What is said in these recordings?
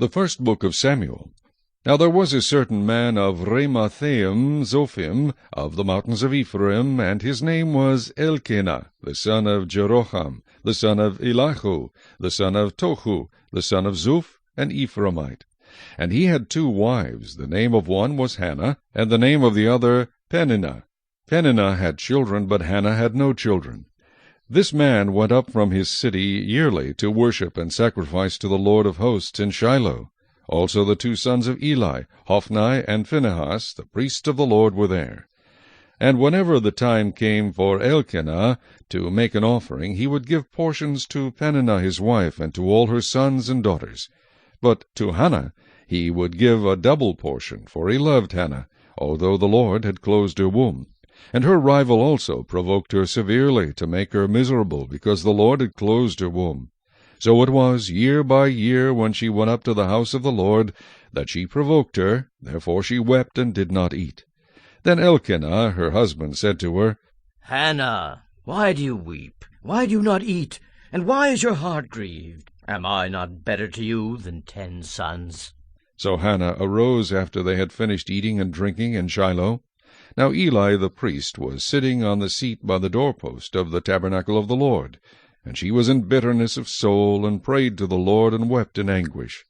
The first book of Samuel. Now there was a certain man of Ramathaim Zophim, of the mountains of Ephraim, and his name was Elkanah, the son of Jeroham, the son of Elihu, the son of Tohu, the son of Zuph, an Ephraimite. And he had 2 wives. The name of one was Hannah, and the name of the other Peninnah. Peninnah had children, but Hannah had no children. This man went up from his city yearly to worship and sacrifice to the Lord of hosts in Shiloh. Also the 2 sons of Eli, Hophni and Phinehas, the priests of the Lord, were there. And whenever the time came for Elkanah to make an offering, he would give portions to Peninnah his wife, and to all her sons and daughters. But to Hannah he would give a double portion, for he loved Hannah, although the Lord had closed her womb. And her rival also provoked her severely, to make her miserable, because the Lord had closed her womb. So it was, year by year, when she went up to the house of the Lord, that she provoked her. Therefore she wept and did not eat. Then Elkanah her husband said to her, Hannah, why do you weep? Why do you not eat? And why is your heart grieved? Am I not better to you than 10 sons? So Hannah arose after they had finished eating and drinking in Shiloh. Now Eli the priest was sitting on the seat by the doorpost of the tabernacle of the Lord, and she was in bitterness of soul, and prayed to the Lord, and wept in anguish.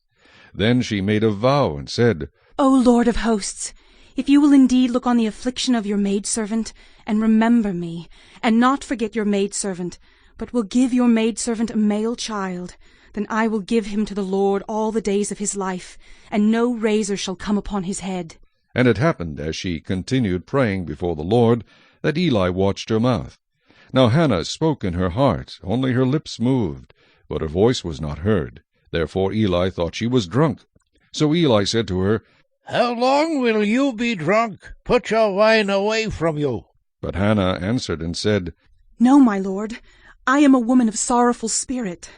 Then she made a vow, and said, O Lord of hosts, if you will indeed look on the affliction of your maidservant, and remember me, and not forget your maidservant, but will give your maidservant a male child, then I will give him to the Lord all the days of his life, and no razor shall come upon his head. And it happened, as she continued praying before the Lord, that Eli watched her mouth. Now Hannah spoke in her heart, only her lips moved, but her voice was not heard. Therefore Eli thought she was drunk. So Eli said to her, How long will you be drunk? Put your wine away from you. But Hannah answered and said, No, my lord, I am a woman of sorrowful spirit.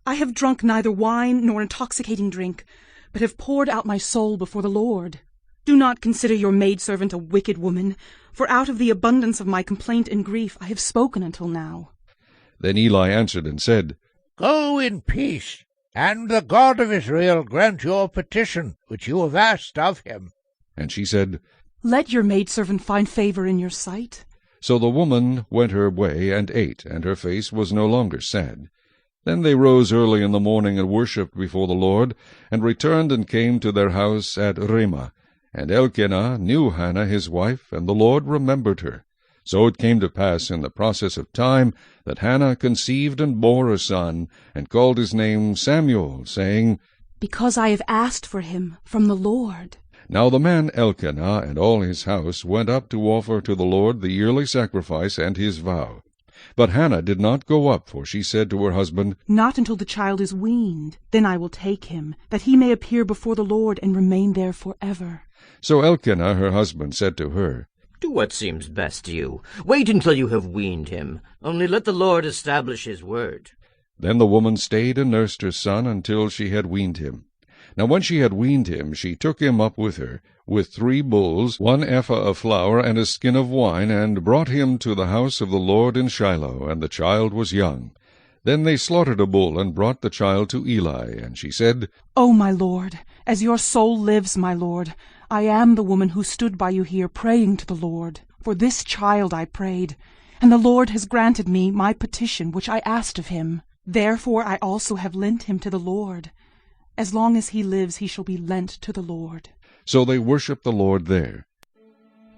I have drunk neither wine nor intoxicating drink, but have poured out my soul before the Lord. Do not consider your maidservant a wicked woman, for out of the abundance of my complaint and grief I have spoken until now. Then Eli answered and said, Go in peace, and the God of Israel grant your petition, which you have asked of him. And she said, Let your maidservant find favor in your sight. So the woman went her way and ate, and her face was no longer sad. Then they rose early in the morning and worshipped before the Lord, and returned and came to their house at Ramah. And Elkanah knew Hannah his wife, and the Lord remembered her. So it came to pass in the process of time that Hannah conceived and bore a son, and called his name Samuel, saying, Because I have asked for him from the Lord. Now the man Elkanah and all his house went up to offer to the Lord the yearly sacrifice and his vow. But Hannah did not go up, for she said to her husband, Not until the child is weaned, then I will take him, that he may appear before the Lord and remain there forever. So Elkanah her husband said to her, Do what seems best to you. Wait until you have weaned him. Only let the Lord establish his word. Then the woman stayed and nursed her son until she had weaned him. Now when she had weaned him, she took him up with her, with 3 bulls, 1 ephah of flour, and a skin of wine, and brought him to the house of the Lord in Shiloh, and the child was young. Then they slaughtered a bull, and brought the child to Eli, and she said, O my Lord, as your soul lives, my Lord, I am the woman who stood by you here praying to the Lord. For this child I prayed, and the Lord has granted me my petition which I asked of him. Therefore I also have lent him to the Lord. As long as he lives, he shall be lent to the Lord. So they worshipped the Lord there.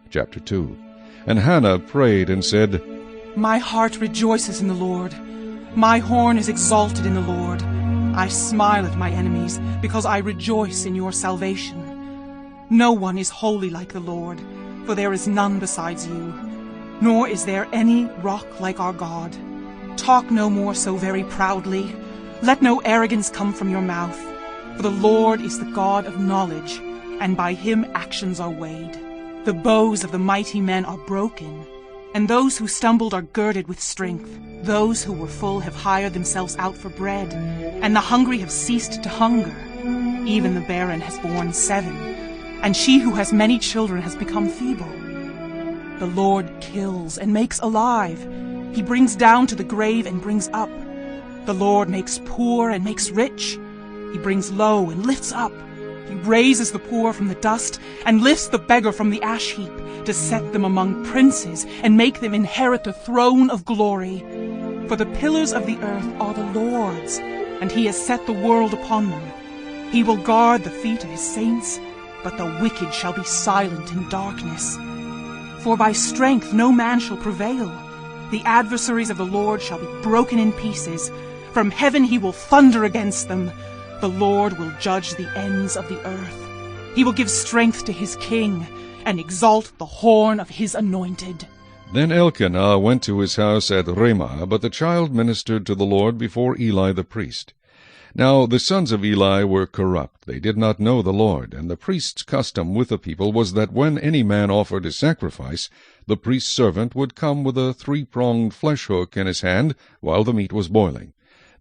Chapter 2. And Hannah prayed and said, My heart rejoices in the Lord. My horn is exalted in the Lord. I smile at my enemies, because I rejoice in your salvation. No one is holy like the Lord, for there is none besides you, nor is there any rock like our God. Talk no more so very proudly. Let no arrogance come from your mouth. For the Lord is the God of knowledge, and by him actions are weighed. The bows of the mighty men are broken, and those who stumbled are girded with strength. Those who were full have hired themselves out for bread, and the hungry have ceased to hunger. Even the barren has borne 7, and she who has many children has become feeble. The Lord kills and makes alive. He brings down to the grave and brings up. The Lord makes poor and makes rich. He brings low and lifts up. He raises the poor from the dust and lifts the beggar from the ash heap, to set them among princes and make them inherit the throne of glory. For the pillars of the earth are the Lord's, and he has set the world upon them. He will guard the feet of his saints, but the wicked shall be silent in darkness. For by strength no man shall prevail. The adversaries of the Lord shall be broken in pieces. From heaven he will thunder against them. The Lord will judge the ends of the earth. He will give strength to his king, and exalt the horn of his anointed. Then Elkanah went to his house at Ramah, but the child ministered to the Lord before Eli the priest. Now the sons of Eli were corrupt. They did not know the Lord, and the priest's custom with the people was that when any man offered a sacrifice, the priest's servant would come with a three-pronged flesh hook in his hand while the meat was boiling.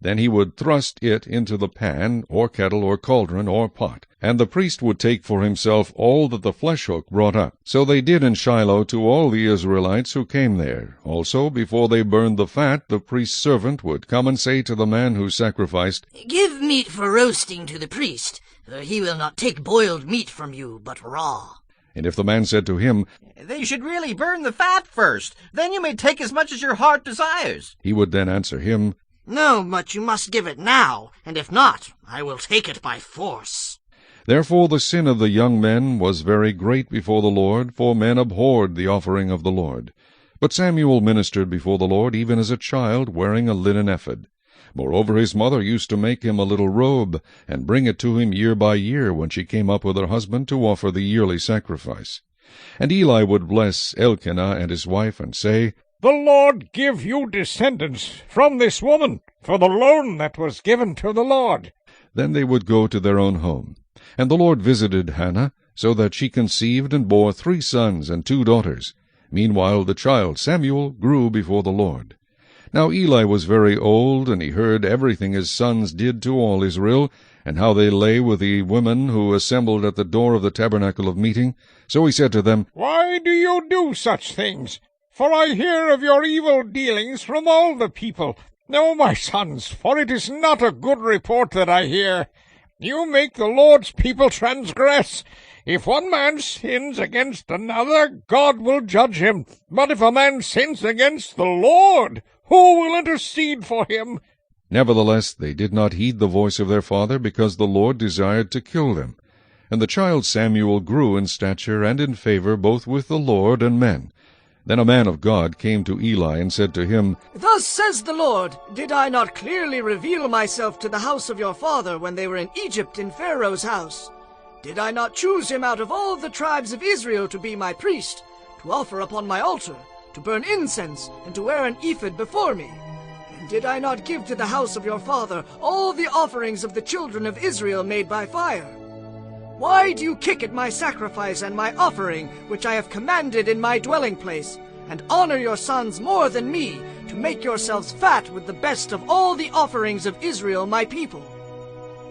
Then he would thrust it into the pan, or kettle, or cauldron, or pot, and the priest would take for himself all that the flesh hook brought up. So they did in Shiloh to all the Israelites who came there. Also, before they burned the fat, the priest's servant would come and say to the man who sacrificed, "Give meat for roasting to the priest, for he will not take boiled meat from you, but raw." And if the man said to him, "They should really burn the fat first. Then you may take as much as your heart desires," he would then answer him, "No, but you must give it now, and if not, I will take it by force." Therefore the sin of the young men was very great before the Lord, for men abhorred the offering of the Lord. But Samuel ministered before the Lord even as a child, wearing a linen ephod. Moreover, his mother used to make him a little robe, and bring it to him year by year when she came up with her husband to offer the yearly sacrifice. And Eli would bless Elkanah and his wife, and say, "The Lord give you descendants from this woman, for the loan that was given to the Lord." Then they would go to their own home. And the Lord visited Hannah, so that she conceived and bore 3 sons and 2 daughters. Meanwhile the child Samuel grew before the Lord. Now Eli was very old, and he heard everything his sons did to all Israel, and how they lay with the women who assembled at the door of the tabernacle of meeting. So he said to them, "Why do you do such things? For I hear of your evil dealings from all the people. No, my sons, for it is not a good report that I hear. You make the Lord's people transgress. If one man sins against another, God will judge him. But if a man sins against the Lord, who will intercede for him?" Nevertheless they did not heed the voice of their father, because the Lord desired to kill them. And the child Samuel grew in stature and in favor both with the Lord and men. Then a man of God came to Eli and said to him, "Thus says the Lord, did I not clearly reveal myself to the house of your father when they were in Egypt in Pharaoh's house? Did I not choose him out of all the tribes of Israel to be my priest, to offer upon my altar, to burn incense, and to wear an ephod before me? And did I not give to the house of your father all the offerings of the children of Israel made by fire? Why do you kick at my sacrifice and my offering, which I have commanded in my dwelling place, and honor your sons more than me, to make yourselves fat with the best of all the offerings of Israel my people?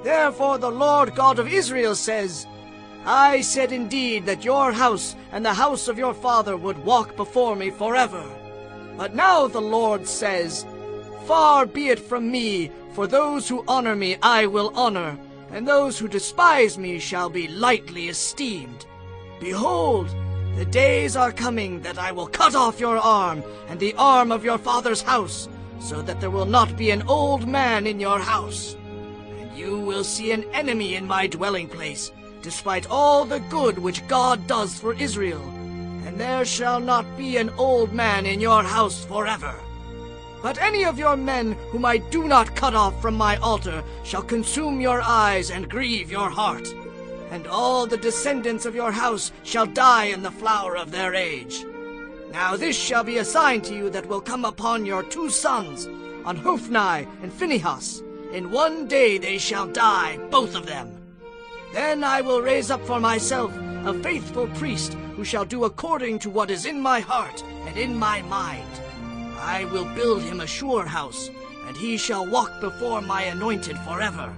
Therefore the Lord God of Israel says, I said indeed that your house and the house of your father would walk before me forever. But now the Lord says, Far be it from me, for those who honor me I will honor, and those who despise me shall be lightly esteemed. Behold, the days are coming that I will cut off your arm and the arm of your father's house, so that there will not be an old man in your house. And you will see an enemy in my dwelling place, despite all the good which God does for Israel. And there shall not be an old man in your house forever. But any of your men whom I do not cut off from my altar shall consume your eyes and grieve your heart. And all the descendants of your house shall die in the flower of their age. Now this shall be a sign to you that will come upon your 2 sons, on Hophni and Phinehas. In one day they shall die, both of them. Then I will raise up for myself a faithful priest who shall do according to what is in my heart and in my mind. I will build him a sure house, and he shall walk before my anointed forever.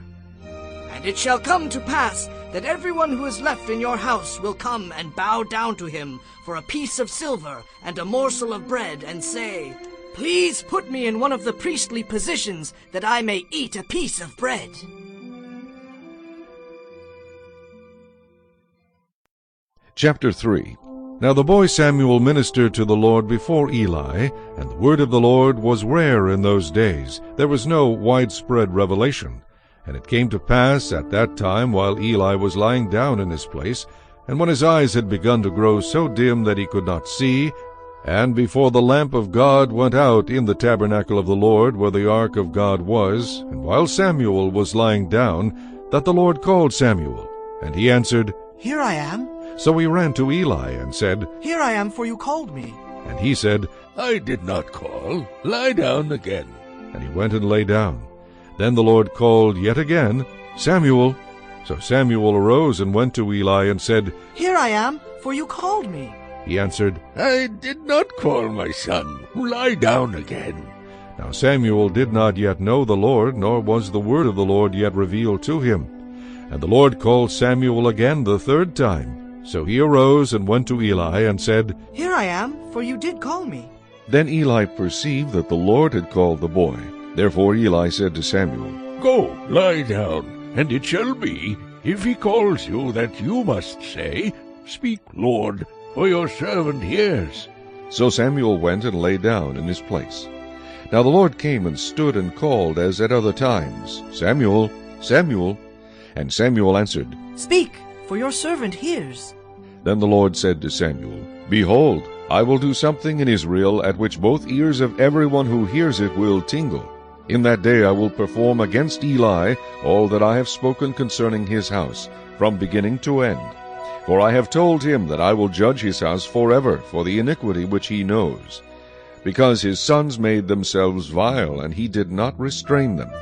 And it shall come to pass that everyone who is left in your house will come and bow down to him for a piece of silver and a morsel of bread, and say, Please put me in one of the priestly positions, that I may eat a piece of bread. Chapter 3. Now the boy Samuel ministered to the Lord before Eli, and the word of the Lord was rare in those days. There was no widespread revelation. And it came to pass at that time, while Eli was lying down in his place, and when his eyes had begun to grow so dim that he could not see, and before the lamp of God went out in the tabernacle of the Lord, where the ark of God was, and while Samuel was lying down, that the Lord called Samuel. And he answered, Here I am. So he ran to Eli and said, Here I am, for you called me. And he said, I did not call. Lie down again. And he went and lay down. Then the Lord called yet again, Samuel. So Samuel arose and went to Eli and said, Here I am, for you called me. He answered, I did not call, my son. Lie down again. Now Samuel did not yet know the Lord, nor was the word of the Lord yet revealed to him. And the Lord called Samuel again the third time. So he arose and went to Eli and said, Here I am, for you did call me. Then Eli perceived that the Lord had called the boy. Therefore Eli said to Samuel, Go, lie down, and it shall be, if he calls you, that you must say, Speak, Lord, for your servant hears. So Samuel went and lay down in his place. Now the Lord came and stood and called as at other times, Samuel, Samuel. And Samuel answered, Speak, for your servant hears. Then the Lord said to Samuel, Behold, I will do something in Israel at which both ears of everyone who hears it will tingle. In that day I will perform against Eli all that I have spoken concerning his house, from beginning to end. For I have told him that I will judge his house forever for the iniquity which he knows. Because his sons made themselves vile, and he did not restrain them.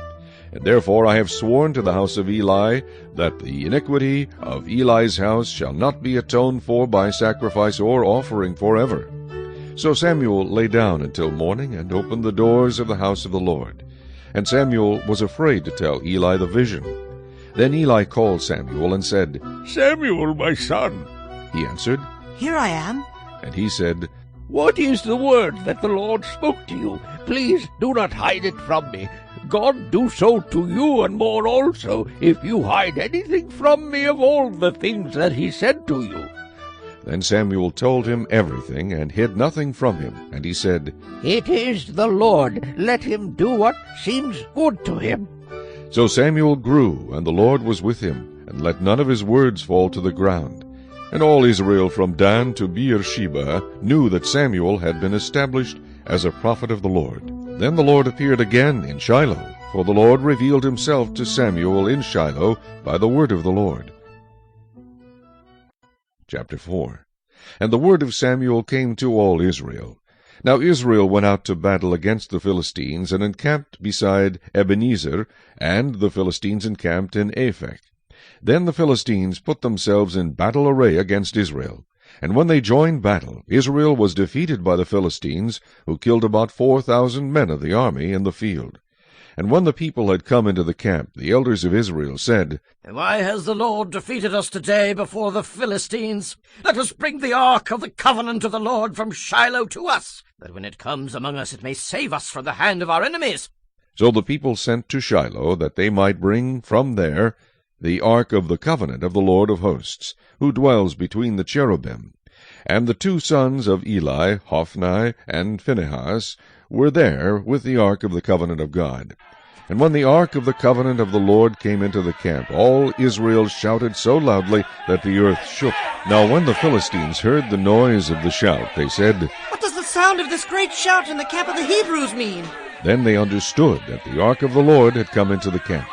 And therefore I have sworn to the house of Eli that the iniquity of Eli's house shall not be atoned for by sacrifice or offering forever. So Samuel lay down until morning and opened the doors of the house of the Lord. And Samuel was afraid to tell Eli the vision. Then Eli called Samuel and said, Samuel, my son. He answered, Here I am. And he said, What is the word that the Lord spoke to you? Please do not hide it from me. God do so to you, and more also, if you hide anything from me of all the things that he said to you. Then Samuel told him everything, and hid nothing from him. And he said, It is the Lord. Let him do what seems good to him. So Samuel grew, and the Lord was with him, and let none of his words fall to the ground. And all Israel from Dan to Beersheba knew that Samuel had been established as a prophet of the Lord. Then the Lord appeared again in Shiloh, for the Lord revealed himself to Samuel in Shiloh by the word of the Lord. Chapter 4. And the word of Samuel came to all Israel. Now Israel went out to battle against the Philistines, and encamped beside Ebenezer, and the Philistines encamped in Aphek. Then the Philistines put themselves in battle array against Israel. And when they joined battle, Israel was defeated by the Philistines, who killed about 4,000 men of the army in the field. And when the people had come into the camp, the elders of Israel said, Why has the Lord defeated us today before the Philistines? Let us bring the ark of the covenant of the Lord from Shiloh to us, that when it comes among us it may save us from the hand of our enemies. So the people sent to Shiloh, that they might bring from there the ark of the covenant of the Lord of hosts, who dwells between the cherubim. And the two sons of Eli, Hophni and Phinehas, were there with the ark of the covenant of God. And when the ark of the covenant of the Lord came into the camp, all Israel shouted so loudly that the earth shook. Now when the Philistines heard the noise of the shout, they said, What does the sound of this great shout in the camp of the Hebrews mean? Then they understood that the ark of the Lord had come into the camp.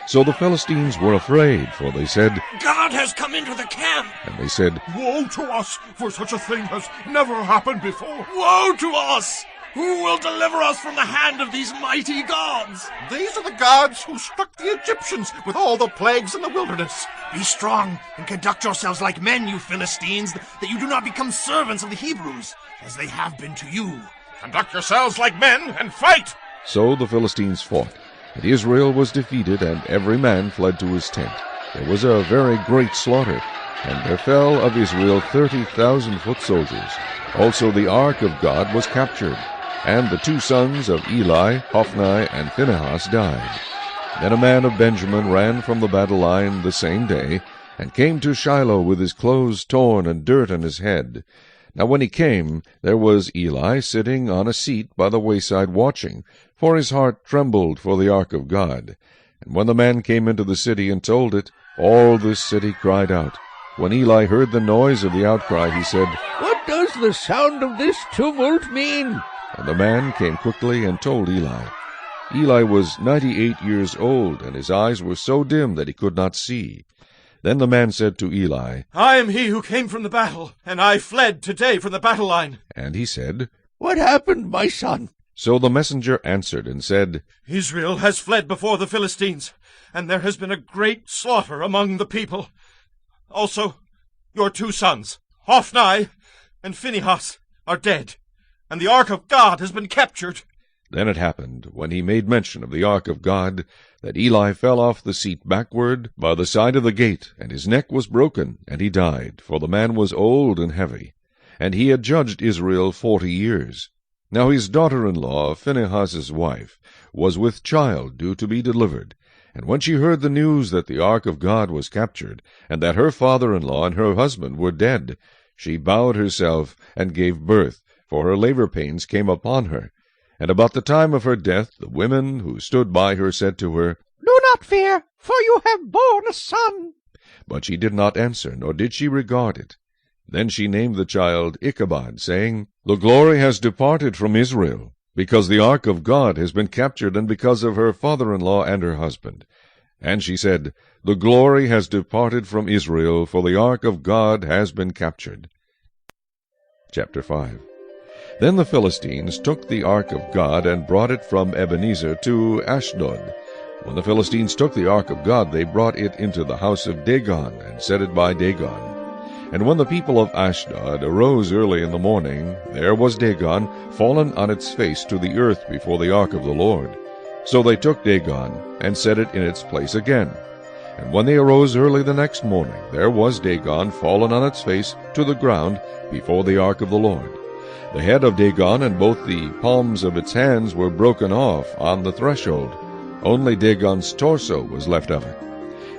So the Philistines were afraid, for they said, God has come into the camp. And they said, Woe to us, for such a thing has never happened before. Woe to us! Who will deliver us from the hand of these mighty gods? These are the gods who struck the Egyptians with all the plagues in the wilderness. Be strong and conduct yourselves like men, you Philistines, that you do not become servants of the Hebrews, as they have been to you. Conduct yourselves like men and fight! So the Philistines fought, and Israel was defeated, and every man fled to his tent. There was a very great slaughter, and there fell of Israel 30,000 foot soldiers. Also the ark of God was captured, and the two sons of Eli, Hophni and Phinehas, died. Then a man of Benjamin ran from the battle line the same day, and came to Shiloh with his clothes torn and dirt on his head. Now when he came, there was Eli sitting on a seat by the wayside watching, for his heart trembled for the ark of God. And when the man came into the city and told it, all the city cried out. When Eli heard the noise of the outcry, he said, What does the sound of this tumult mean? And the man came quickly and told Eli. Eli was 98 years old, and his eyes were so dim that he could not see. Then the man said to Eli, I am he who came from the battle, and I fled today from the battle line. And he said, What happened, my son? So the messenger answered and said, Israel has fled before the Philistines, and there has been a great slaughter among the people. Also, your 2 sons, Hophni and Phinehas, are dead, and the ark of God has been captured. Then it happened, when he made mention of the ark of God, that Eli fell off the seat backward by the side of the gate, and his neck was broken, and he died, for the man was old and heavy, and he had judged Israel 40 years. Now his daughter-in-law, Phinehas's wife, was with child due to be delivered. And when she heard the news that the ark of God was captured, and that her father-in-law and her husband were dead, she bowed herself and gave birth, for her labor pains came upon her. And about the time of her death, the women who stood by her said to her, Do not fear, for you have borne a son. But she did not answer, nor did she regard it. Then she named the child Ichabod, saying, The glory has departed from Israel, because the ark of God has been captured, and because of her father-in-law and her husband. And she said, The glory has departed from Israel, for the ark of God has been captured. Chapter 5. Then the Philistines took the ark of God, and brought it from Ebenezer to Ashdod. When the Philistines took the ark of God, they brought it into the house of Dagon, and set it by Dagon. And when the people of Ashdod arose early in the morning, there was Dagon fallen on its face to the earth before the ark of the Lord. So they took Dagon, and set it in its place again. And when they arose early the next morning, there was Dagon fallen on its face to the ground before the ark of the Lord. The head of Dagon and both the palms of its hands were broken off on the threshold. Only Dagon's torso was left of it.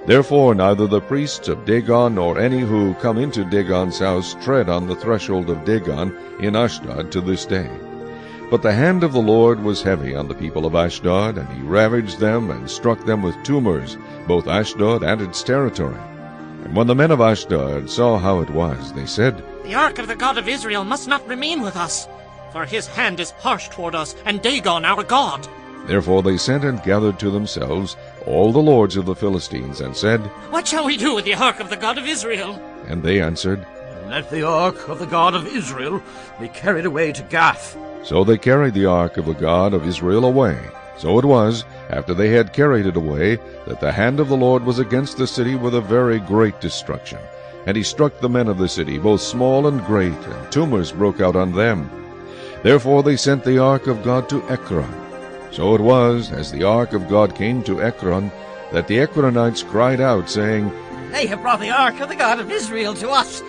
Therefore neither the priests of Dagon nor any who come into Dagon's house tread on the threshold of Dagon in Ashdod to this day. But the hand of the Lord was heavy on the people of Ashdod, and he ravaged them and struck them with tumors, both Ashdod and its territory. And when the men of Ashdod saw how it was, they said, The ark of the God of Israel must not remain with us, for his hand is harsh toward us, and Dagon our God. Therefore they sent and gathered to themselves all the lords of the Philistines, and said, What shall we do with the ark of the God of Israel? And they answered, Let the ark of the God of Israel be carried away to Gath. So they carried the ark of the God of Israel away. So it was, after they had carried it away, that the hand of the Lord was against the city with a very great destruction. And he struck the men of the city, both small and great, and tumors broke out on them. Therefore they sent the ark of God to Ekron. So it was, as the ark of God came to Ekron, that the Ekronites cried out, saying, They have brought the ark of the God of Israel to us,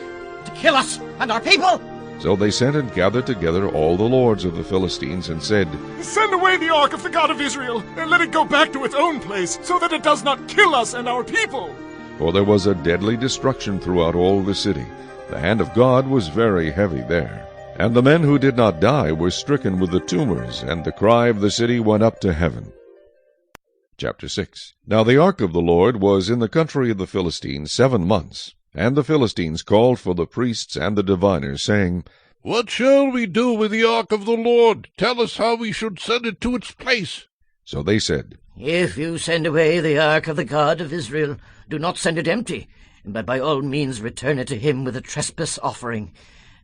to kill us and our people. So they sent and gathered together all the lords of the Philistines, and said, Send away the ark of the God of Israel, and let it go back to its own place, so that it does not kill us and our people. For there was a deadly destruction throughout all the city. The hand of God was very heavy there. And the men who did not die were stricken with the tumors, and the cry of the city went up to heaven. Chapter 6. Now the ark of the Lord was in the country of the Philistines 7 months. And the Philistines called for the priests and the diviners, saying, What shall we do with the ark of the Lord? Tell us how we should send it to its place. So they said, If you send away the ark of the God of Israel, do not send it empty, but by all means return it to him with a trespass offering.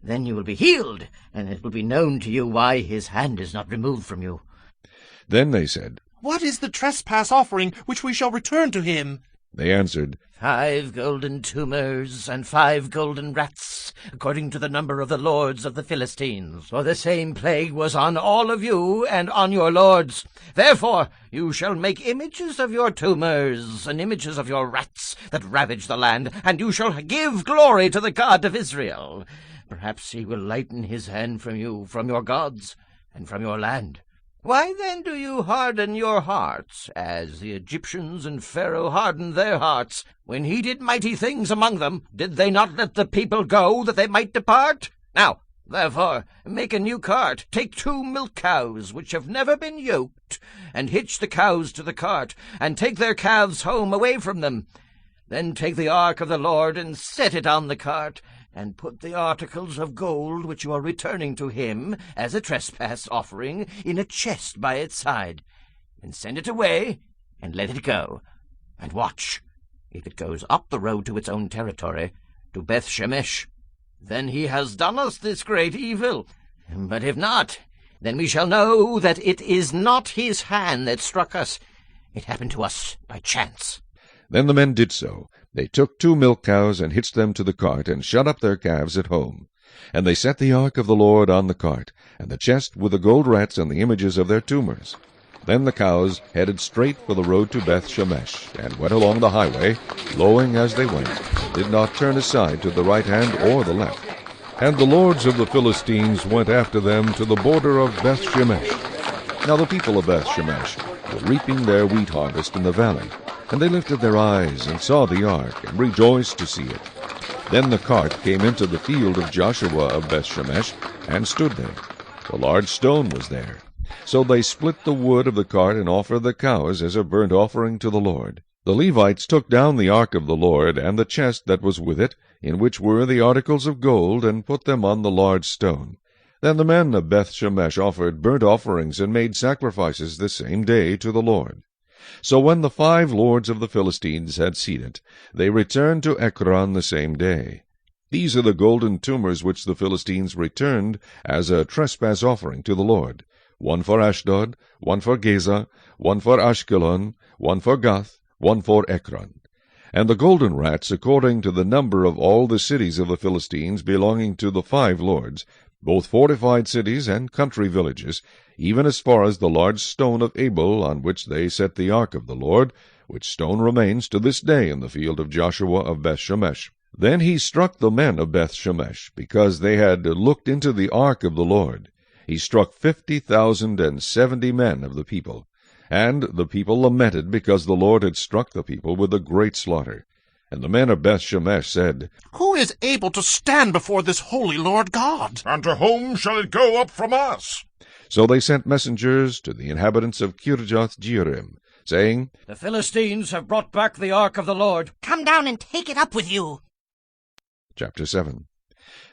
Then you will be healed, and it will be known to you why his hand is not removed from you. Then they said, What is the trespass offering which we shall return to him? They answered, 5 golden tumors and 5 golden rats, according to the number of the lords of the Philistines. For the same plague was on all of you and on your lords. Therefore you shall make images of your tumors and images of your rats that ravage the land, and you shall give glory to the God of Israel. Perhaps he will lighten his hand from you, from your gods, and from your land. Why then do you harden your hearts, as the Egyptians and Pharaoh hardened their hearts? When he did mighty things among them, did they not let the people go, that they might depart? Now, therefore, make a new cart. Take 2 milk cows, which have never been yoked, and hitch the cows to the cart, and take their calves home away from them. Then take the ark of the Lord, and set it on the cart, and put the articles of gold which you are returning to him as a trespass offering in a chest by its side. And send it away, and let it go. And watch. If it goes up the road to its own territory, to Beth-Shemesh, then he has done us this great evil. But if not, then we shall know that it is not his hand that struck us. It happened to us by chance. Then the men did so. They took 2 milk cows, and hitched them to the cart, and shut up their calves at home. And they set the ark of the Lord on the cart, and the chest with the gold rats and the images of their tumors. Then the cows headed straight for the road to Beth-Shemesh, and went along the highway, lowing as they went, and did not turn aside to the right hand or the left. And the lords of the Philistines went after them to the border of Beth-Shemesh. Now the people of Beth-Shemesh were reaping their wheat harvest in the valley, and they lifted their eyes and saw the ark, and rejoiced to see it. Then the cart came into the field of Joshua of Beth-Shemesh, and stood there. A large stone was there. So they split the wood of the cart, and offered the cows as a burnt offering to the Lord. The Levites took down the ark of the Lord, and the chest that was with it, in which were the articles of gold, and put them on the large stone. Then the men of Beth-Shemesh offered burnt offerings, and made sacrifices the same day to the Lord. So when the 5 lords of the Philistines had seen it, they returned to Ekron the same day. These are the golden tumors which the Philistines returned as a trespass offering to the Lord, 1 for Ashdod, 1 for Gaza, 1 for Ashkelon, 1 for Gath, 1 for Ekron. And the golden rats, according to the number of all the cities of the Philistines belonging to the 5 lords, both fortified cities and country villages, even as far as the large stone of Abel, on which they set the ark of the Lord, which stone remains to this day in the field of Joshua of Beth-Shemesh. Then he struck the men of Beth-Shemesh, because they had looked into the ark of the Lord. He struck 50,070 men of the people. And the people lamented, because the Lord had struck the people with a great slaughter. And the men of Beth-Shemesh said, Who is able to stand before this holy Lord God? And to whom shall it go up from us? So they sent messengers to the inhabitants of Kirjath-Jearim, saying, The Philistines have brought back the ark of the Lord. Come down and take it up with you. Chapter 7.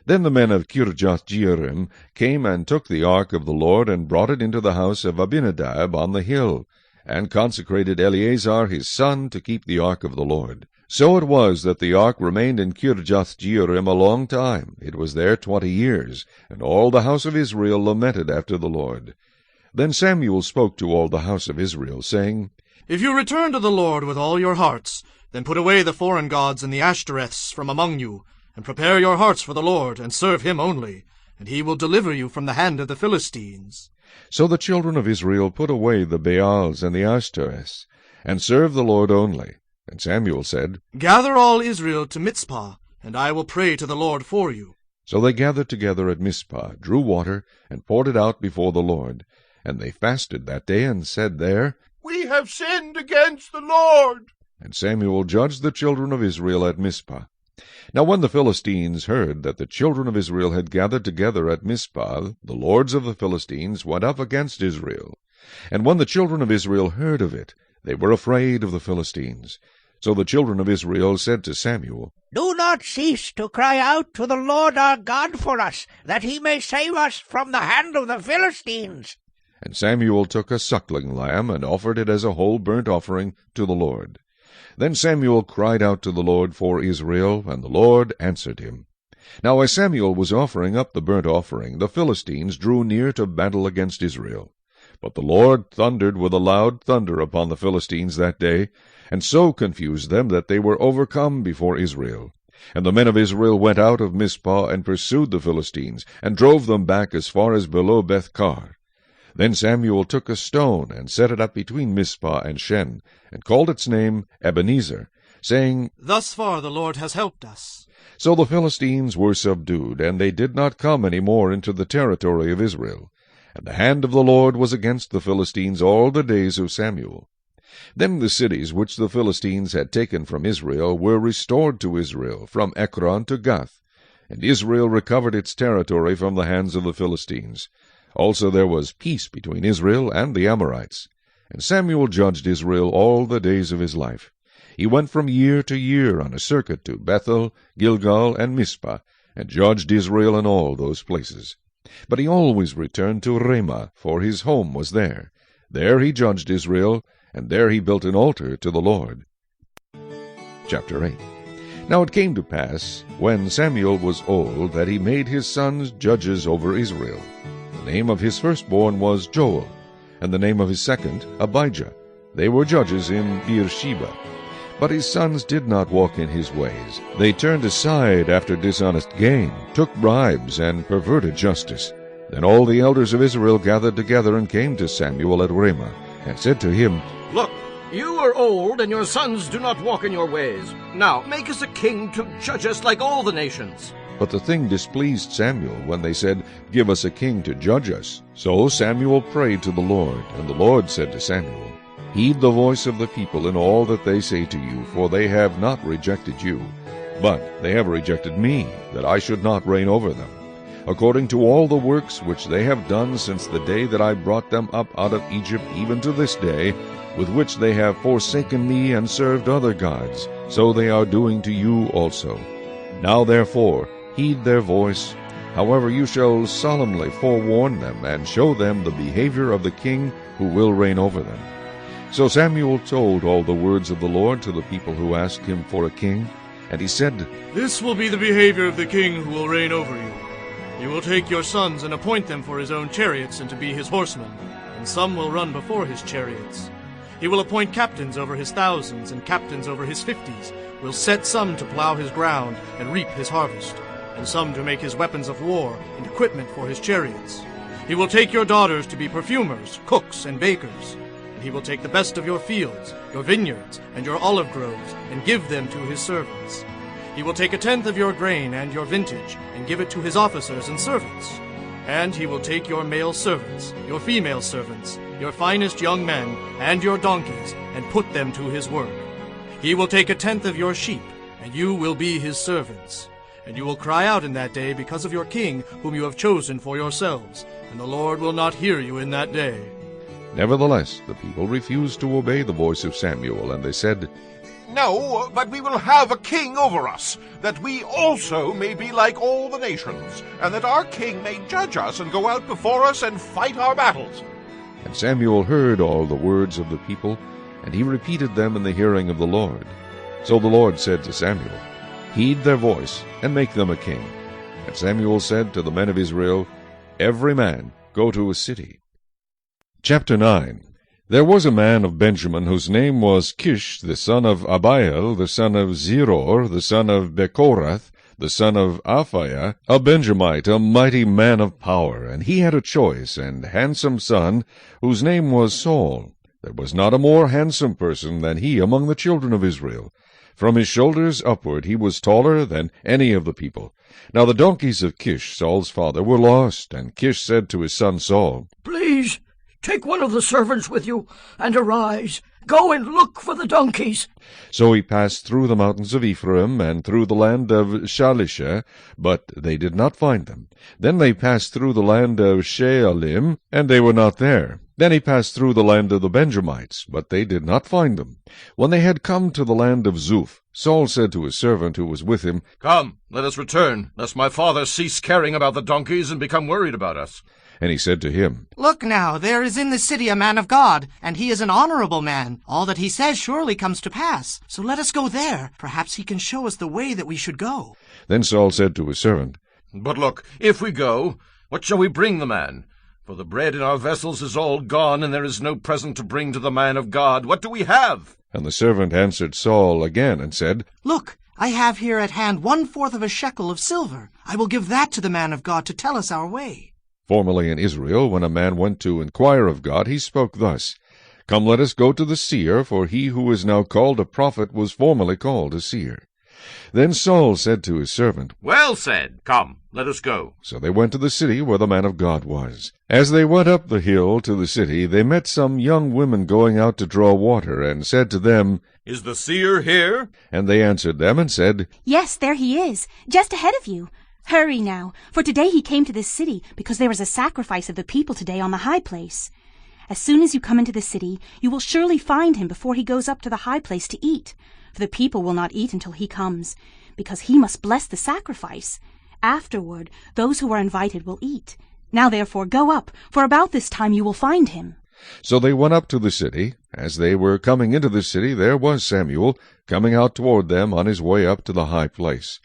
Then the men of Kirjath-Jearim came and took the ark of the Lord, and brought it into the house of Abinadab on the hill, and consecrated Eleazar his son to keep the ark of the Lord. So it was that the ark remained in Kirjath-Jearim a long time. It was there 20 years, and all the house of Israel lamented after the Lord. Then Samuel spoke to all the house of Israel, saying, If you return to the Lord with all your hearts, then put away the foreign gods and the Ashtoreths from among you, and prepare your hearts for the Lord, and serve him only, and he will deliver you from the hand of the Philistines. So the children of Israel put away the Baals and the Ashtoreths, and served the Lord only. And Samuel said, Gather all Israel to Mizpah, and I will pray to the Lord for you. So they gathered together at Mizpah, drew water, and poured it out before the Lord. And they fasted that day, and said there, We have sinned against the Lord. And Samuel judged the children of Israel at Mizpah. Now when the Philistines heard that the children of Israel had gathered together at Mizpah, the lords of the Philistines went up against Israel. And when the children of Israel heard of it, they were afraid of the Philistines. So the children of Israel said to Samuel, Do not cease to cry out to the Lord our God for us, that he may save us from the hand of the Philistines. And Samuel took a suckling lamb, and offered it as a whole burnt offering to the Lord. Then Samuel cried out to the Lord for Israel, and the Lord answered him. Now as Samuel was offering up the burnt offering, the Philistines drew near to battle against Israel. But the Lord thundered with a loud thunder upon the Philistines that day, and so confused them that they were overcome before Israel. And the men of Israel went out of Mizpah, and pursued the Philistines, and drove them back as far as below Beth-kar. Then Samuel took a stone, and set it up between Mizpah and Shen, and called its name Ebenezer, saying, Thus far the Lord has helped us. So the Philistines were subdued, and they did not come any more into the territory of Israel. And the hand of the Lord was against the Philistines all the days of Samuel. Then the cities which the Philistines had taken from Israel were restored to Israel, from Ekron to Gath. And Israel recovered its territory from the hands of the Philistines. Also there was peace between Israel and the Amorites. And Samuel judged Israel all the days of his life. He went from year to year on a circuit to Bethel, Gilgal, and Mizpah, and judged Israel in all those places. But he always returned to Ramah, for his home was there. There he judged Israel, and there he built an altar to the Lord. Chapter 8. Now it came to pass, when Samuel was old, that he made his sons judges over Israel. The name of his firstborn was Joel, and the name of his second Abijah. They were judges in Beersheba. But his sons did not walk in his ways. They turned aside after dishonest gain, took bribes, and perverted justice. Then all the elders of Israel gathered together and came to Samuel at Ramah, and said to him, Look, you are old, and your sons do not walk in your ways. Now make us a king to judge us like all the nations. But the thing displeased Samuel when they said, Give us a king to judge us. So Samuel prayed to the Lord, and the Lord said to Samuel, Heed the voice of the people in all that they say to you, for they have not rejected you, but they have rejected me, that I should not reign over them, according to all the works which they have done since the day that I brought them up out of Egypt, even to this day, with which they have forsaken me and served other gods, so they are doing to you also. Now therefore heed their voice. However, you shall solemnly forewarn them, and show them the behavior of the king who will reign over them. So Samuel told all the words of the Lord to the people who asked him for a king. And he said, This will be the behavior of the king who will reign over you. He will take your sons and appoint them for his own chariots and to be his horsemen, and some will run before his chariots. He will appoint captains over his thousands and captains over his 50s, will set some to plow his ground and reap his harvest, and some to make his weapons of war and equipment for his chariots. He will take your daughters to be perfumers, cooks, and bakers. He will take the best of your fields, your vineyards, and your olive groves, and give them to his servants. He will take 1/10 of your grain and your vintage, and give it to his officers and servants. And he will take your male servants, your female servants, your finest young men, and your donkeys, and put them to his work. He will take 1/10 of your sheep, and you will be his servants. And you will cry out in that day because of your king, whom you have chosen for yourselves, and the Lord will not hear you in that day. Nevertheless, the people refused to obey the voice of Samuel, and they said, No, but we will have a king over us, that we also may be like all the nations, and that our king may judge us and go out before us and fight our battles. And Samuel heard all the words of the people, and he repeated them in the hearing of the Lord. So the Lord said to Samuel, Heed their voice, and make them a king. And Samuel said to the men of Israel, Every man go to his city. Chapter 9. There was a man of Benjamin whose name was Kish, the son of Abiel, the son of Zeror, the son of Bechorath, the son of Aphiah, a Benjamite, a mighty man of power. And he had a choice and handsome son, whose name was Saul. There was not a more handsome person than he among the children of Israel. From his shoulders upward he was taller than any of the people. Now the donkeys of Kish, Saul's father, were lost, and Kish said to his son Saul, Please, take one of the servants with you, and arise. Go and look for the donkeys. So he passed through the mountains of Ephraim, and through the land of Shalisha, but they did not find them. Then they passed through the land of Shealim, and they were not there. Then he passed through the land of the Benjamites, but they did not find them. When they had come to the land of Zuph, Saul said to his servant who was with him, Come, let us return, lest my father cease caring about the donkeys and become worried about us. And he said to him, Look now, there is in the city a man of God, and he is an honorable man. All that he says surely comes to pass. So let us go there. Perhaps he can show us the way that we should go. Then Saul said to his servant, But look, if we go, what shall we bring the man? For the bread in our vessels is all gone, and there is no present to bring to the man of God. What do we have? And the servant answered Saul again, and said, Look, I have here at hand 1/4 of a shekel of silver. I will give that to the man of God to tell us our way. Formerly in Israel, when a man went to inquire of God, he spoke thus, Come, let us go to the seer, for he who is now called a prophet was formerly called a seer. Then Saul said to his servant, Well said. Come, let us go. So they went to the city where the man of God was. As they went up the hill to the city, they met some young women going out to draw water, and said to them, Is the seer here? And they answered them and said, Yes, there he is, just ahead of you. Hurry now, for today he came to this city, because there is a sacrifice of the people today on the high place. As soon as you come into the city, you will surely find him before he goes up to the high place to eat. For the people will not eat until he comes, because he must bless the sacrifice. Afterward, those who are invited will eat. Now therefore go up, for about this time you will find him. So they went up to the city. As they were coming into the city, there was Samuel, coming out toward them on his way up to the high place.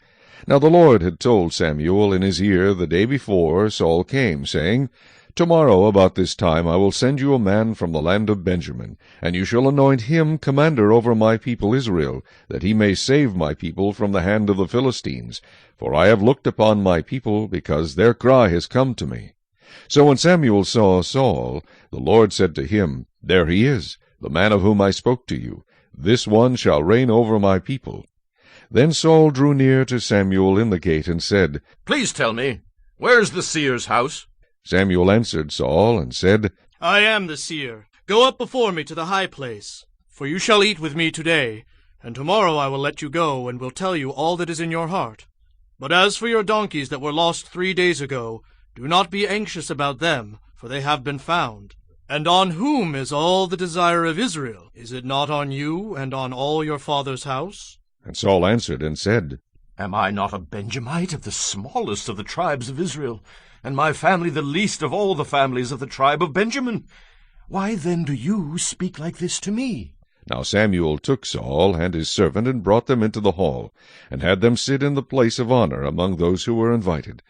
Now the Lord had told Samuel in his ear the day before Saul came, saying, Tomorrow about this time I will send you a man from the land of Benjamin, and you shall anoint him commander over my people Israel, that he may save my people from the hand of the Philistines. For I have looked upon my people, because their cry has come to me. So when Samuel saw Saul, the Lord said to him, There he is, the man of whom I spoke to you. This one shall reign over my people. Then Saul drew near to Samuel in the gate, and said, Please tell me, where's the seer's house? Samuel answered Saul, and said, I am the seer. Go up before me to the high place, for you shall eat with me today, and tomorrow I will let you go, and will tell you all that is in your heart. But as for your donkeys that were lost 3 days ago, do not be anxious about them, for they have been found. And on whom is all the desire of Israel? Is it not on you, and on all your father's house? And Saul answered and said, Am I not a Benjamite of the smallest of the tribes of Israel, and my family the least of all the families of the tribe of Benjamin? Why then do you speak like this to me? Now Samuel took Saul and his servant, and brought them into the hall, and had them sit in the place of honor among those who were invited.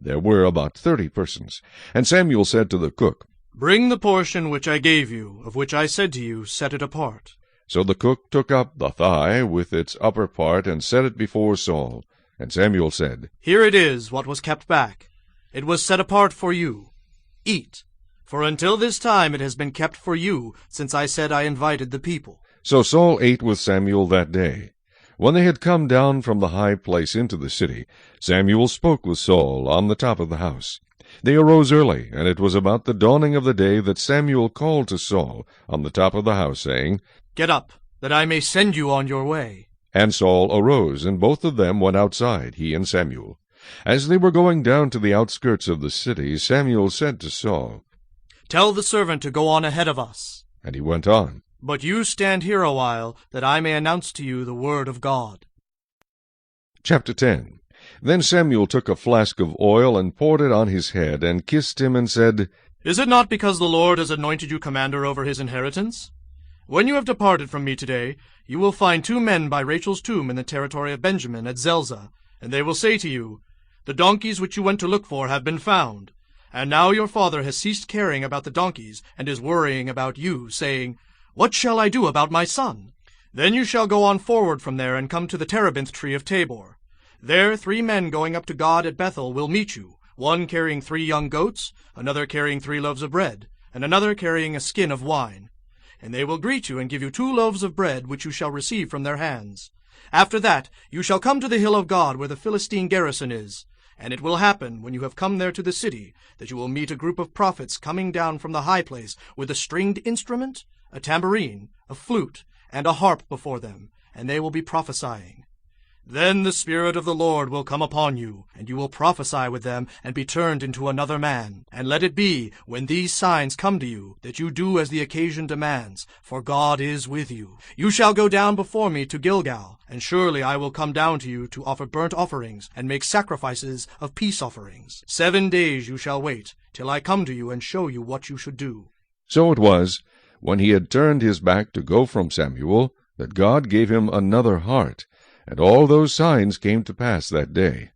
There were about 30 persons. And Samuel said to the cook, Bring the portion which I gave you, of which I said to you, set it apart. So the cook took up the thigh with its upper part, and set it before Saul. And Samuel said, Here it is, what was kept back. It was set apart for you. Eat, for until this time it has been kept for you, since I said I invited the people. So Saul ate with Samuel that day. When they had come down from the high place into the city, Samuel spoke with Saul on the top of the house. They arose early, and it was about the dawning of the day that Samuel called to Saul on the top of the house, saying, Get up, that I may send you on your way. And Saul arose, and both of them went outside, he and Samuel. As they were going down to the outskirts of the city, Samuel said to Saul, Tell the servant to go on ahead of us. And he went on. But you stand here a while, that I may announce to you the word of God. Chapter 10. Then Samuel took a flask of oil, and poured it on his head, and kissed him, and said, Is it not because the Lord has anointed you commander over his inheritance? When you have departed from me today, you will find 2 men by Rachel's tomb in the territory of Benjamin at Zelzah, and they will say to you, The donkeys which you went to look for have been found. And now your father has ceased caring about the donkeys, and is worrying about you, saying, What shall I do about my son? Then you shall go on forward from there, and come to the terebinth tree of Tabor. There 3 men going up to God at Bethel will meet you, one carrying 3 young goats, another carrying 3 loaves of bread, and another carrying a skin of wine. And they will greet you, and give you 2 loaves of bread, which you shall receive from their hands. After that you shall come to the hill of God, where the Philistine garrison is. And it will happen, when you have come there to the city, that you will meet a group of prophets coming down from the high place, with a stringed instrument, a tambourine, a flute, and a harp before them, and they will be prophesying. Then the Spirit of the Lord will come upon you, and you will prophesy with them, and be turned into another man. And let it be, when these signs come to you, that you do as the occasion demands, for God is with you. You shall go down before me to Gilgal, and surely I will come down to you to offer burnt offerings, and make sacrifices of peace offerings. 7 days you shall wait, till I come to you and show you what you should do. So it was, when he had turned his back to go from Samuel, that God gave him another heart, and all those signs came to pass that day.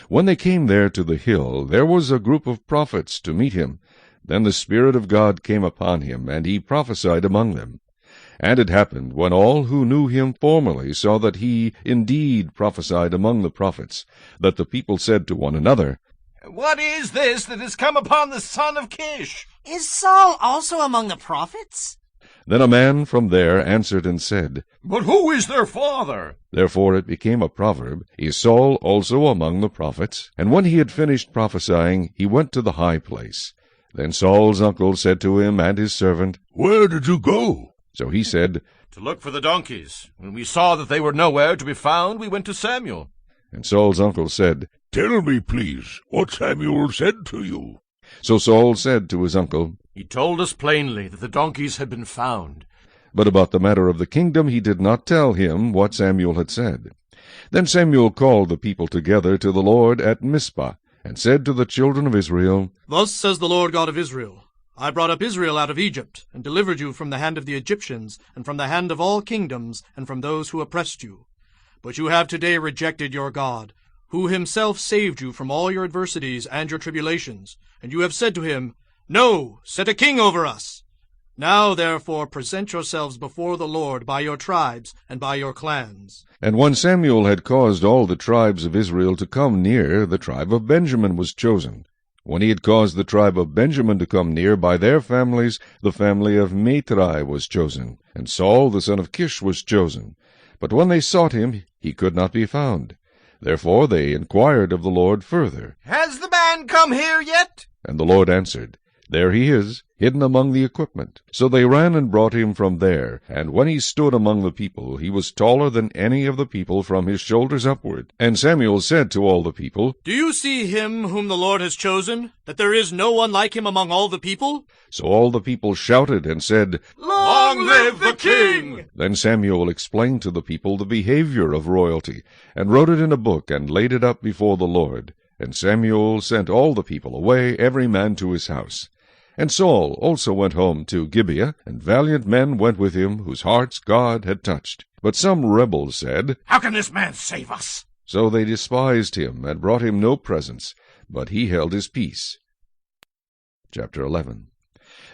When they came there to the hill, there was a group of prophets to meet him. Then the Spirit of God came upon him, and he prophesied among them. And it happened, when all who knew him formerly saw that he indeed prophesied among the prophets, that the people said to one another, What is this that has come upon the son of Kish? Is Saul also among the prophets? Then a man from there answered and said, But who is their father? Therefore it became a proverb, Is Saul also among the prophets? And when he had finished prophesying, he went to the high place. Then Saul's uncle said to him and his servant, Where did you go? So he said, To look for the donkeys. When we saw that they were nowhere to be found, we went to Samuel. And Saul's uncle said, Tell me, please, what Samuel said to you. So Saul said to his uncle, He told us plainly that the donkeys had been found. But about the matter of the kingdom he did not tell him what Samuel had said. Then Samuel called the people together to the Lord at Mizpah, and said to the children of Israel, Thus says the Lord God of Israel, I brought up Israel out of Egypt, and delivered you from the hand of the Egyptians, and from the hand of all kingdoms, and from those who oppressed you. But you have today rejected your God, who himself saved you from all your adversities and your tribulations, and you have said to him, No, set a king over us. Now, therefore, present yourselves before the Lord by your tribes and by your clans. And when Samuel had caused all the tribes of Israel to come near, the tribe of Benjamin was chosen. When he had caused the tribe of Benjamin to come near by their families, the family of Matri was chosen, and Saul the son of Kish was chosen. But when they sought him, he could not be found. Therefore they inquired of the Lord further. Has the man come here yet? And the Lord answered, There he is, hidden among the equipment. So they ran and brought him from there. And when he stood among the people, he was taller than any of the people from his shoulders upward. And Samuel said to all the people, Do you see him whom the Lord has chosen, that there is no one like him among all the people? So all the people shouted and said, Long live the king! Then Samuel explained to the people the behavior of royalty, and wrote it in a book, and laid it up before the Lord. And Samuel sent all the people away, every man to his house. And Saul also went home to Gibeah, and valiant men went with him, whose hearts God had touched. But some rebels said, How can this man save us? So they despised him, and brought him no presents, but he held his peace. Chapter 11.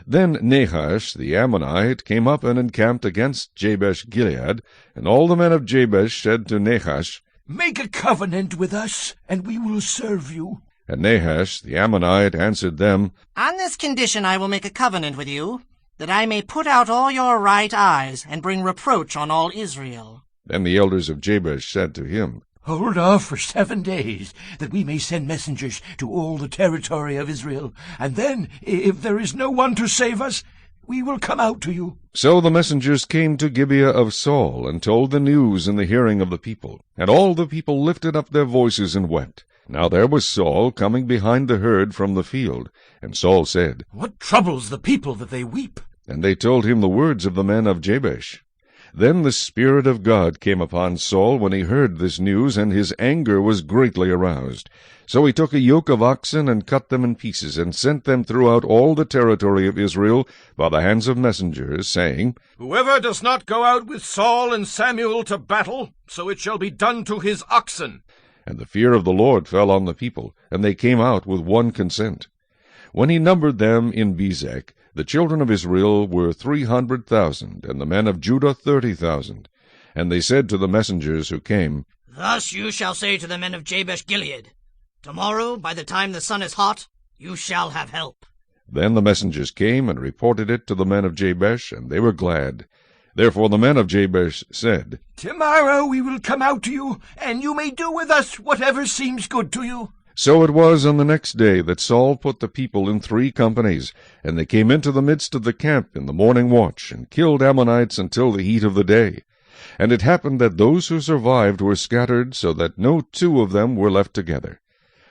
Then Nahash the Ammonite came up and encamped against Jabesh-Gilead, and all the men of Jabesh said to Nahash, Make a covenant with us, and we will serve you. And Nahash the Ammonite answered them, On this condition I will make a covenant with you, that I may put out all your right eyes, and bring reproach on all Israel. Then the elders of Jabesh said to him, Hold off for 7 days, that we may send messengers to all the territory of Israel. And then, if there is no one to save us, we will come out to you. So the messengers came to Gibeah of Saul, and told the news in the hearing of the people. And all the people lifted up their voices and wept. Now there was Saul coming behind the herd from the field. And Saul said, What troubles the people that they weep? And they told him the words of the men of Jabesh. Then the Spirit of God came upon Saul when he heard this news, and his anger was greatly aroused. So he took a yoke of oxen, and cut them in pieces, and sent them throughout all the territory of Israel by the hands of messengers, saying, Whoever does not go out with Saul and Samuel to battle, so it shall be done to his oxen. And the fear of the Lord fell on the people, and they came out with one consent. When he numbered them in Bezek, the children of Israel were 300,000, and the men of Judah 30,000. And they said to the messengers who came, Thus you shall say to the men of Jabesh-Gilead, Tomorrow, by the time the sun is hot, you shall have help. Then the messengers came and reported it to the men of Jabesh, and they were glad. Therefore the men of Jabesh said, Tomorrow we will come out to you, and you may do with us whatever seems good to you. So it was on the next day that Saul put the people in 3 companies, and they came into the midst of the camp in the morning watch, and killed Ammonites until the heat of the day. And it happened that those who survived were scattered, so that no 2 of them were left together.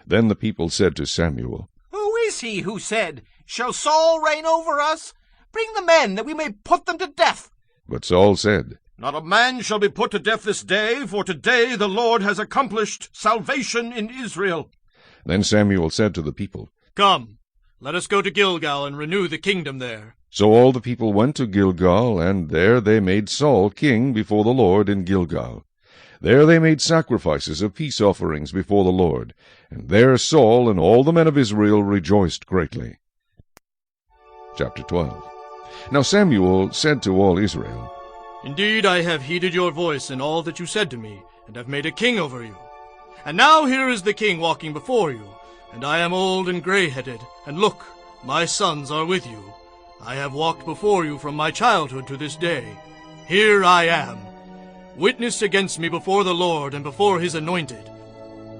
Then the people said to Samuel, Who is he who said, Shall Saul reign over us? Bring the men, that we may put them to death. But Saul said, Not a man shall be put to death this day, for today the Lord has accomplished salvation in Israel. Then Samuel said to the people, Come, let us go to Gilgal and renew the kingdom there. So all the people went to Gilgal, and there they made Saul king before the Lord in Gilgal. There they made sacrifices of peace offerings before the Lord, and there Saul and all the men of Israel rejoiced greatly. Chapter 12. Now Samuel said to all Israel, Indeed, I have heeded your voice in all that you said to me, and have made a king over you. And now here is the king walking before you, and I am old and gray-headed, and look, my sons are with you. I have walked before you from my childhood to this day. Here I am. Witness against me before the Lord and before his anointed.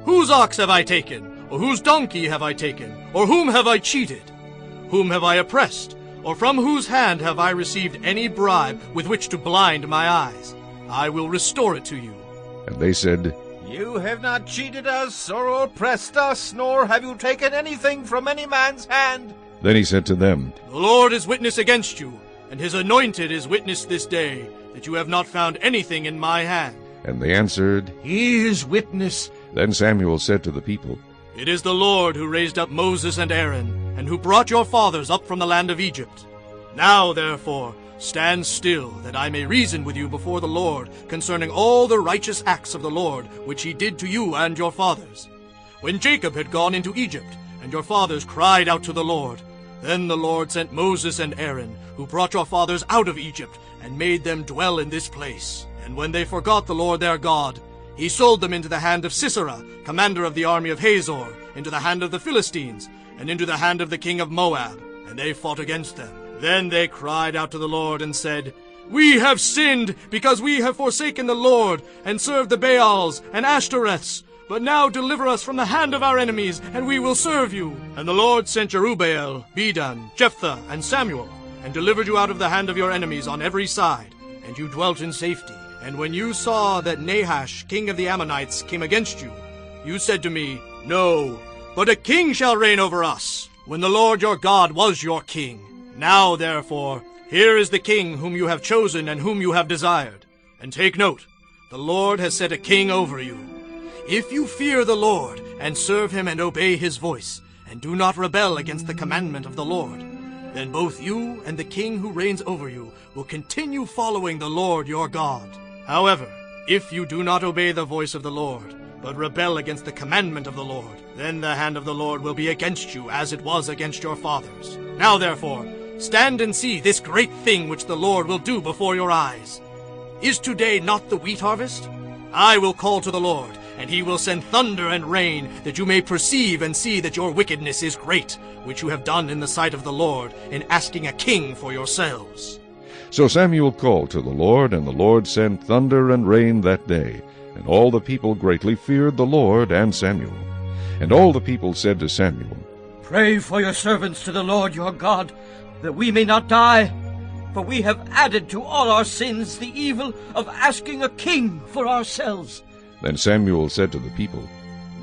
Whose ox have I taken? Or whose donkey have I taken? Or whom have I cheated? Whom have I oppressed? Or from whose hand have I received any bribe with which to blind my eyes? I will restore it to you. And they said, You have not cheated us or oppressed us, nor have you taken anything from any man's hand. Then he said to them, The Lord is witness against you, and his anointed is witness this day, that you have not found anything in my hand. And they answered, He is witness. Then Samuel said to the people, It is the Lord who raised up Moses and Aaron, and who brought your fathers up from the land of Egypt. Now, therefore, stand still, that I may reason with you before the Lord concerning all the righteous acts of the Lord, which he did to you and your fathers. When Jacob had gone into Egypt, and your fathers cried out to the Lord, then the Lord sent Moses and Aaron, who brought your fathers out of Egypt, and made them dwell in this place. And when they forgot the Lord their God, he sold them into the hand of Sisera, commander of the army of Hazor, into the hand of the Philistines, and into the hand of the king of Moab, and they fought against them. Then they cried out to the Lord and said, We have sinned, because we have forsaken the Lord, and served the Baals and Ashtoreths. But now deliver us from the hand of our enemies, and we will serve you. And the Lord sent Jerubbaal, Bedan, Jephthah, and Samuel, and delivered you out of the hand of your enemies on every side, and you dwelt in safety. And when you saw that Nahash, king of the Ammonites, came against you, you said to me, No, but a king shall reign over us, when the Lord your God was your king. Now, therefore, here is the king whom you have chosen and whom you have desired. And take note, the Lord has set a king over you. If you fear the Lord, and serve him and obey his voice, and do not rebel against the commandment of the Lord, then both you and the king who reigns over you will continue following the Lord your God. However, if you do not obey the voice of the Lord, but rebel against the commandment of the Lord, then the hand of the Lord will be against you as it was against your fathers. Now therefore, stand and see this great thing which the Lord will do before your eyes. Is today not the wheat harvest? I will call to the Lord, and he will send thunder and rain, that you may perceive and see that your wickedness is great, which you have done in the sight of the Lord, in asking a king for yourselves. So Samuel called to the Lord, and the Lord sent thunder and rain that day. And all the people greatly feared the Lord and Samuel. And all the people said to Samuel, Pray for your servants to the Lord your God, that we may not die. For we have added to all our sins the evil of asking a king for ourselves. Then Samuel said to the people,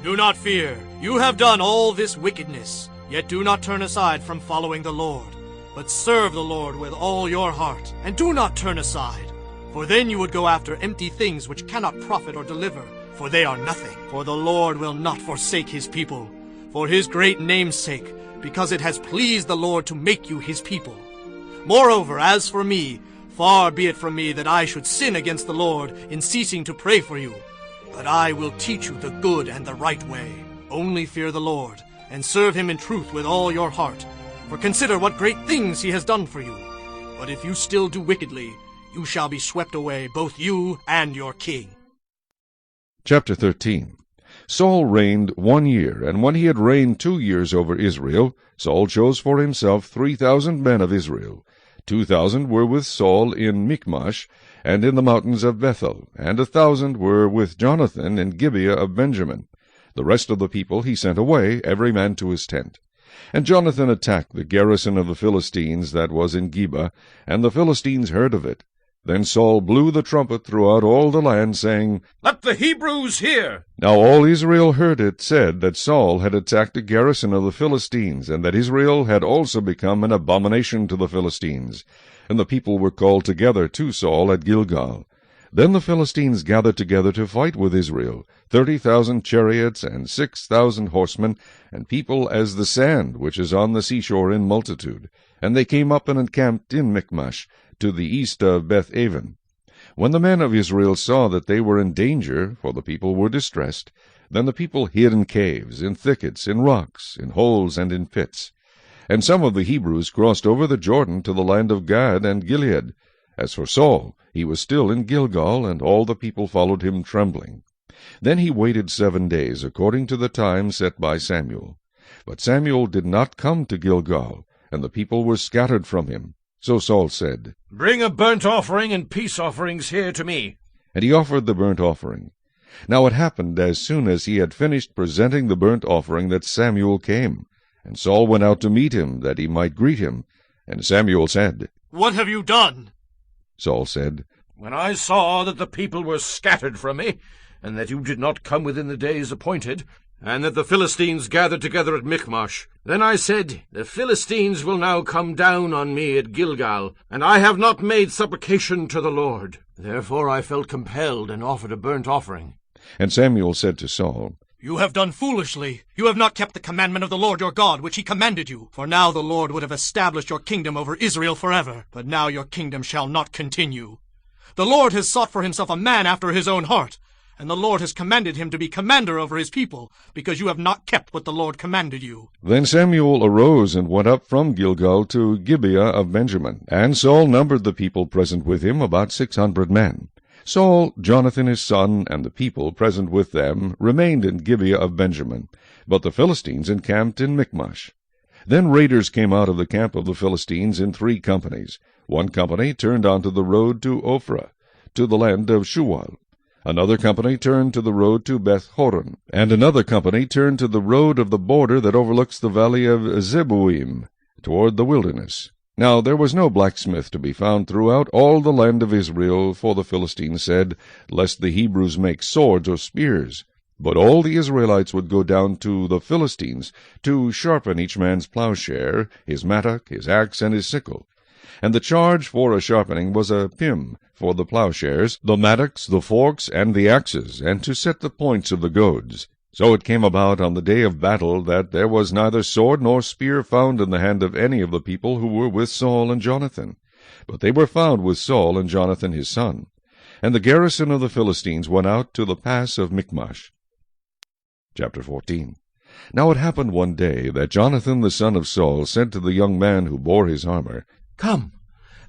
Do not fear. You have done all this wickedness, yet do not turn aside from following the Lord, but serve the Lord with all your heart, and do not turn aside. For then you would go after empty things which cannot profit or deliver, for they are nothing. For the Lord will not forsake his people, for his great name's sake, because it has pleased the Lord to make you his people. Moreover, as for me, far be it from me that I should sin against the Lord in ceasing to pray for you. But I will teach you the good and the right way. Only fear the Lord, and serve him in truth with all your heart. For consider what great things he has done for you. But if you still do wickedly, you shall be swept away, both you and your king. Chapter 13. Saul reigned 1 year, and when he had reigned 2 years over Israel, Saul chose for himself 3,000 men of Israel. 2,000 were with Saul in Michmash, and in the mountains of Bethel, and 1,000 were with Jonathan in Gibeah of Benjamin. The rest of the people he sent away, every man to his tent. And Jonathan attacked the garrison of the Philistines that was in Geba, and the Philistines heard of it. Then Saul blew the trumpet throughout all the land, saying, Let the Hebrews hear! Now all Israel heard it said that Saul had attacked the garrison of the Philistines, and that Israel had also become an abomination to the Philistines. And the people were called together to Saul at Gilgal. Then the Philistines gathered together to fight with Israel, 30,000 chariots and 6,000 horsemen, and people as the sand which is on the seashore in multitude. And they came up and encamped in Michmash, to the east of Beth-aven. When the men of Israel saw that they were in danger, for the people were distressed, then the people hid in caves, in thickets, in rocks, in holes, and in pits. And some of the Hebrews crossed over the Jordan to the land of Gad and Gilead. As for Saul, he was still in Gilgal, and all the people followed him trembling. Then he waited 7 days, according to the time set by Samuel. But Samuel did not come to Gilgal, and the people were scattered from him. So Saul said, Bring a burnt offering and peace offerings here to me. And he offered the burnt offering. Now it happened, as soon as he had finished presenting the burnt offering, that Samuel came. And Saul went out to meet him, that he might greet him. And Samuel said, What have you done? Saul said, When I saw that the people were scattered from me, and that you did not come within the days appointed, and that the Philistines gathered together at Michmash, then I said, The Philistines will now come down on me at Gilgal, and I have not made supplication to the Lord. Therefore I felt compelled and offered a burnt offering. And Samuel said to Saul, You have done foolishly. You have not kept the commandment of the Lord your God, which he commanded you. For now the Lord would have established your kingdom over Israel forever. But now your kingdom shall not continue. The Lord has sought for himself a man after his own heart, and the Lord has commanded him to be commander over his people, because you have not kept what the Lord commanded you. Then Samuel arose and went up from Gilgal to Gibeah of Benjamin. And Saul numbered the people present with him, about 600 men. Saul, Jonathan his son, and the people present with them remained in Gibeah of Benjamin, but the Philistines encamped in Michmash. Then raiders came out of the camp of the Philistines in 3 companies. One company turned onto the road to Ophrah, to the land of Shual. Another company turned to the road to Beth-horon, and another company turned to the road of the border that overlooks the valley of Zeboim, toward the wilderness. Now there was no blacksmith to be found throughout all the land of Israel, for the Philistines said, Lest the Hebrews make swords or spears. But all the Israelites would go down to the Philistines, to sharpen each man's plowshare, his mattock, his axe, and his sickle. And the charge for a sharpening was a pim for the plowshares, the mattocks, the forks, and the axes, and to set the points of the goads. So it came about on the day of battle that there was neither sword nor spear found in the hand of any of the people who were with Saul and Jonathan. But they were found with Saul and Jonathan his son. And the garrison of the Philistines went out to the pass of Michmash. Chapter 14. Now it happened one day that Jonathan the son of Saul said to the young man who bore his armor, Come,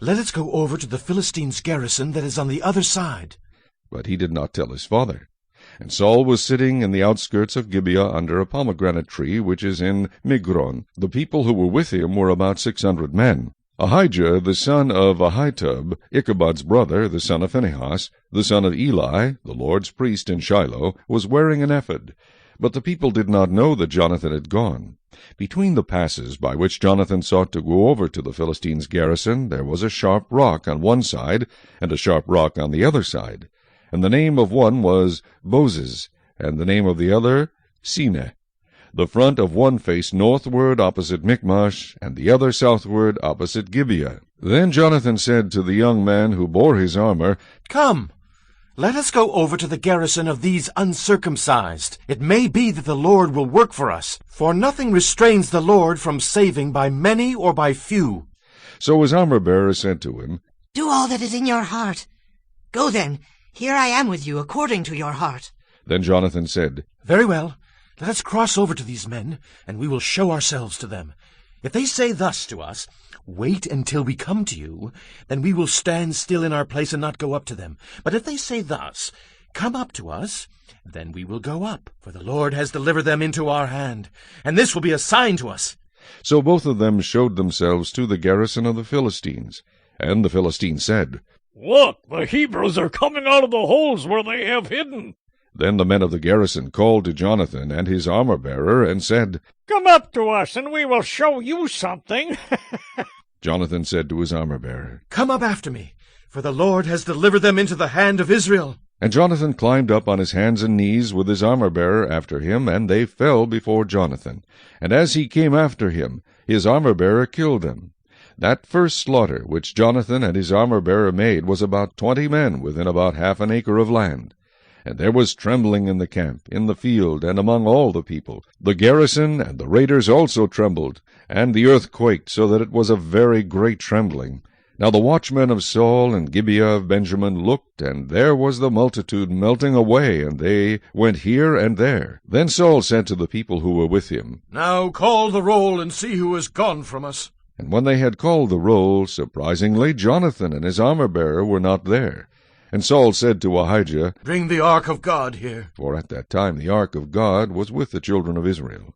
let us go over to the Philistines' garrison that is on the other side. But he did not tell his father. And Saul was sitting in the outskirts of Gibeah under a pomegranate tree which is in Migron. The people who were with him were about 600 men. Ahijah the son of Ahitub, Ichabod's brother, the son of Phinehas, the son of Eli, the Lord's priest in Shiloh, was wearing an ephod. But the people did not know that Jonathan had gone. Between the passes by which Jonathan sought to go over to the Philistines' garrison there was a sharp rock on one side, and a sharp rock on the other side. And the name of one was Bozez, and the name of the other Seneh. The front of one faced northward opposite Michmash, and the other southward opposite Gibeah. Then Jonathan said to the young man who bore his armor, Come, let us go over to the garrison of these uncircumcised. It may be that the Lord will work for us, for nothing restrains the Lord from saving by many or by few. So his armor-bearer said to him, Do all that is in your heart. Go then, here I am with you according to your heart. Then Jonathan said, Very well, let us cross over to these men, and we will show ourselves to them. If they say thus to us, Wait until we come to you, then we will stand still in our place and not go up to them. But if they say thus, Come up to us, then we will go up, for the Lord has delivered them into our hand, and this will be a sign to us. So both of them showed themselves to the garrison of the Philistines. And the Philistines said, Look, the Hebrews are coming out of the holes where they have hidden. Then the men of the garrison called to Jonathan and his armor-bearer, and said, Come up to us, and we will show you something. Jonathan said to his armor-bearer, Come up after me, for the Lord has delivered them into the hand of Israel. And Jonathan climbed up on his hands and knees with his armor-bearer after him, and they fell before Jonathan. And as he came after him, his armor-bearer killed them. That first slaughter which Jonathan and his armor-bearer made was about 20 men within about half an acre of land. And there was trembling in the camp, in the field, and among all the people. The garrison and the raiders also trembled, and the earth quaked, so that it was a very great trembling. Now the watchmen of Saul and Gibeah of Benjamin looked, and there was the multitude melting away, and they went here and there. Then Saul said to the people who were with him, Now call the roll and see who is gone from us. And when they had called the roll, surprisingly Jonathan and his armor-bearer were not there. And Saul said to Ahijah, Bring the ark of God here. For at that time the ark of God was with the children of Israel.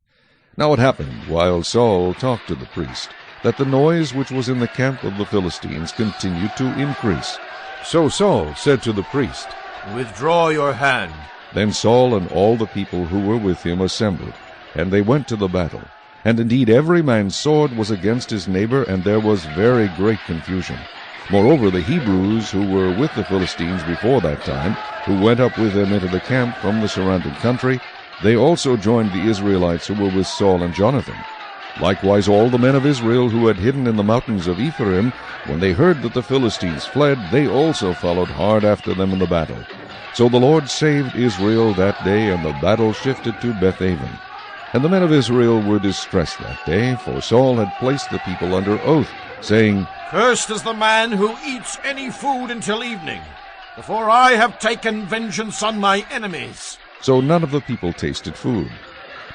Now it happened, while Saul talked to the priest, that the noise which was in the camp of the Philistines continued to increase. So Saul said to the priest, Withdraw your hand. Then Saul and all the people who were with him assembled, and they went to the battle. And indeed every man's sword was against his neighbor, and there was very great confusion. Moreover, the Hebrews who were with the Philistines before that time, who went up with them into the camp from the surrounding country, they also joined the Israelites who were with Saul and Jonathan. Likewise all the men of Israel who had hidden in the mountains of Ephraim, when they heard that the Philistines fled, they also followed hard after them in the battle. So the Lord saved Israel that day, and the battle shifted to Bethaven. And the men of Israel were distressed that day, for Saul had placed the people under oath, saying, Cursed is the man who eats any food until evening, before I have taken vengeance on my enemies. So none of the people tasted food.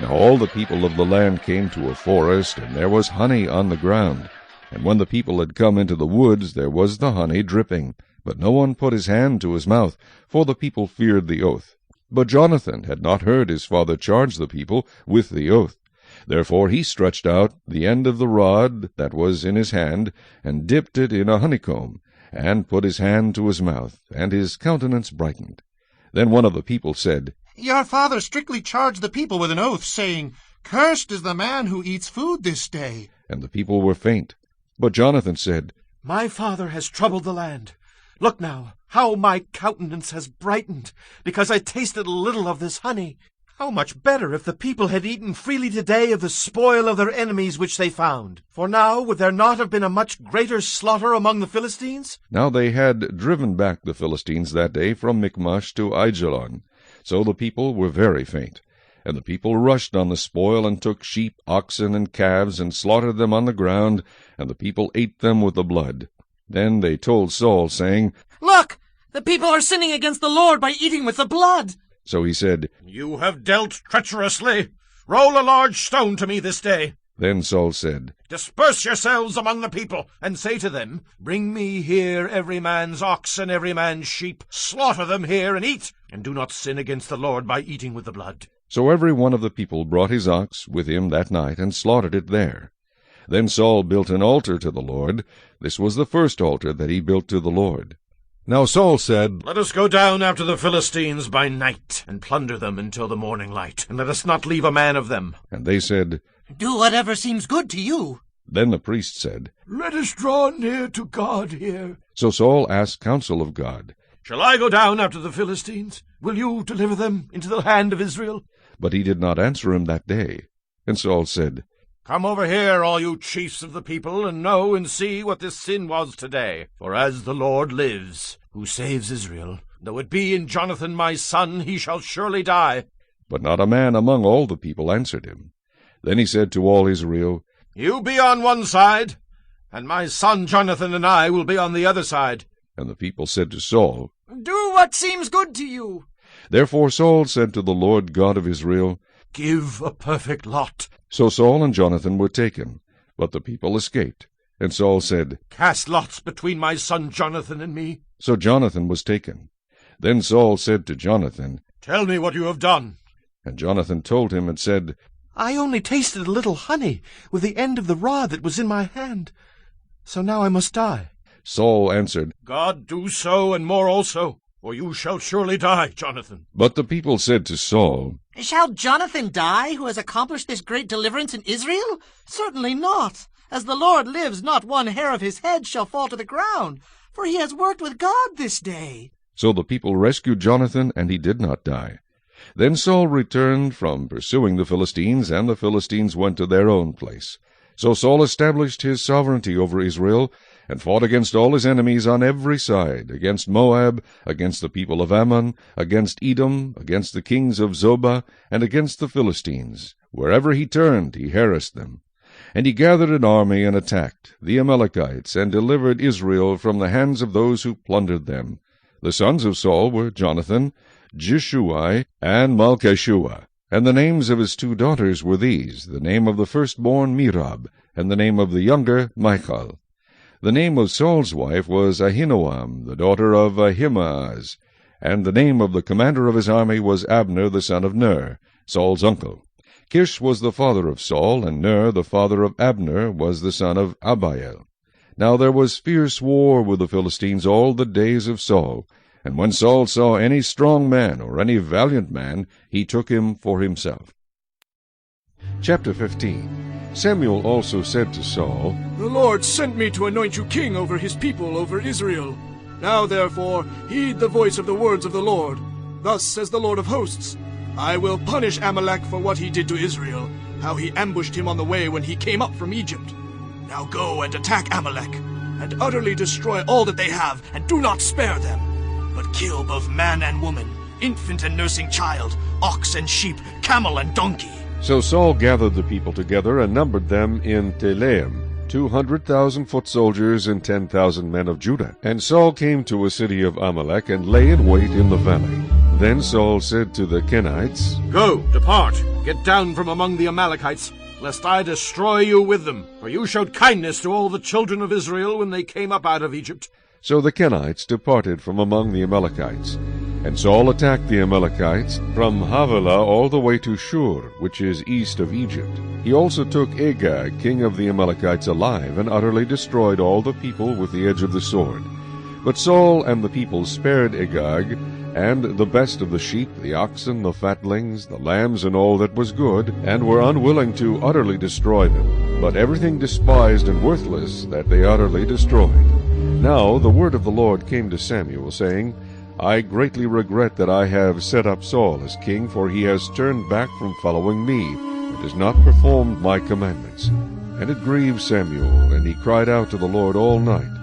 Now all the people of the land came to a forest, and there was honey on the ground. And when the people had come into the woods, there was the honey dripping. But no one put his hand to his mouth, for the people feared the oath. But Jonathan had not heard his father charge the people with the oath. Therefore he stretched out the end of the rod that was in his hand, and dipped it in a honeycomb, and put his hand to his mouth, and his countenance brightened. Then one of the people said, Your father strictly charged the people with an oath, saying, Cursed is the man who eats food this day. And the people were faint. But Jonathan said, My father has troubled the land. Look now, how my countenance has brightened, because I tasted a little of this honey. How much better if the people had eaten freely today of the spoil of their enemies which they found. For now would there not have been a much greater slaughter among the Philistines? Now they had driven back the Philistines that day from Michmash to Aijalon. So the people were very faint. And the people rushed on the spoil, and took sheep, oxen, and calves, and slaughtered them on the ground, and the people ate them with the blood. Then they told Saul, saying, Look! The people are sinning against the Lord by eating with the blood. So he said, You have dealt treacherously. Roll a large stone to me this day. Then Saul said, Disperse yourselves among the people, and say to them, Bring me here every man's ox and every man's sheep. Slaughter them here and eat, and do not sin against the Lord by eating with the blood. So every one of the people brought his ox with him that night, and slaughtered it there. Then Saul built an altar to the Lord. This was the first altar that he built to the Lord. Now Saul said, Let us go down after the Philistines by night, and plunder them until the morning light, and let us not leave a man of them. And they said, Do whatever seems good to you. Then the priest said, Let us draw near to God here. So Saul asked counsel of God. Shall I go down after the Philistines? Will you deliver them into the hand of Israel? But he did not answer him that day. And Saul said, Come over here, all you chiefs of the people, and know and see what this sin was today. For as the Lord lives, who saves Israel, though it be in Jonathan my son, he shall surely die. But not a man among all the people answered him. Then he said to all Israel, You be on one side, and my son Jonathan and I will be on the other side. And the people said to Saul, Do what seems good to you. Therefore Saul said to the Lord God of Israel, Give a perfect lot. So Saul and Jonathan were taken, but the people escaped. And Saul said, Cast lots between my son Jonathan and me. So Jonathan was taken. Then Saul said to Jonathan, Tell me what you have done. And Jonathan told him and said, I only tasted a little honey with the end of the rod that was in my hand. So now I must die. Saul answered, God do so, and more also, or you shall surely die, Jonathan. But the people said to Saul, Shall Jonathan die, who has accomplished this great deliverance in Israel? Certainly not. As the Lord lives, not one hair of his head shall fall to the ground, for he has worked with God this day. So the people rescued Jonathan, and he did not die. Then Saul returned from pursuing the Philistines, and the Philistines went to their own place. So Saul established his sovereignty over Israel, and fought against all his enemies on every side, against Moab, against the people of Ammon, against Edom, against the kings of Zobah, and against the Philistines. Wherever he turned, he harassed them. And he gathered an army and attacked the Amalekites, and delivered Israel from the hands of those who plundered them. The sons of Saul were Jonathan, Jeshuai, and Malchishua. And the names of his 2 daughters were these, the name of the firstborn Merab, and the name of the younger Michal. The name of Saul's wife was Ahinoam, the daughter of Ahimaaz, and the name of the commander of his army was Abner the son of Ner, Saul's uncle. Kish was the father of Saul, and Ner, the father of Abner, was the son of Abiel. Now there was fierce war with the Philistines all the days of Saul, and when Saul saw any strong man or any valiant man, he took him for himself. Chapter 15. Samuel also said to Saul, The Lord sent me to anoint you king over his people, over Israel. Now therefore heed the voice of the words of the Lord. Thus says the Lord of hosts, I will punish Amalek for what he did to Israel, how he ambushed him on the way when he came up from Egypt. Now go and attack Amalek, and utterly destroy all that they have, and do not spare them, but kill both man and woman, infant and nursing child, ox and sheep, camel and donkey. So Saul gathered the people together and numbered them in Telaim, 200,000 foot soldiers and 10,000 men of Judah. And Saul came to a city of Amalek and lay in wait in the valley. Then Saul said to the Kenites, Go, depart, get down from among the Amalekites, lest I destroy you with them. For you showed kindness to all the children of Israel when they came up out of Egypt. So the Kenites departed from among the Amalekites. And Saul attacked the Amalekites from Havilah all the way to Shur, which is east of Egypt. He also took Agag, king of the Amalekites, alive, and utterly destroyed all the people with the edge of the sword. But Saul and the people spared Agag, and the best of the sheep, the oxen, the fatlings, the lambs, and all that was good, and were unwilling to utterly destroy them, but everything despised and worthless that they utterly destroyed. Now the word of the Lord came to Samuel, saying, I greatly regret that I have set up Saul as king, for he has turned back from following me, and has not performed my commandments. And it grieved Samuel, and he cried out to the Lord all night.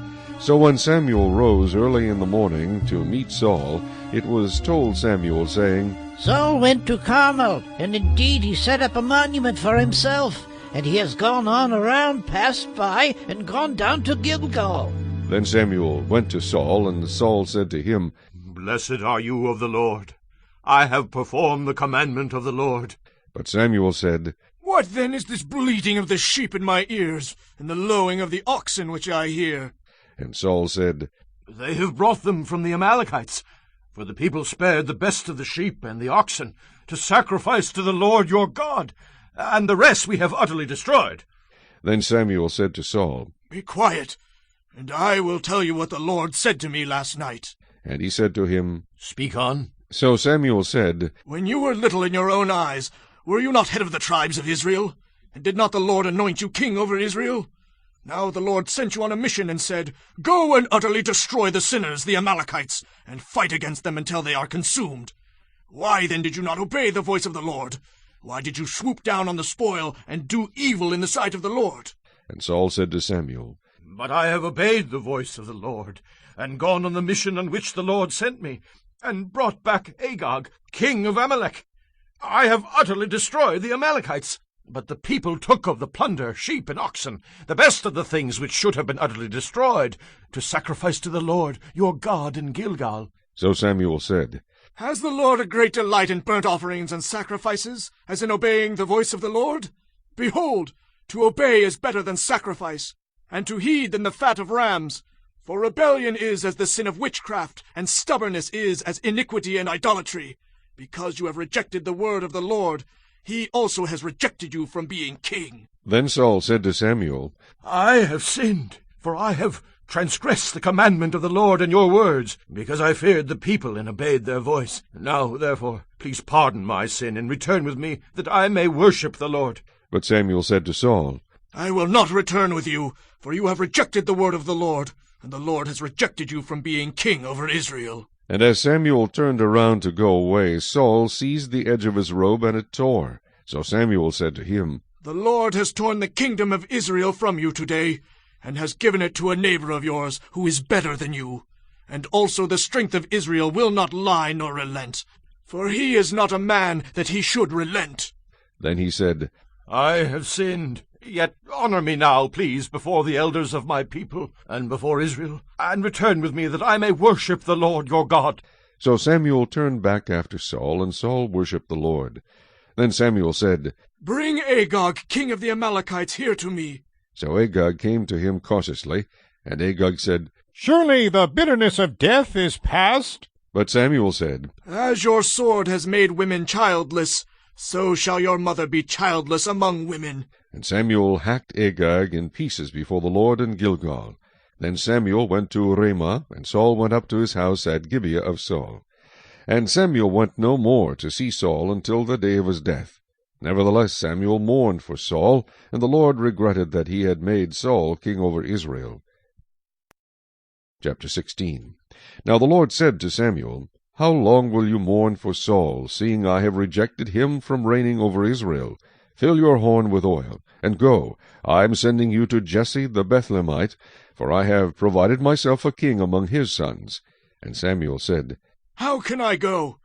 So when Samuel rose early in the morning to meet Saul, it was told Samuel, saying, Saul went to Carmel, and indeed he set up a monument for himself, and he has gone on around, passed by, and gone down to Gilgal. Then Samuel went to Saul, and Saul said to him, Blessed are you of the Lord. I have performed the commandment of the Lord. But Samuel said, What then is this bleating of the sheep in my ears, and the lowing of the oxen which I hear? And Saul said, They have brought them from the Amalekites, for the people spared the best of the sheep and the oxen, to sacrifice to the Lord your God, and the rest we have utterly destroyed. Then Samuel said to Saul, Be quiet, and I will tell you what the Lord said to me last night. And he said to him, Speak on. So Samuel said, When you were little in your own eyes, were you not head of the tribes of Israel? And did not the Lord anoint you king over Israel? Now the Lord sent you on a mission and said, Go and utterly destroy the sinners, the Amalekites, and fight against them until they are consumed. Why then did you not obey the voice of the Lord? Why did you swoop down on the spoil and do evil in the sight of the Lord? And Saul said to Samuel, But I have obeyed the voice of the Lord, and gone on the mission on which the Lord sent me, and brought back Agag, king of Amalek. I have utterly destroyed the Amalekites. But the people took of the plunder, sheep and oxen, the best of the things which should have been utterly destroyed, to sacrifice to the Lord your God in Gilgal. So Samuel said, Has the Lord a great delight in burnt offerings and sacrifices, as in obeying the voice of the Lord? Behold, to obey is better than sacrifice, and to heed than the fat of rams. For rebellion is as the sin of witchcraft, and stubbornness is as iniquity and idolatry. Because you have rejected the word of the Lord, he also has rejected you from being king. Then Saul said to Samuel, I have sinned, for I have transgressed the commandment of the Lord and your words, because I feared the people and obeyed their voice. Now, therefore, please pardon my sin, and return with me, that I may worship the Lord. But Samuel said to Saul, I will not return with you, for you have rejected the word of the Lord, and the Lord has rejected you from being king over Israel. And as Samuel turned around to go away, Saul seized the edge of his robe, and it tore. So Samuel said to him, The Lord has torn the kingdom of Israel from you today, and has given it to a neighbor of yours who is better than you. And also the strength of Israel will not lie nor relent, for he is not a man that he should relent. Then he said, I have sinned. Yet honor me now, please, before the elders of my people, and before Israel, and return with me, that I may worship the Lord your God. So Samuel turned back after Saul, and Saul worshipped the Lord. Then Samuel said, Bring Agag, king of the Amalekites, here to me. So Agag came to him cautiously, and Agag said, Surely the bitterness of death is past. But Samuel said, As your sword has made women childless, so shall your mother be childless among women. And Samuel hacked Agag in pieces before the Lord in Gilgal. Then Samuel went to Ramah, and Saul went up to his house at Gibeah of Saul. And Samuel went no more to see Saul until the day of his death. Nevertheless Samuel mourned for Saul, and the Lord regretted that he had made Saul king over Israel. Chapter 16. Now the Lord said to Samuel, How long will you mourn for Saul, seeing I have rejected him from reigning over Israel? Fill your horn with oil, and go. I am sending you to Jesse the Bethlehemite, for I have provided myself a king among his sons. And Samuel said, How can I go?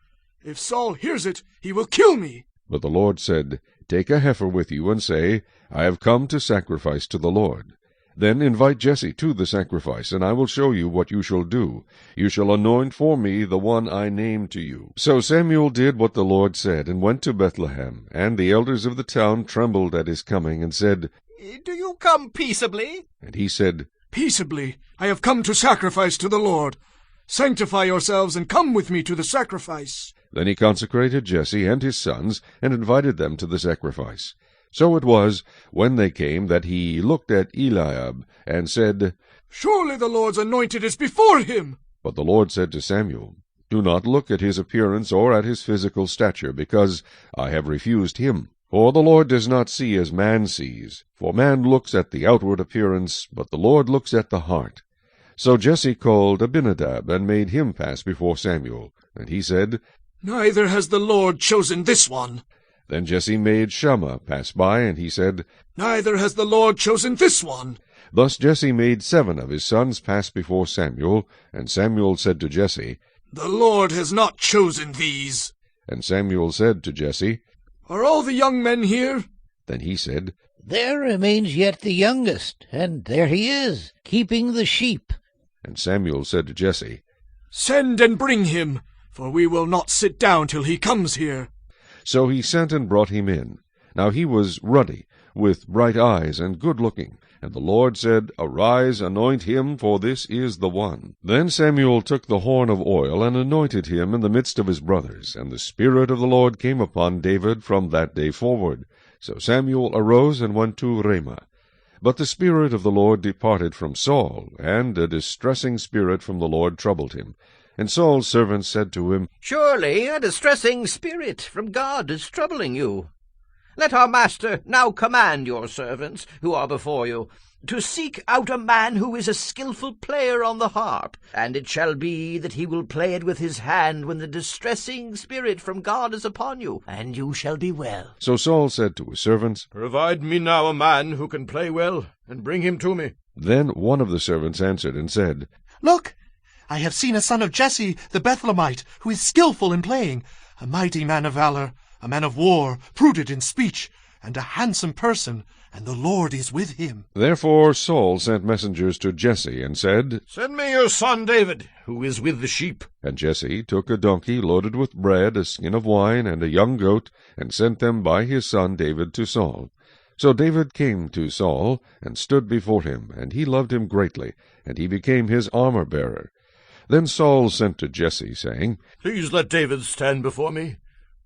If Saul hears it, he will kill me. But the Lord said, Take a heifer with you, and say, I have come to sacrifice to the Lord. Then invite Jesse to the sacrifice, and I will show you what you shall do. You shall anoint for me the one I name to you. So Samuel did what the Lord said, and went to Bethlehem. And the elders of the town trembled at his coming, and said, Do you come peaceably? And he said, Peaceably. I have come to sacrifice to the Lord. Sanctify yourselves, and come with me to the sacrifice. Then he consecrated Jesse and his sons, and invited them to the sacrifice. So it was, when they came, that he looked at Eliab, and said, Surely the Lord's anointed is before him. But the Lord said to Samuel, Do not look at his appearance or at his physical stature, because I have refused him. For the Lord does not see as man sees. For man looks at the outward appearance, but the Lord looks at the heart. So Jesse called Abinadab, and made him pass before Samuel. And he said, Neither has the Lord chosen this one. Then Jesse made Shammah pass by, and he said, Neither has the Lord chosen this one. Thus Jesse made 7 of his sons pass before Samuel. And Samuel said to Jesse, The Lord has not chosen these. And Samuel said to Jesse, Are all the young men here? Then he said, There remains yet the youngest, and there he is, keeping the sheep. And Samuel said to Jesse, Send and bring him, for we will not sit down till he comes here. So he sent and brought him in. Now he was ruddy, with bright eyes, and good-looking. And the Lord said, Arise, anoint him, for this is the one. Then Samuel took the horn of oil, and anointed him in the midst of his brothers. And the Spirit of the Lord came upon David from that day forward. So Samuel arose and went to Ramah. But the Spirit of the Lord departed from Saul, and a distressing spirit from the Lord troubled him. And Saul's servants said to him, Surely a distressing spirit from God is troubling you. Let our master now command your servants, who are before you, to seek out a man who is a skilful player on the harp, and it shall be that he will play it with his hand when the distressing spirit from God is upon you, and you shall be well. So Saul said to his servants, Provide me now a man who can play well, and bring him to me. Then one of the servants answered and said, Look, I have seen a son of Jesse the Bethlehemite, who is skillful in playing, a mighty man of valor, a man of war, prudent in speech, and a handsome person, and the Lord is with him. Therefore Saul sent messengers to Jesse, and said, Send me your son David, who is with the sheep. And Jesse took a donkey loaded with bread, a skin of wine, and a young goat, and sent them by his son David to Saul. So David came to Saul, and stood before him, and he loved him greatly, and he became his armor-bearer. Then Saul sent to Jesse, saying, Please let David stand before me,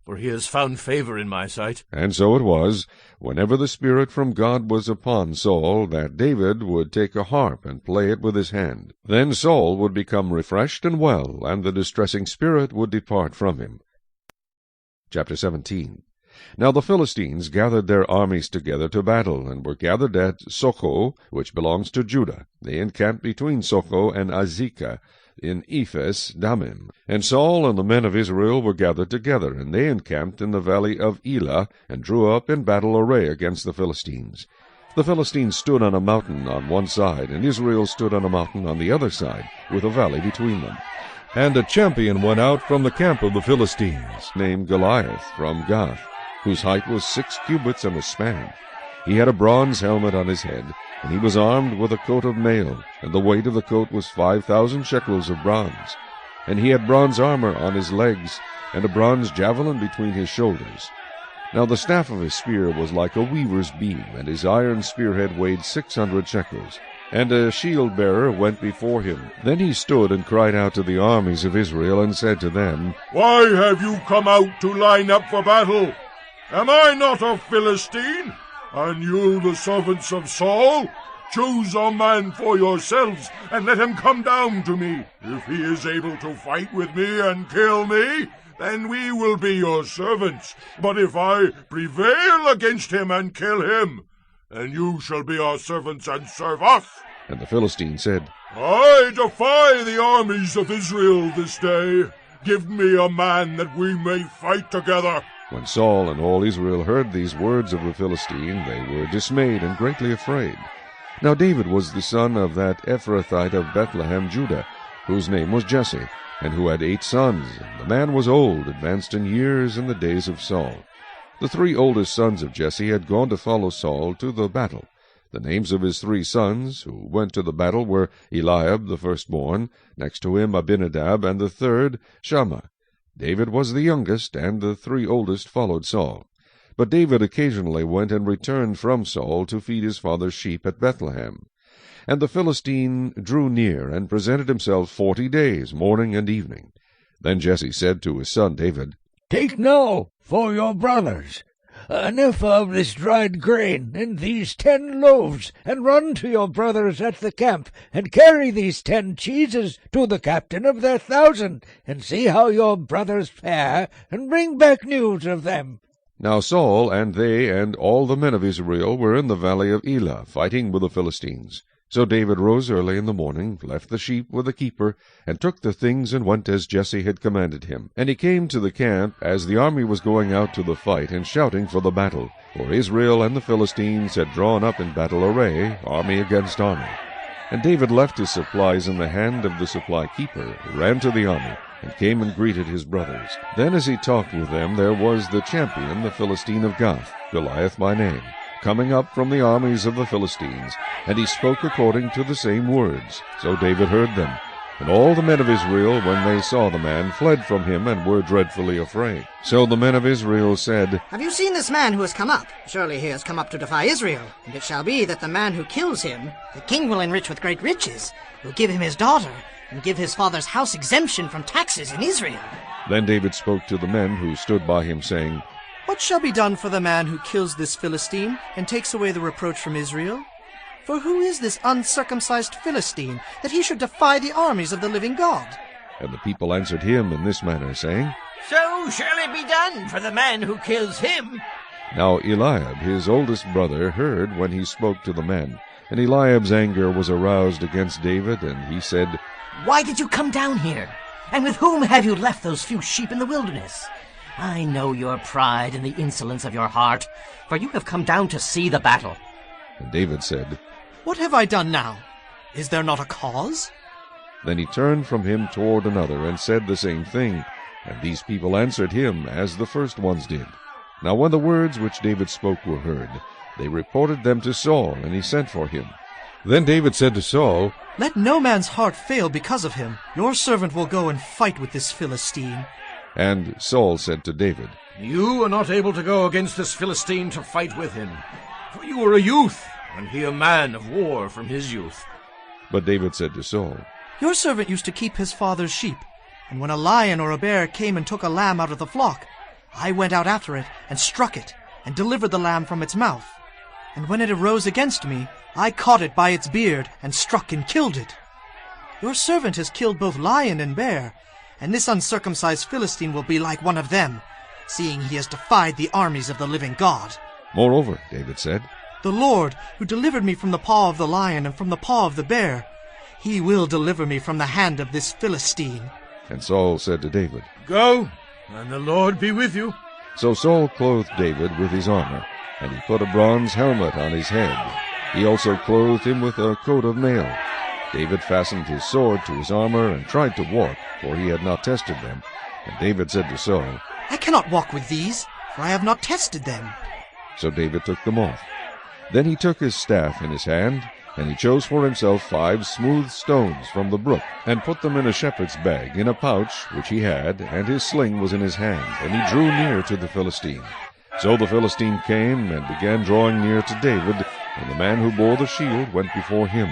for he has found favor in my sight. And so it was, whenever the Spirit from God was upon Saul, that David would take a harp and play it with his hand. Then Saul would become refreshed and well, and the distressing spirit would depart from him. Chapter 17. Now the Philistines gathered their armies together to battle, and were gathered at Socho, which belongs to Judah. They encamped between Socho and Azekah, in Ephes Dammim. And Saul and the men of Israel were gathered together, and they encamped in the valley of Elah, and drew up in battle array against the Philistines. The Philistines stood on a mountain on one side, and Israel stood on a mountain on the other side, with a valley between them. And a champion went out from the camp of the Philistines, named Goliath, from Gath, whose height was 6 cubits and a span. He had a bronze helmet on his head, and he was armed with a coat of mail, and the weight of the coat was 5,000 shekels of bronze. And he had bronze armor on his legs, and a bronze javelin between his shoulders. Now the staff of his spear was like a weaver's beam, and his iron spearhead weighed 600 shekels. And a shield-bearer went before him. Then he stood and cried out to the armies of Israel, and said to them, Why have you come out to line up for battle? Am I not a Philistine? And you, the servants of Saul? Choose a man for yourselves, and let him come down to me. If he is able to fight with me and kill me, then we will be your servants. But if I prevail against him and kill him, then you shall be our servants and serve us. And the Philistine said, I defy the armies of Israel this day. Give me a man that we may fight together. When Saul and all Israel heard these words of the Philistine, they were dismayed and greatly afraid. Now David was the son of that Ephrathite of Bethlehem, Judah, whose name was Jesse, and who had 8 sons. And the man was old, advanced in years in the days of Saul. The 3 oldest sons of Jesse had gone to follow Saul to the battle. The names of his 3 sons, who went to the battle, were Eliab the firstborn, next to him Abinadab, and the third Shammah. David was the youngest, and the 3 oldest followed Saul. But David occasionally went and returned from Saul to feed his father's sheep at Bethlehem. And the Philistine drew near, and presented himself 40 days, morning and evening. Then Jesse said to his son David, Take now for your brothers an ephah of this dried grain, and these 10 loaves, and run to your brothers at the camp, and carry these 10 cheeses to the captain of their 1,000, and see how your brothers fare, and bring back news of them. Now Saul and they and all the men of Israel were in the valley of Elah, fighting with the Philistines. So David rose early in the morning, left the sheep with the keeper, and took the things, and went as Jesse had commanded him. And he came to the camp as the army was going out to the fight, and shouting for the battle. For Israel and the Philistines had drawn up in battle array, army against army. And David left his supplies in the hand of the supply keeper, who ran to the army, and came and greeted his brothers. Then as he talked with them, there was the champion, the Philistine of Gath, Goliath by name, coming up from the armies of the Philistines, and he spoke according to the same words. So David heard them. And all the men of Israel, when they saw the man, fled from him, and were dreadfully afraid. So the men of Israel said, Have you seen this man who has come up? Surely he has come up to defy Israel. And it shall be that the man who kills him, the king will enrich with great riches, will give him his daughter, and give his father's house exemption from taxes in Israel. Then David spoke to the men who stood by him, saying, What shall be done for the man who kills this Philistine, and takes away the reproach from Israel? For who is this uncircumcised Philistine, that he should defy the armies of the living God? And the people answered him in this manner, saying, So shall it be done for the man who kills him. Now Eliab, his oldest brother, heard when he spoke to the men. And Eliab's anger was aroused against David, and he said, Why did you come down here? And with whom have you left those few sheep in the wilderness? I know your pride and the insolence of your heart, for you have come down to see the battle. And David said, What have I done now? Is there not a cause? Then he turned from him toward another, and said the same thing. And these people answered him as the first ones did. Now when the words which David spoke were heard, they reported them to Saul, and he sent for him. Then David said to Saul, Let no man's heart fail because of him. Your servant will go and fight with this Philistine. And Saul said to David, You are not able to go against this Philistine to fight with him, for you are a youth, and he a man of war from his youth. But David said to Saul, Your servant used to keep his father's sheep, and when a lion or a bear came and took a lamb out of the flock, I went out after it and struck it, and delivered the lamb from its mouth. And when it arose against me, I caught it by its beard, and struck and killed it. Your servant has killed both lion and bear, and this uncircumcised Philistine will be like one of them, seeing he has defied the armies of the living God. Moreover, David said, The Lord, who delivered me from the paw of the lion and from the paw of the bear, he will deliver me from the hand of this Philistine. And Saul said to David, Go, and the Lord be with you. So Saul clothed David with his armor, and he put a bronze helmet on his head. He also clothed him with a coat of mail. David fastened his sword to his armor, and tried to walk, for he had not tested them. And David said to Saul, I cannot walk with these, for I have not tested them. So David took them off. Then he took his staff in his hand, and he chose for himself 5 smooth stones from the brook, and put them in a shepherd's bag, in a pouch which he had, and his sling was in his hand, and he drew near to the Philistine. So the Philistine came, and began drawing near to David, and the man who bore the shield went before him.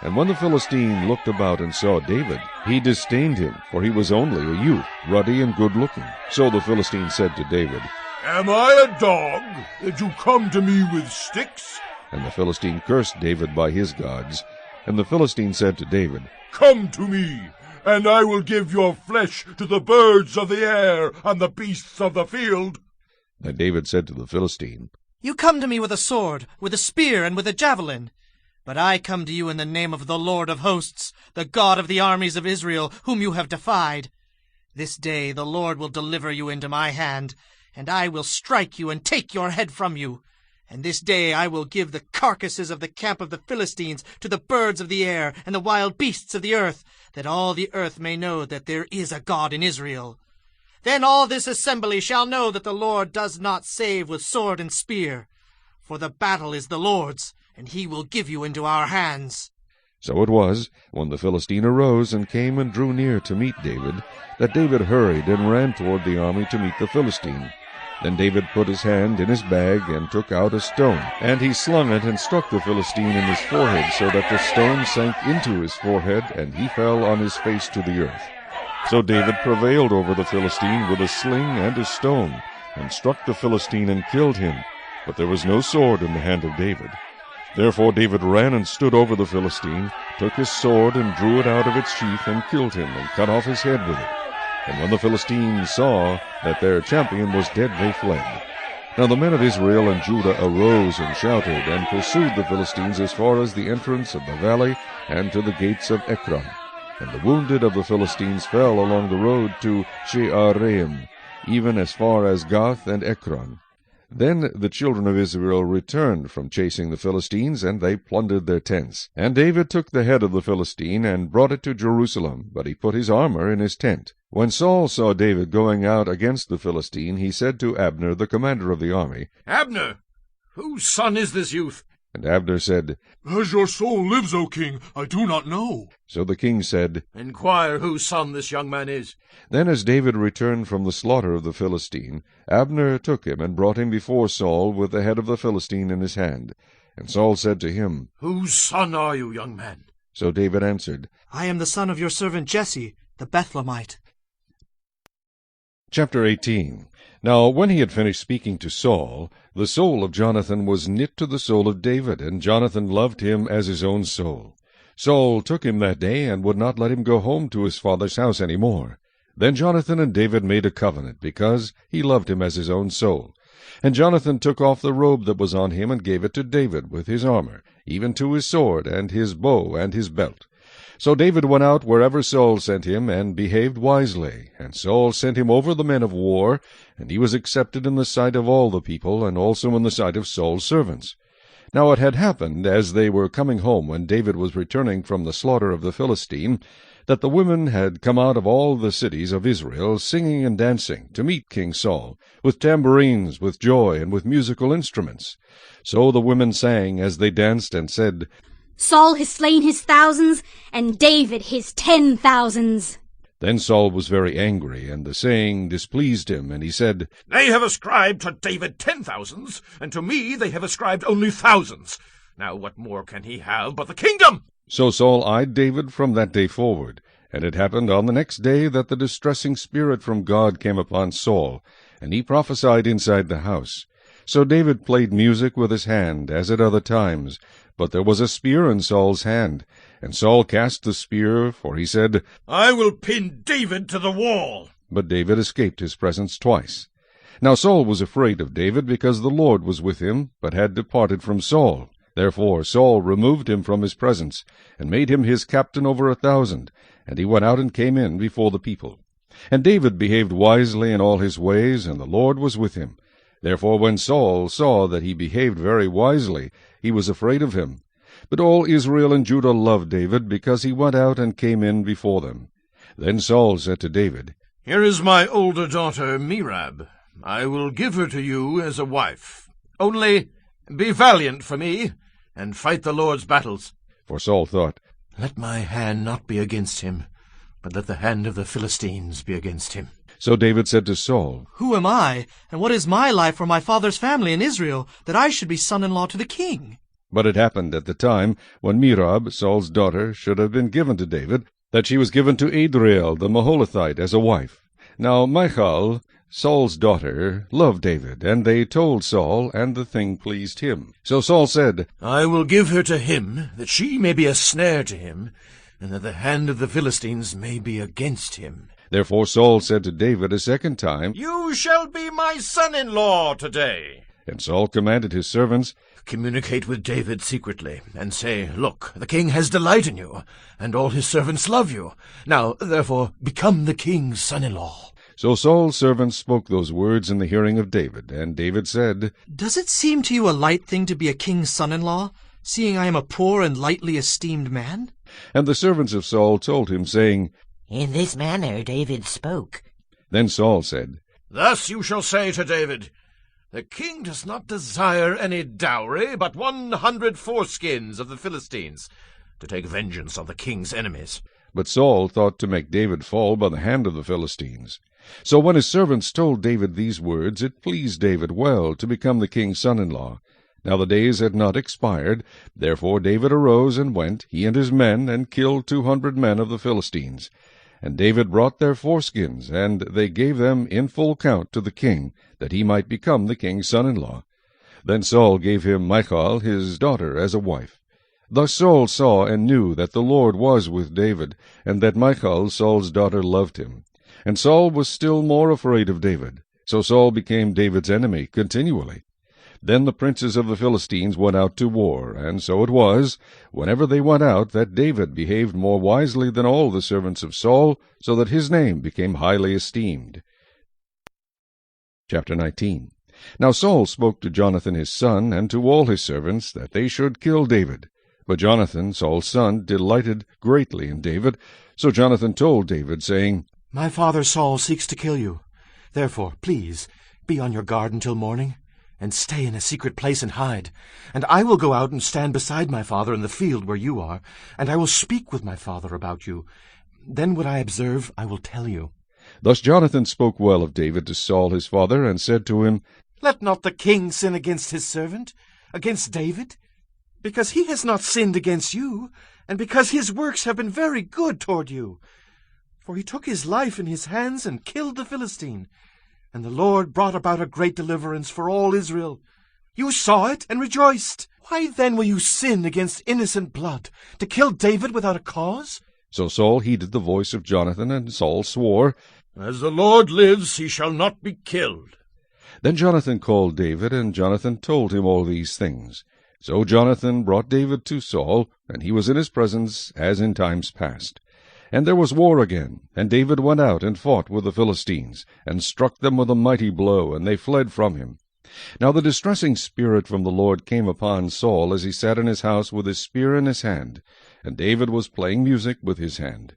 And when the Philistine looked about and saw David, he disdained him, for he was only a youth, ruddy and good-looking. So the Philistine said to David, Am I a dog that you come to me with sticks? And the Philistine cursed David by his gods. And the Philistine said to David, Come to me, and I will give your flesh to the birds of the air and the beasts of the field. Then David said to the Philistine, You come to me with a sword, with a spear, and with a javelin. But I come to you in the name of the Lord of hosts, the God of the armies of Israel, whom you have defied. This day the Lord will deliver you into my hand, and I will strike you and take your head from you. And this day I will give the carcasses of the camp of the Philistines to the birds of the air and the wild beasts of the earth, that all the earth may know that there is a God in Israel. Then all this assembly shall know that the Lord does not save with sword and spear. For the battle is the Lord's, and he will give you into our hands. So it was, when the Philistine arose and came and drew near to meet David, that David hurried and ran toward the army to meet the Philistine. Then David put his hand in his bag and took out a stone, and he slung it and struck the Philistine in his forehead, so that the stone sank into his forehead, and he fell on his face to the earth. So David prevailed over the Philistine with a sling and a stone, and struck the Philistine and killed him. But there was no sword in the hand of David. Therefore David ran and stood over the Philistine, took his sword and drew it out of its sheath, and killed him, and cut off his head with it. And when the Philistines saw that their champion was dead, they fled. Now the men of Israel and Judah arose and shouted, and pursued the Philistines as far as the entrance of the valley, and to the gates of Ekron. And the wounded of the Philistines fell along the road to Shearaim, even as far as Gath and Ekron. Then the children of Israel returned from chasing the Philistines, and they plundered their tents. And David took the head of the Philistine, and brought it to Jerusalem, but he put his armor in his tent. When Saul saw David going out against the Philistine, he said to Abner, the commander of the army, Abner, whose son is this youth? And Abner said, As your soul lives, O king, I do not know. So the king said, Inquire whose son this young man is. Then as David returned from the slaughter of the Philistine, Abner took him and brought him before Saul with the head of the Philistine in his hand. And Saul said to him, Whose son are you, young man? So David answered, I am the son of your servant Jesse, the Bethlehemite. Chapter 18. Now when he had finished speaking to Saul, the soul of Jonathan was knit to the soul of David, and Jonathan loved him as his own soul. Saul took him that day, and would not let him go home to his father's house any more. Then Jonathan and David made a covenant, because he loved him as his own soul. And Jonathan took off the robe that was on him, and gave it to David with his armor, even to his sword, and his bow, and his belt. So David went out wherever Saul sent him, and behaved wisely. And Saul sent him over the men of war, and he was accepted in the sight of all the people, and also in the sight of Saul's servants. Now it had happened, as they were coming home when David was returning from the slaughter of the Philistine, that the women had come out of all the cities of Israel, singing and dancing, to meet King Saul, with tambourines, with joy, and with musical instruments. So the women sang as they danced, and said, Saul has slain his thousands, and David his 10,000s. Then Saul was very angry, and the saying displeased him, and he said, They have ascribed to David 10,000s, and to me they have ascribed only thousands. Now what more can he have but the kingdom? So Saul eyed David from that day forward. And it happened on the next day that the distressing spirit from God came upon Saul, and he prophesied inside the house. So David played music with his hand, as at other times, but there was a spear in Saul's hand. And Saul cast the spear, for he said, I will pin David to the wall. But David escaped his presence twice. Now Saul was afraid of David, because the Lord was with him, but had departed from Saul. Therefore Saul removed him from his presence, and made him his captain over 1,000, and he went out and came in before the people. And David behaved wisely in all his ways, and the Lord was with him. Therefore when Saul saw that he behaved very wisely, he was afraid of him. But all Israel and Judah loved David, because he went out and came in before them. Then Saul said to David, Here is my older daughter Merab. I will give her to you as a wife. Only be valiant for me, and fight the Lord's battles. For Saul thought, Let my hand not be against him, but let the hand of the Philistines be against him. So David said to Saul, Who am I, and what is my life for my father's family in Israel, that I should be son-in-law to the king? But it happened at the time when Merab, Saul's daughter, should have been given to David, that she was given to Adriel the Maholithite as a wife. Now Michal, Saul's daughter loved David, and they told Saul, and the thing pleased him. So Saul said, I will give her to him, that she may be a snare to him, and that the hand of the Philistines may be against him. Therefore Saul said to David a second time, You shall be my son-in-law today. And Saul commanded his servants, Communicate with David secretly, and say, Look, the king has delight in you, and all his servants love you. Now, therefore, become the king's son-in-law. So Saul's servants spoke those words in the hearing of David, and David said, Does it seem to you a light thing to be a king's son-in-law, seeing I am a poor and lightly esteemed man? And the servants of Saul told him, saying, In this manner David spoke. Then Saul said, Thus you shall say to David, The king does not desire any dowry, but 100 foreskins of the Philistines, to take vengeance on the king's enemies. But Saul thought to make David fall by the hand of the Philistines. So when his servants told David these words, it pleased David well to become the king's son-in-law. Now the days had not expired. Therefore David arose and went, he and his men, and killed 200 men of the Philistines. And David brought their foreskins, and they gave them in full count to the king, that he might become the king's son-in-law. Then Saul gave him Michal his daughter as a wife. Thus Saul saw and knew that the Lord was with David, and that Michal Saul's daughter loved him. And Saul was still more afraid of David. So Saul became David's enemy continually. Then the princes of the Philistines went out to war, and so it was, whenever they went out, that David behaved more wisely than all the servants of Saul, so that his name became highly esteemed. Chapter 19. Now Saul spoke to Jonathan his son, and to all his servants, that they should kill David. But Jonathan, Saul's son, delighted greatly in David. So Jonathan told David, saying, My father Saul seeks to kill you. Therefore, please, be on your guard until morning, and stay in a secret place and hide. And I will go out and stand beside my father in the field where you are, and I will speak with my father about you. Then what I observe I will tell you. Thus Jonathan spoke well of David to Saul his father, and said to him, Let not the king sin against his servant, against David, because he has not sinned against you, and because his works have been very good toward you. For he took his life in his hands and killed the Philistine, and the Lord brought about a great deliverance for all Israel. You saw it and rejoiced. Why then will you sin against innocent blood, to kill David without a cause? So Saul heeded the voice of Jonathan, and Saul swore, As the Lord lives, he shall not be killed. Then Jonathan called David, and Jonathan told him all these things. So Jonathan brought David to Saul, and he was in his presence as in times past. And there was war again, and David went out and fought with the Philistines, and struck them with a mighty blow, and they fled from him. Now the distressing spirit from the Lord came upon Saul as he sat in his house with his spear in his hand, and David was playing music with his hand.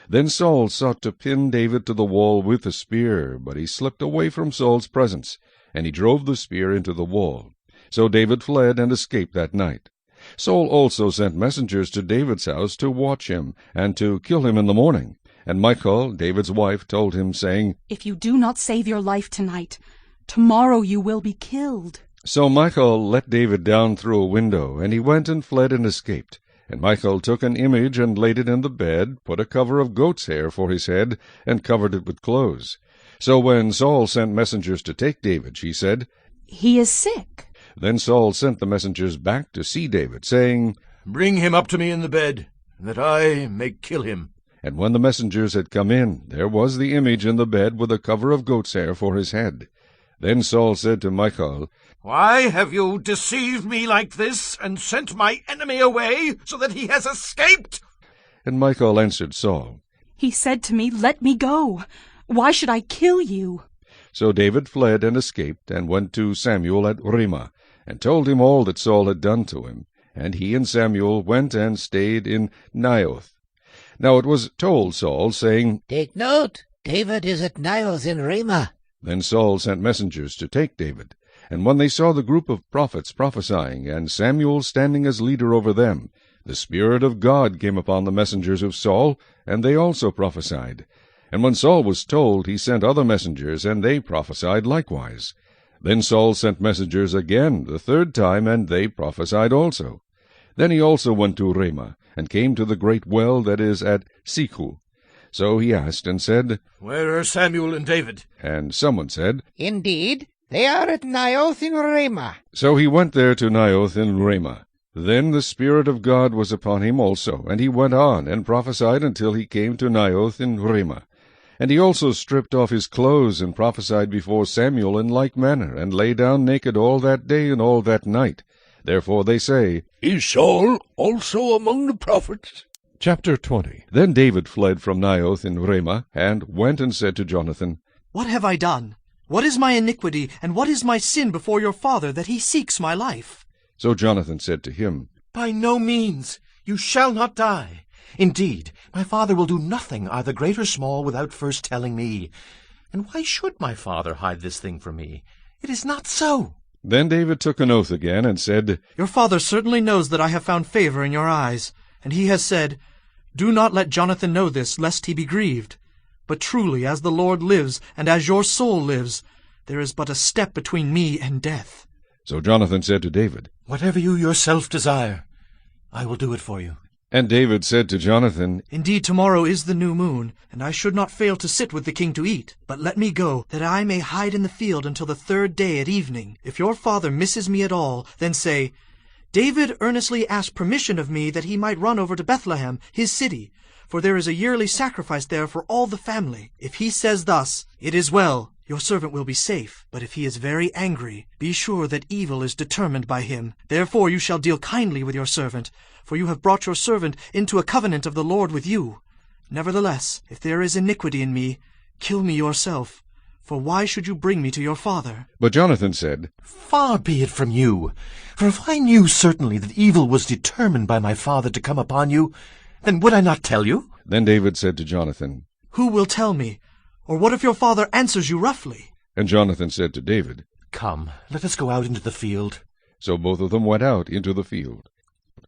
Then Saul sought to pin David to the wall with the spear, but he slipped away from Saul's presence, and he drove the spear into the wall. So David fled and escaped that night. Saul also sent messengers to David's house to watch him, and to kill him in the morning. And Michal, David's wife, told him, saying, If you do not save your life tonight, tomorrow you will be killed. So Michal let David down through a window, and he went and fled and escaped. And Michal took an image and laid it in the bed, put a cover of goat's hair for his head, and covered it with clothes. So when Saul sent messengers to take David, she said, He is sick. Then Saul sent the messengers back to see David, saying, Bring him up to me in the bed, that I may kill him. And when the messengers had come in, there was the image in the bed with a cover of goat's hair for his head. Then Saul said to Michal, Why have you deceived me like this, and sent my enemy away, so that he has escaped? And Michal answered Saul, He said to me, Let me go. Why should I kill you? So David fled and escaped, and went to Samuel at Ramah, and told him all that Saul had done to him. And he and Samuel went and stayed in Naioth. Now it was told Saul, saying, Take note, David is at Naioth in Ramah. Then Saul sent messengers to take David. And when they saw the group of prophets prophesying, and Samuel standing as leader over them, the Spirit of God came upon the messengers of Saul, and they also prophesied. And when Saul was told, he sent other messengers, and they prophesied likewise. Then Saul sent messengers again the third time, and they prophesied also. Then he also went to Ramah, and came to the great well that is at Sikhu. So he asked and said, Where are Samuel and David? And someone said, Indeed, they are at Naioth in Ramah. So he went there to Naioth in Ramah. Then the Spirit of God was upon him also, and he went on and prophesied until he came to Naioth in Ramah. And he also stripped off his clothes and prophesied before Samuel in like manner, and lay down naked all that day and all that night. Therefore they say, Is Saul also among the prophets? Chapter 20. Then David fled from Naioth in Ramah, and went and said to Jonathan, What have I done? What is my iniquity, and what is my sin before your father, that he seeks my life? So Jonathan said to him, By no means. You shall not die. Indeed, my father will do nothing, either great or small, without first telling me. And why should my father hide this thing from me? It is not so. Then David took an oath again, and said, Your father certainly knows that I have found favor in your eyes, and he has said, Do not let Jonathan know this, lest he be grieved. But truly, as the Lord lives, and as your soul lives, there is but a step between me and death. So Jonathan said to David, Whatever you yourself desire, I will do it for you. And David said to Jonathan, Indeed, tomorrow is the new moon, and I should not fail to sit with the king to eat. But let me go, that I may hide in the field until the third day at evening. If your father misses me at all, then say, David earnestly asked permission of me that he might run over to Bethlehem, his city, for there is a yearly sacrifice there for all the family. If he says thus, It is well, your servant will be safe. But if he is very angry, be sure that evil is determined by him. Therefore you shall deal kindly with your servant, for you have brought your servant into a covenant of the Lord with you. Nevertheless, if there is iniquity in me, kill me yourself. For why should you bring me to your father? But Jonathan said, Far be it from you. For if I knew certainly that evil was determined by my father to come upon you, then would I not tell you? Then David said to Jonathan, Who will tell me? Or what if your father answers you roughly? And Jonathan said to David, Come, let us go out into the field. So both of them went out into the field.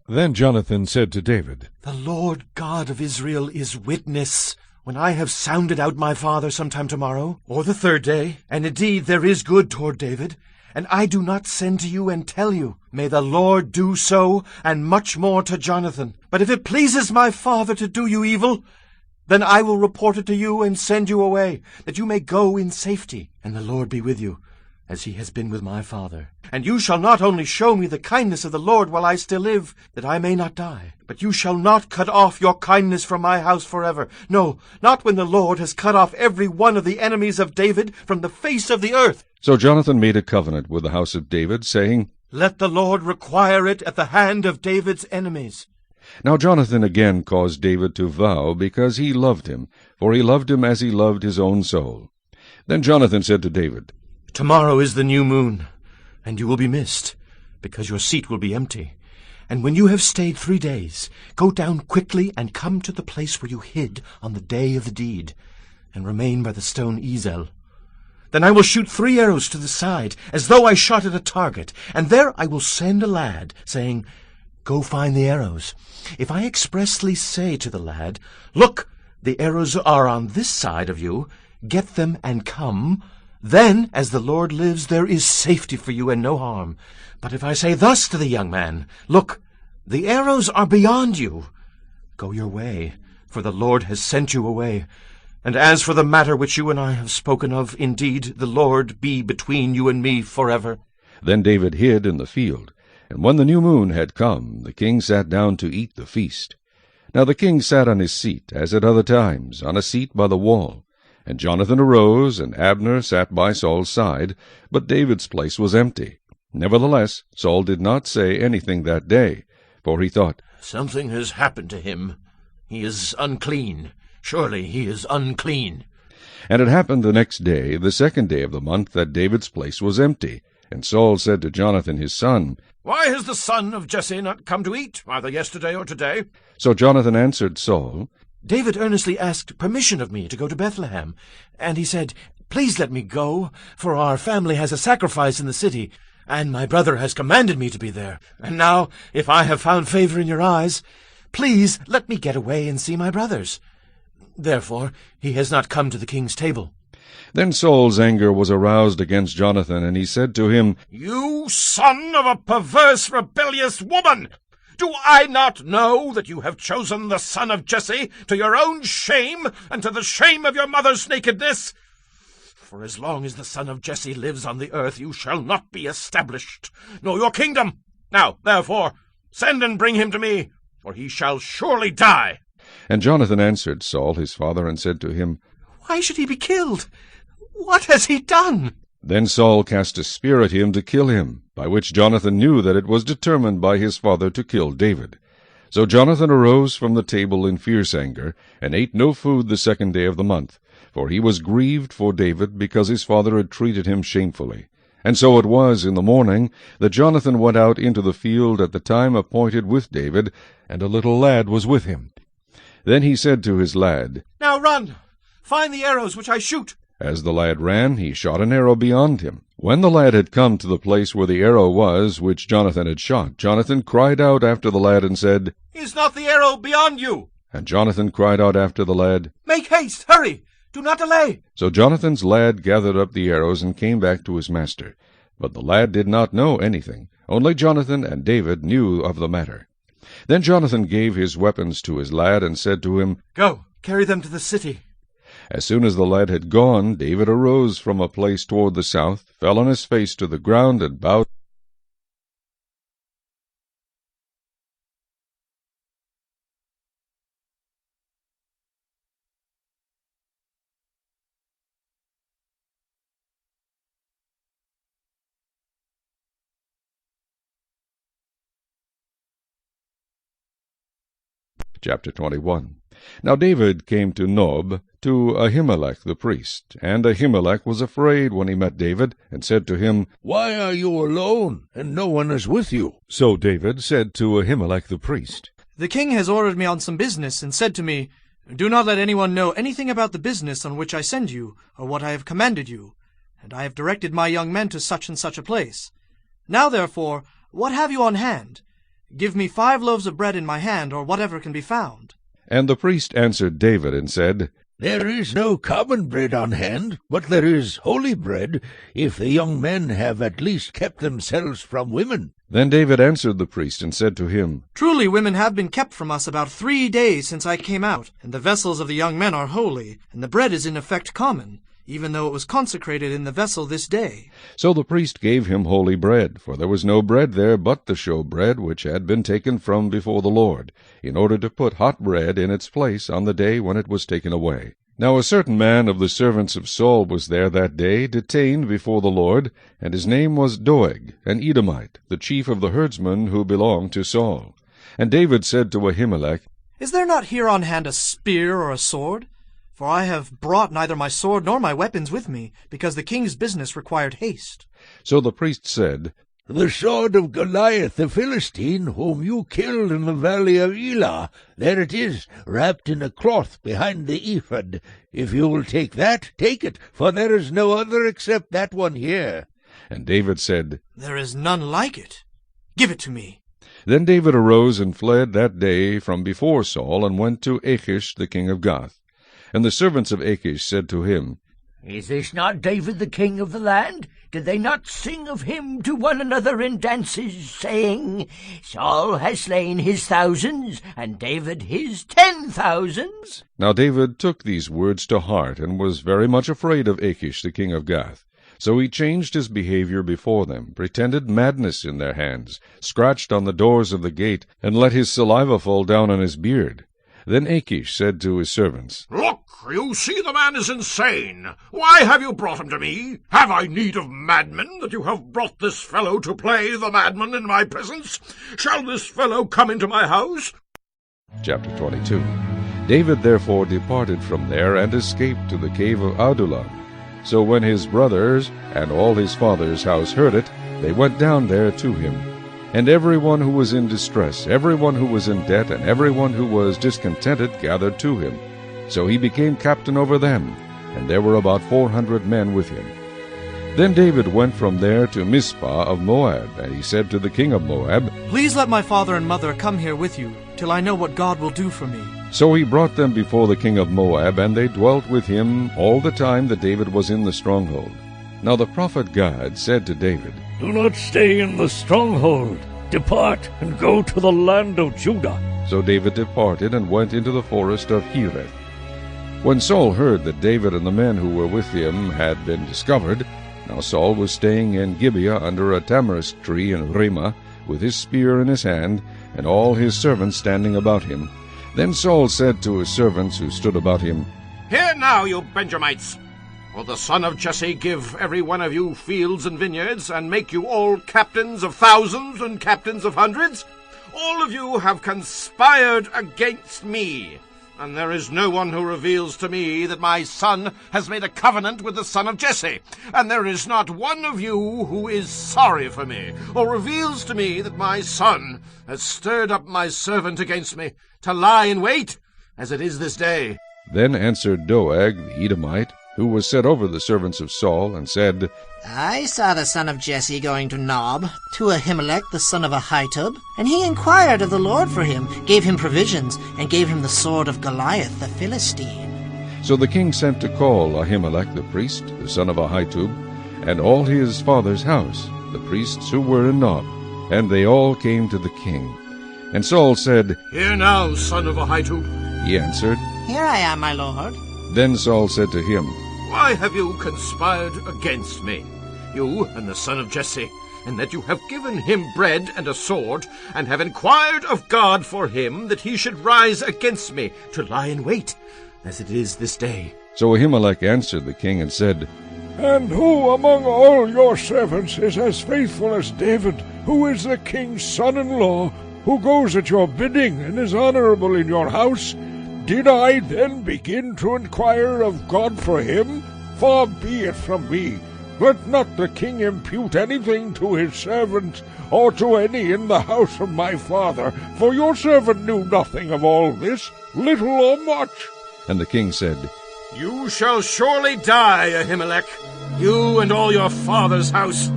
Then Jonathan said to David, The Lord God of Israel is witness, when I have sounded out my father sometime tomorrow, or the third day, and indeed there is good toward David, and I do not send to you and tell you, may the Lord do so, and much more to Jonathan. But if it pleases my father to do you evil, then I will report it to you and send you away, that you may go in safety, and the Lord be with you, as he has been with my father. And you shall not only show me the kindness of the Lord while I still live, that I may not die, but you shall not cut off your kindness from my house forever. No, not when the Lord has cut off every one of the enemies of David from the face of the earth. So Jonathan made a covenant with the house of David, saying, Let the Lord require it at the hand of David's enemies. Now Jonathan again caused David to vow, because he loved him, for he loved him as he loved his own soul. Then Jonathan said to David, Tomorrow is the new moon, and you will be missed, because your seat will be empty. And when you have stayed 3 days, go down quickly and come to the place where you hid on the day of the deed, and remain by the stone Ezel. Then I will shoot 3 arrows to the side, as though I shot at a target, and there I will send a lad, saying, Go find the arrows. If I expressly say to the lad, Look, the arrows are on this side of you, get them and come, then, as the Lord lives, there is safety for you and no harm. But if I say thus to the young man, Look, the arrows are beyond you, go your way, for the Lord has sent you away. And as for the matter which you and I have spoken of, indeed, the Lord be between you and me forever. Then David hid in the field. And when the new moon had come, the king sat down to eat the feast. Now the king sat on his seat, as at other times, on a seat by the wall. And Jonathan arose, and Abner sat by Saul's side, but David's place was empty. Nevertheless, Saul did not say anything that day, for he thought, Something has happened to him. He is unclean. Surely he is unclean. And it happened the next day, the second day of the month, that David's place was empty. And Saul said to Jonathan his son, Why has the son of Jesse not come to eat, either yesterday or today? So Jonathan answered Saul, David earnestly asked permission of me to go to Bethlehem, and he said, Please let me go, for our family has a sacrifice in the city, and my brother has commanded me to be there. And now, if I have found favor in your eyes, please let me get away and see my brothers. Therefore he has not come to the king's table. Then Saul's anger was aroused against Jonathan, and he said to him, You son of a perverse, rebellious woman! Do I not know that you have chosen the son of Jesse to your own shame and to the shame of your mother's nakedness? For as long as the son of Jesse lives on the earth, you shall not be established, nor your kingdom. Now, therefore, send and bring him to me, for he shall surely die. And Jonathan answered Saul his father, and said to him, Why should he be killed? What has he done? Then Saul cast a spear at him to kill him, by which Jonathan knew that it was determined by his father to kill David. So Jonathan arose from the table in fierce anger, and ate no food the 2nd day of the month, for he was grieved for David, because his father had treated him shamefully. And so it was in the morning that Jonathan went out into the field at the time appointed with David, and a little lad was with him. Then he said to his lad, Now run! Find the arrows which I shoot. As the lad ran, he shot an arrow beyond him. When the lad had come to the place where the arrow was which Jonathan had shot, Jonathan cried out after the lad and said, Is not the arrow beyond you? And Jonathan cried out after the lad, Make haste, hurry, do not delay. So Jonathan's lad gathered up the arrows and came back to his master. But the lad did not know anything, only Jonathan and David knew of the matter. Then Jonathan gave his weapons to his lad, and said to him, Go, carry them to the city. As soon as the lad had gone, David arose from a place toward the south, fell on his face to the ground, and bowed. Chapter 21. Now David came to Nob, to Ahimelech the priest. And Ahimelech was afraid when he met David, and said to him, Why are you alone, and no one is with you? So David said to Ahimelech the priest, The king has ordered me on some business, and said to me, Do not let anyone know anything about the business on which I send you, or what I have commanded you. And I have directed my young men to such and such a place. Now therefore, what have you on hand? Give me 5 loaves of bread in my hand, or whatever can be found. And the priest answered David, and said, There is no common bread on hand, but there is holy bread, if the young men have at least kept themselves from women. Then David answered the priest, and said to him, Truly women have been kept from us about 3 days since I came out, and the vessels of the young men are holy, and the bread is in effect common, even though it was consecrated in the vessel this day. So the priest gave him holy bread, for there was no bread there but the showbread which had been taken from before the Lord, in order to put hot bread in its place on the day when it was taken away. Now a certain man of the servants of Saul was there that day, detained before the Lord, and his name was Doeg, an Edomite, the chief of the herdsmen who belonged to Saul. And David said to Ahimelech, Is there not here on hand a spear or a sword? For I have brought neither my sword nor my weapons with me, because the king's business required haste. So the priest said, The sword of Goliath the Philistine, whom you killed in the valley of Elah, there it is, wrapped in a cloth behind the ephod. If you will take that, take it, for there is no other except that one here. And David said, There is none like it. Give it to me. Then David arose and fled that day from before Saul, and went to Achish the king of Gath. And the servants of Achish said to him, Is this not David the king of the land? Did they not sing of him to one another in dances, saying, Saul has slain his thousands, and David his 10,000s? Now David took these words to heart, and was very much afraid of Achish the king of Gath. So he changed his behavior before them, pretended madness in their hands, scratched on the doors of the gate, and let his saliva fall down on his beard. Then Achish said to his servants, Look, you see the man is insane. Why have you brought him to me? Have I need of madmen, that you have brought this fellow to play the madman in my presence? Shall this fellow come into my house? Chapter 22. David therefore departed from there, and escaped to the cave of Adullam. So when his brothers and all his father's house heard it, they went down there to him. And everyone who was in distress, everyone who was in debt, and everyone who was discontented gathered to him. So he became captain over them, and there were about 400 men with him. Then David went from there to Mizpah of Moab, and he said to the king of Moab, Please let my father and mother come here with you, till I know what God will do for me. So he brought them before the king of Moab, and they dwelt with him all the time that David was in the stronghold. Now the prophet Gad said to David, Do not stay in the stronghold. Depart and go to the land of Judah. So David departed and went into the forest of Hereth. When Saul heard that David and the men who were with him had been discovered, now Saul was staying in Gibeah under a tamarisk tree in Ramah, with his spear in his hand, and all his servants standing about him. Then Saul said to his servants who stood about him, Hear now, you Benjamites! Will the son of Jesse give every one of you fields and vineyards, and make you all captains of thousands and captains of hundreds? All of you have conspired against me, and there is no one who reveals to me that my son has made a covenant with the son of Jesse, and there is not one of you who is sorry for me, or reveals to me that my son has stirred up my servant against me, to lie in wait, as it is this day. Then answered Doeg the Edomite, who was set over the servants of Saul, and said, I saw the son of Jesse going to Nob, to Ahimelech the son of Ahitub, and he inquired of the Lord for him, gave him provisions, and gave him the sword of Goliath the Philistine. So the king sent to call Ahimelech the priest, the son of Ahitub, and all his father's house, the priests who were in Nob, and they all came to the king. And Saul said, Hear now, son of Ahitub. He answered, Here I am, my lord. Then Saul said to him, Why have you conspired against me, you and the son of Jesse, in that you have given him bread and a sword, and have inquired of God for him, that he should rise against me, to lie in wait, as it is this day? So Ahimelech answered the king and said, And who among all your servants is as faithful as David, who is the king's son-in-law, who goes at your bidding and is honorable in your house? Did I then begin to inquire of God for him? Far be it from me. Let not the king impute anything to his servants, or to any in the house of my father, for your servant knew nothing of all this, little or much. And the king said, You shall surely die, Ahimelech, you and all your father's house.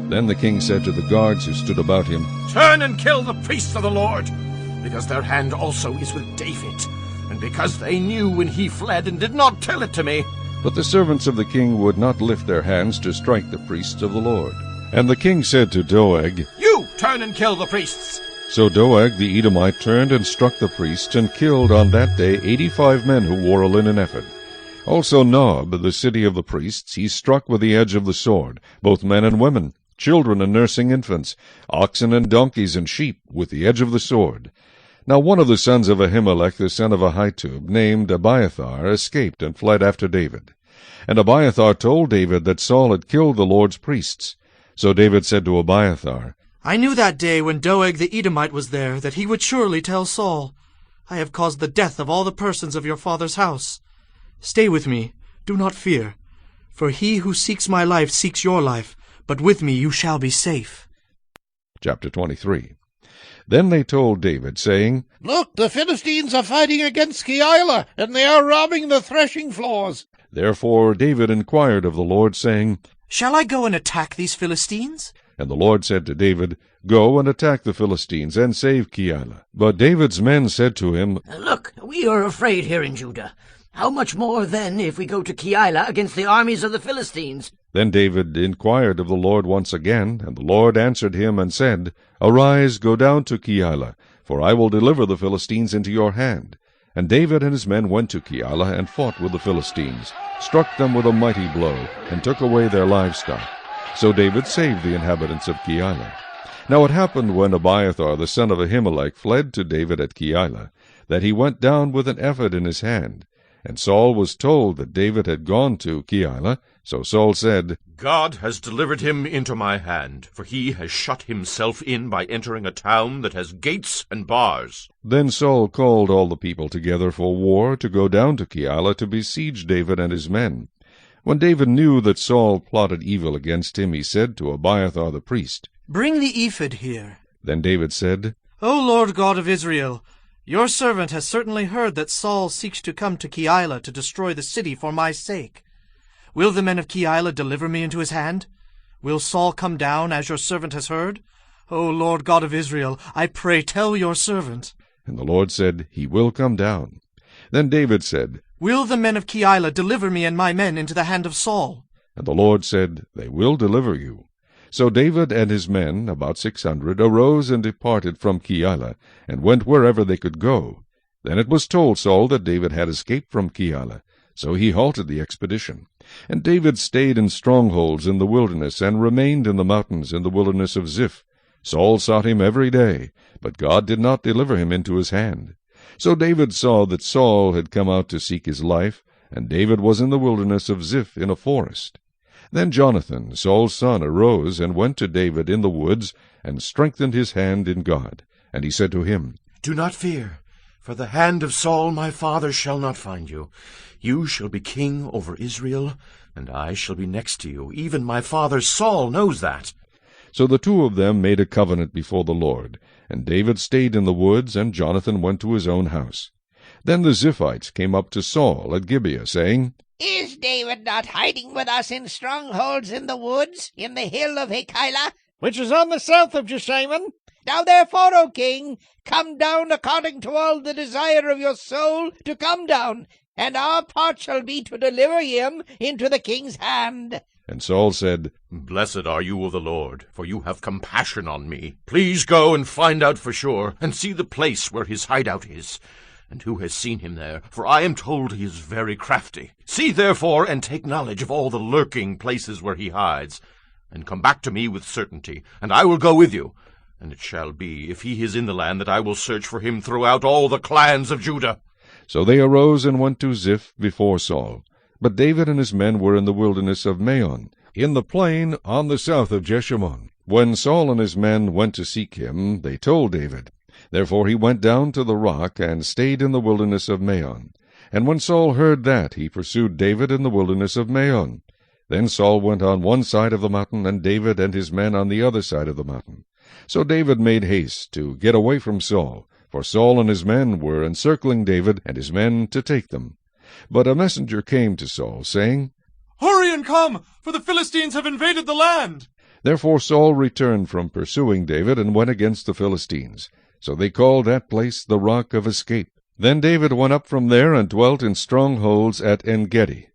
Then the king said to the guards who stood about him, Turn and kill the priests of the Lord, because their hand also is with David, and because they knew when he fled and did not tell it to me. But the servants of the king would not lift their hands to strike the priests of the Lord. And the king said to Doeg, You turn and kill the priests. So Doeg the Edomite turned and struck the priests, and killed on that day 85 men who wore a linen ephod. Also Nob, the city of the priests, he struck with the edge of the sword, both men and women, children and nursing infants, oxen and donkeys and sheep, with the edge of the sword. Now one of the sons of Ahimelech the son of Ahitub, named Abiathar, escaped and fled after David. And Abiathar told David that Saul had killed the Lord's priests. So David said to Abiathar, I knew that day when Doeg the Edomite was there that he would surely tell Saul, I have caused the death of all the persons of your father's house. Stay with me, do not fear, for he who seeks my life seeks your life, but with me you shall be safe. Chapter 23. Then they told David, saying, Look, the Philistines are fighting against Keilah, and they are robbing the threshing floors. Therefore David inquired of the Lord, saying, Shall I go and attack these Philistines? And the Lord said to David, Go and attack the Philistines, and save Keilah. But David's men said to him, Look, we are afraid here in Judah. How much more, then, if we go to Keilah against the armies of the Philistines? Then David inquired of the Lord once again, and the Lord answered him and said, Arise, go down to Keilah, for I will deliver the Philistines into your hand. And David and his men went to Keilah and fought with the Philistines, struck them with a mighty blow, and took away their livestock. So David saved the inhabitants of Keilah. Now it happened when Abiathar the son of Ahimelech fled to David at Keilah, that he went down with an ephod in his hand. And Saul was told that David had gone to Keilah. So Saul said, God has delivered him into my hand, for he has shut himself in by entering a town that has gates and bars. Then Saul called all the people together for war, to go down to Keilah to besiege David and his men. When David knew that Saul plotted evil against him, he said to Abiathar the priest, Bring the ephod here. Then David said, O Lord God of Israel, your servant has certainly heard that Saul seeks to come to Keilah to destroy the city for my sake. Will the men of Keilah deliver me into his hand? Will Saul come down, as your servant has heard? O Lord God of Israel, I pray tell your servant. And the Lord said, He will come down. Then David said, Will the men of Keilah deliver me and my men into the hand of Saul? And the Lord said, They will deliver you. So David and his men, about 600, arose and departed from Keilah, and went wherever they could go. Then it was told Saul that David had escaped from Keilah, so he halted the expedition. And David stayed in strongholds in the wilderness, and remained in the mountains in the wilderness of Ziph. Saul sought him every day, but God did not deliver him into his hand. So David saw that Saul had come out to seek his life, and David was in the wilderness of Ziph in a forest. Then Jonathan, Saul's son, arose and went to David in the woods, and strengthened his hand in God. And he said to him, Do not fear, for the hand of Saul my father shall not find you. You shall be king over Israel, and I shall be next to you. Even my father Saul knows that. So the two of them made a covenant before the Lord, and David stayed in the woods, and Jonathan went to his own house. Then the Ziphites came up to Saul at Gibeah, saying, Is David not hiding with us in strongholds in the woods, in the hill of Keilah, which is on the south of Jeshamon? Now therefore, O king, come down according to all the desire of your soul to come down, and our part shall be to deliver him into the king's hand. And Saul said, Blessed are you of the Lord, for you have compassion on me. Please go and find out for sure, and see the place where his hideout is, and who has seen him there, for I am told he is very crafty. See therefore, and take knowledge of all the lurking places where he hides, and come back to me with certainty, and I will go with you. And it shall be, if he is in the land, that I will search for him throughout all the clans of Judah. So they arose and went to Ziph before Saul. But David and his men were in the wilderness of Maon, in the plain on the south of Jeshamon. When Saul and his men went to seek him, they told David. Therefore he went down to the rock, and stayed in the wilderness of Maon. And when Saul heard that, he pursued David in the wilderness of Maon. Then Saul went on one side of the mountain, and David and his men on the other side of the mountain. So David made haste to get away from Saul, for Saul and his men were encircling David and his men to take them. But a messenger came to Saul, saying, Hurry and come, for the Philistines have invaded the land. Therefore Saul returned from pursuing David, and went against the Philistines. So they called that place the Rock of Escape. Then David went up from there, and dwelt in strongholds at En-gedi.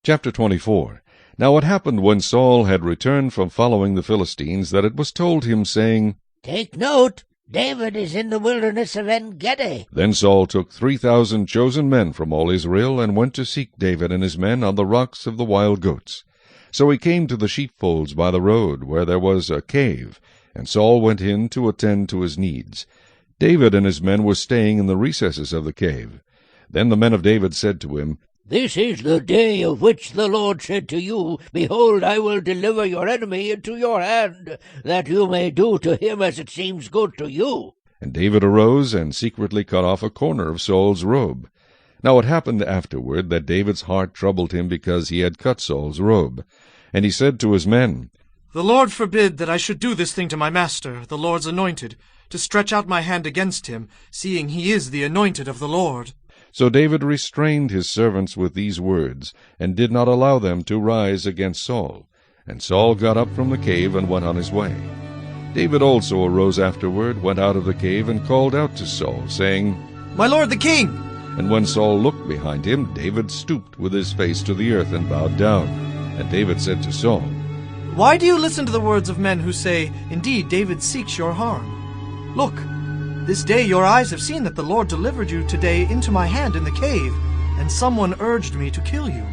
Chapter 24. Now it happened, when Saul had returned from following the Philistines, that it was told him, saying, Take note, David is in the wilderness of En-gedi. Then Saul took 3,000 chosen men from all Israel, and went to seek David and his men on the rocks of the wild goats. So he came to the sheepfolds by the road, where there was a cave, and Saul went in to attend to his needs. David and his men were staying in the recesses of the cave. Then the men of David said to him, This is the day of which the Lord said to you, Behold, I will deliver your enemy into your hand, that you may do to him as it seems good to you. And David arose and secretly cut off a corner of Saul's robe. Now it happened afterward that David's heart troubled him because he had cut Saul's robe. And he said to his men, The Lord forbid that I should do this thing to my master, the Lord's anointed, to stretch out my hand against him, seeing he is the anointed of the Lord. So David restrained his servants with these words, and did not allow them to rise against Saul. And Saul got up from the cave and went on his way. David also arose afterward, went out of the cave, and called out to Saul, saying, My lord the king! And when Saul looked behind him, David stooped with his face to the earth and bowed down. And David said to Saul, Why do you listen to the words of men who say, Indeed, David seeks your harm? Look, this day your eyes have seen that the Lord delivered you today into my hand in the cave, and someone urged me to kill you.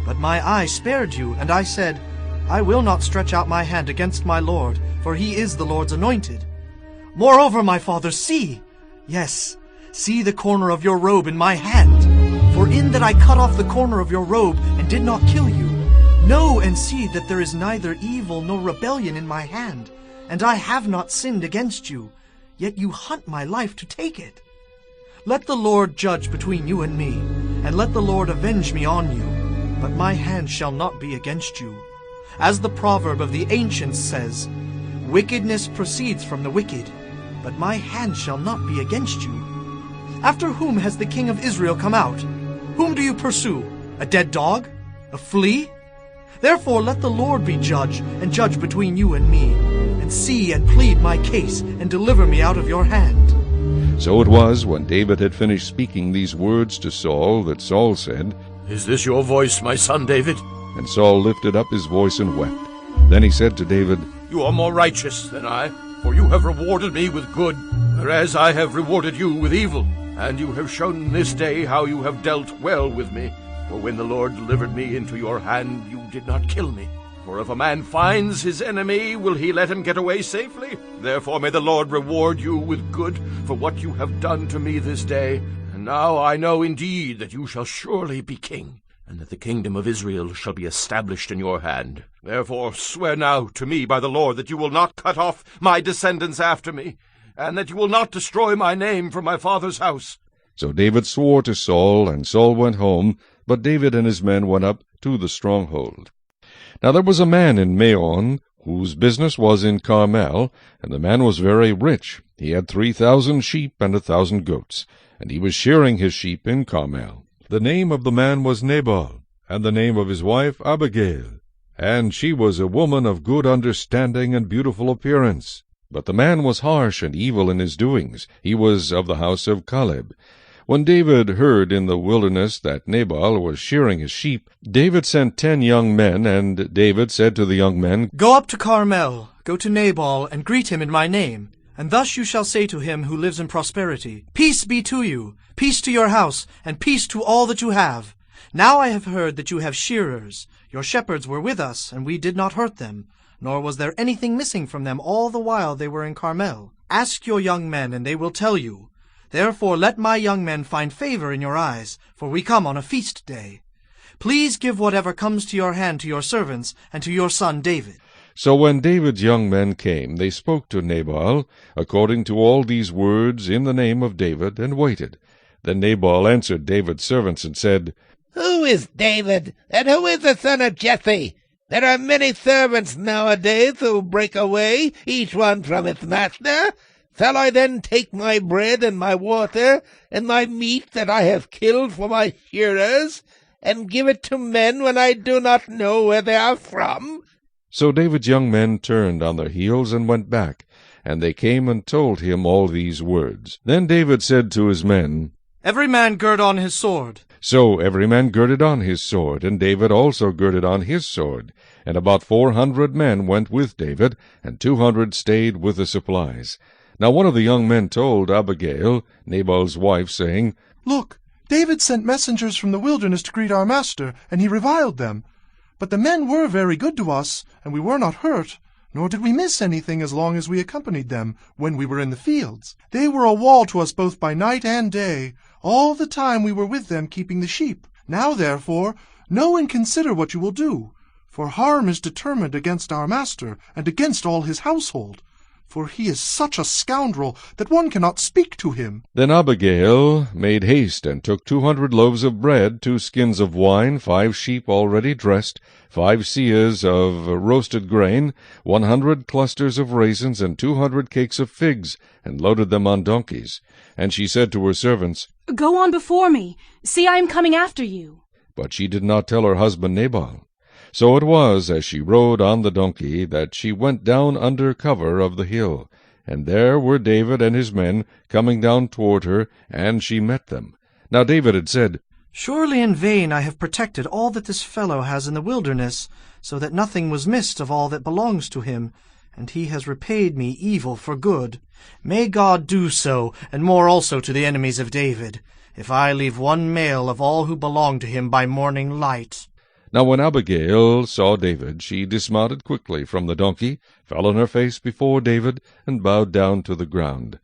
But my eye spared you, and I said, I will not stretch out my hand against my Lord, for he is the Lord's anointed. Moreover, my father, see, yes, see the corner of your robe in my hand. For in that I cut off the corner of your robe and did not kill you, know and see that there is neither evil nor rebellion in my hand, and I have not sinned against you. Yet you hunt my life to take it. Let the Lord judge between you and me, and let the Lord avenge me on you, but my hand shall not be against you. As the proverb of the ancients says, Wickedness proceeds from the wicked, but my hand shall not be against you. After whom has the king of Israel come out? Whom do you pursue? A dead dog? A flea? Therefore let the Lord be judge, and judge between you and me, and see and plead my case, and deliver me out of your hand. So it was, when David had finished speaking these words to Saul, that Saul said, Is this your voice, my son David? And Saul lifted up his voice and wept. Then he said to David, you are more righteous than I, for you have rewarded me with good, whereas I have rewarded you with evil. And you have shown this day how you have dealt well with me. For when the Lord delivered me into your hand, you did not kill me. For if a man finds his enemy, will he let him get away safely? Therefore may the Lord reward you with good for what you have done to me this day. And now I know indeed that you shall surely be king, and that the kingdom of Israel shall be established in your hand. Therefore swear now to me by the Lord that you will not cut off my descendants after me, and that you will not destroy my name from my father's house. So David swore to Saul, and Saul went home, but David and his men went up to the stronghold. Now there was a man in Maon, whose business was in Carmel, and the man was very rich. He had 3,000 sheep and 1,000 goats, and he was shearing his sheep in Carmel. The name of the man was Nabal, and the name of his wife Abigail, and she was a woman of good understanding and beautiful appearance. But the man was harsh and evil in his doings. He was of the house of Caleb. When David heard in the wilderness that Nabal was shearing his sheep, David sent 10 young men, and David said to the young men, Go up to Carmel, go to Nabal, and greet him in my name. And thus you shall say to him who lives in prosperity, Peace be to you, peace to your house, and peace to all that you have. Now I have heard that you have shearers. Your shepherds were with us, and we did not hurt them, nor was there anything missing from them all the while they were in Carmel. Ask your young men, and they will tell you. Therefore let my young men find favor in your eyes, for we come on a feast day. Please give whatever comes to your hand to your servants and to your son David. So when David's young men came, they spoke to Nabal, according to all these words in the name of David, and waited. Then Nabal answered David's servants, and said, Who is David, and who is the son of Jesse? There are many servants nowadays who break away, each one from his master. Shall I then take my bread and my water, and my meat that I have killed for my shearers, and give it to men when I do not know where they are from? So David's young men turned on their heels and went back, and they came and told him all these words. Then David said to his men, Every man gird on his sword. So every man girded on his sword, and David also girded on his sword. And about 400 men went with David, and 200 stayed with the supplies. Now one of the young men told Abigail, Nabal's wife, saying, Look, David sent messengers from the wilderness to greet our master, and he reviled them. But the men were very good to us, and we were not hurt, nor did we miss anything as long as we accompanied them when we were in the fields. They were a wall to us both by night and day, all the time we were with them keeping the sheep. Now, therefore, know and consider what you will do, for harm is determined against our master and against all his household. For he is such a scoundrel that one cannot speak to him. Then Abigail made haste, and took 200 loaves of bread, 2 skins of wine, 5 sheep already dressed, 5 seahs of roasted grain, 100 clusters of raisins, and 200 cakes of figs, and loaded them on donkeys. And she said to her servants, Go on before me. See, I am coming after you. But she did not tell her husband Nabal. So it was, as she rode on the donkey, that she went down under cover of the hill. And there were David and his men coming down toward her, and she met them. Now David had said, Surely in vain I have protected all that this fellow has in the wilderness, so that nothing was missed of all that belongs to him, and he has repaid me evil for good. May God do so, and more also to the enemies of David, if I leave one male of all who belong to him by morning light. Now when Abigail saw David, she dismounted quickly from the donkey, fell on her face before David, and bowed down to the ground.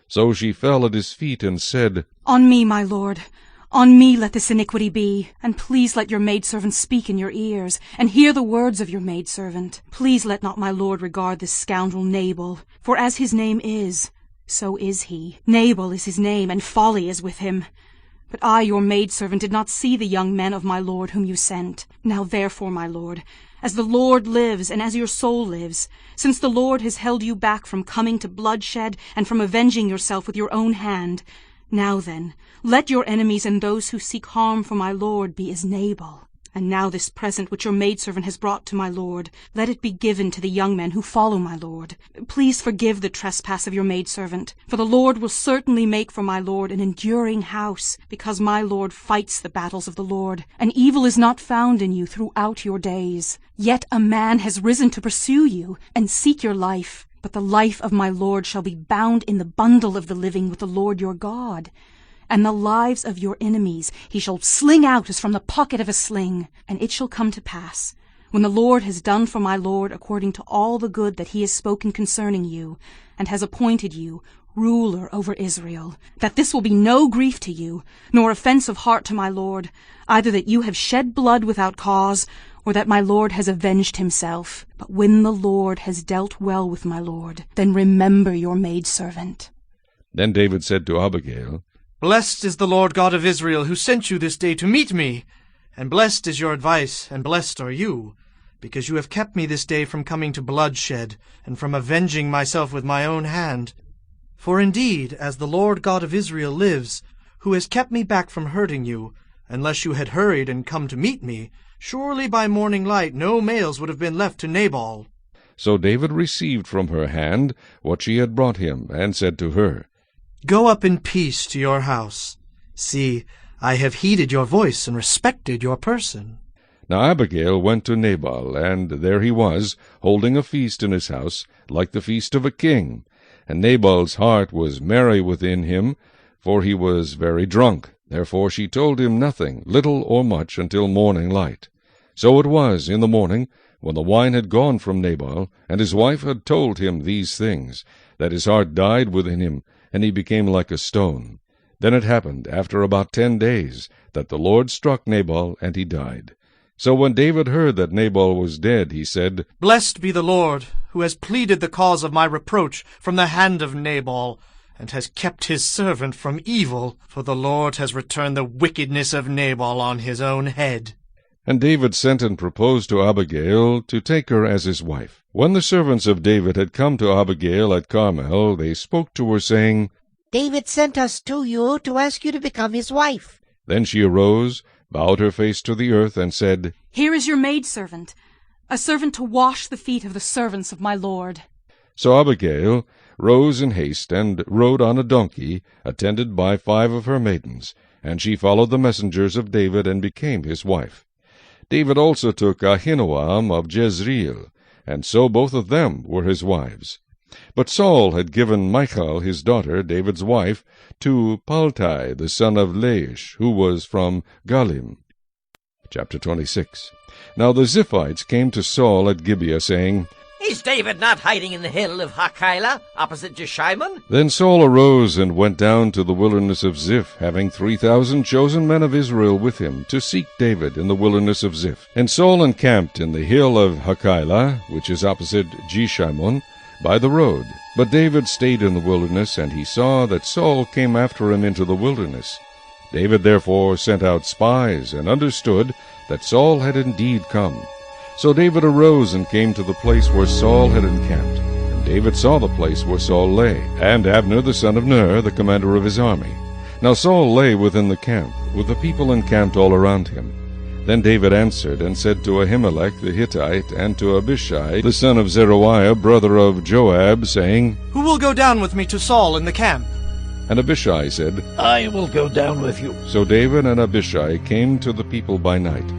So she fell at his feet, and said, On me, my lord, on me let this iniquity be, and please let your maidservant speak in your ears, and hear the words of your maidservant. Please let not my lord regard this scoundrel Nabal, for as his name is, so is he. Nabal is his name, and folly is with him. But I, your maidservant, did not see the young men of my lord whom you sent. Now therefore, my lord, as the Lord lives, and as your soul lives, since the Lord has held you back from coming to bloodshed, and from avenging yourself with your own hand, now then, let your enemies and those who seek harm for my lord be as Nabal. And now this present which your maidservant has brought to my lord, let it be given to the young men who follow my lord. Please forgive the trespass of your maidservant, for the Lord will certainly make for my lord an enduring house, because my lord fights the battles of the Lord, and evil is not found in you throughout your days. Yet a man has risen to pursue you and seek your life, but the life of my lord shall be bound in the bundle of the living with the Lord your God. And the lives of your enemies he shall sling out as from the pocket of a sling. And it shall come to pass, when the Lord has done for my lord according to all the good that he has spoken concerning you, and has appointed you ruler over Israel, that this will be no grief to you, nor offense of heart to my lord, either that you have shed blood without cause, or that my lord has avenged himself. But when the Lord has dealt well with my lord, then remember your maidservant. Then David said to Abigail, Blessed is the Lord God of Israel, who sent you this day to meet me. And blessed is your advice, and blessed are you, because you have kept me this day from coming to bloodshed, and from avenging myself with my own hand. For indeed, as the Lord God of Israel lives, who has kept me back from hurting you, unless you had hurried and come to meet me, surely by morning light no males would have been left to Nabal. So David received from her hand what she had brought him, and said to her, Go up in peace to your house. See, I have heeded your voice and respected your person. Now Abigail went to Nabal, and there he was, holding a feast in his house, like the feast of a king. And Nabal's heart was merry within him, for he was very drunk. Therefore she told him nothing, little or much, until morning light. So it was in the morning, when the wine had gone from Nabal, and his wife had told him these things, that his heart died within him, and he became like a stone. Then it happened, after about 10 days, that the Lord struck Nabal, and he died. So when David heard that Nabal was dead, he said, Blessed be the Lord, who has pleaded the cause of my reproach from the hand of Nabal, and has kept his servant from evil, for the Lord has returned the wickedness of Nabal on his own head. And David sent and proposed to Abigail to take her as his wife. When the servants of David had come to Abigail at Carmel, they spoke to her, saying, David sent us to you to ask you to become his wife. Then she arose, bowed her face to the earth, and said, Here is your maidservant, a servant to wash the feet of the servants of my lord. So Abigail rose in haste, and rode on a donkey, attended by 5 of her maidens, and she followed the messengers of David, and became his wife. David also took Ahinoam of Jezreel, and so both of them were his wives. But Saul had given Michal his daughter, David's wife, to Paltai the son of Laish, who was from Galim. Chapter 26. Now the Ziphites came to Saul at Gibeah, saying, Is David not hiding in the hill of Hachilah, opposite Jeshimon? Then Saul arose and went down to the wilderness of Ziph, having 3,000 chosen men of Israel with him, to seek David in the wilderness of Ziph. And Saul encamped in the hill of Hachilah, which is opposite Jeshimon, by the road. But David stayed in the wilderness, and he saw that Saul came after him into the wilderness. David therefore sent out spies, and understood that Saul had indeed come. So David arose and came to the place where Saul had encamped. And David saw the place where Saul lay, and Abner the son of Ner, the commander of his army. Now Saul lay within the camp, with the people encamped all around him. Then David answered and said to Ahimelech the Hittite, and to Abishai the son of Zeruiah, brother of Joab, saying, Who will go down with me to Saul in the camp? And Abishai said, I will go down with you. So David and Abishai came to the people by night.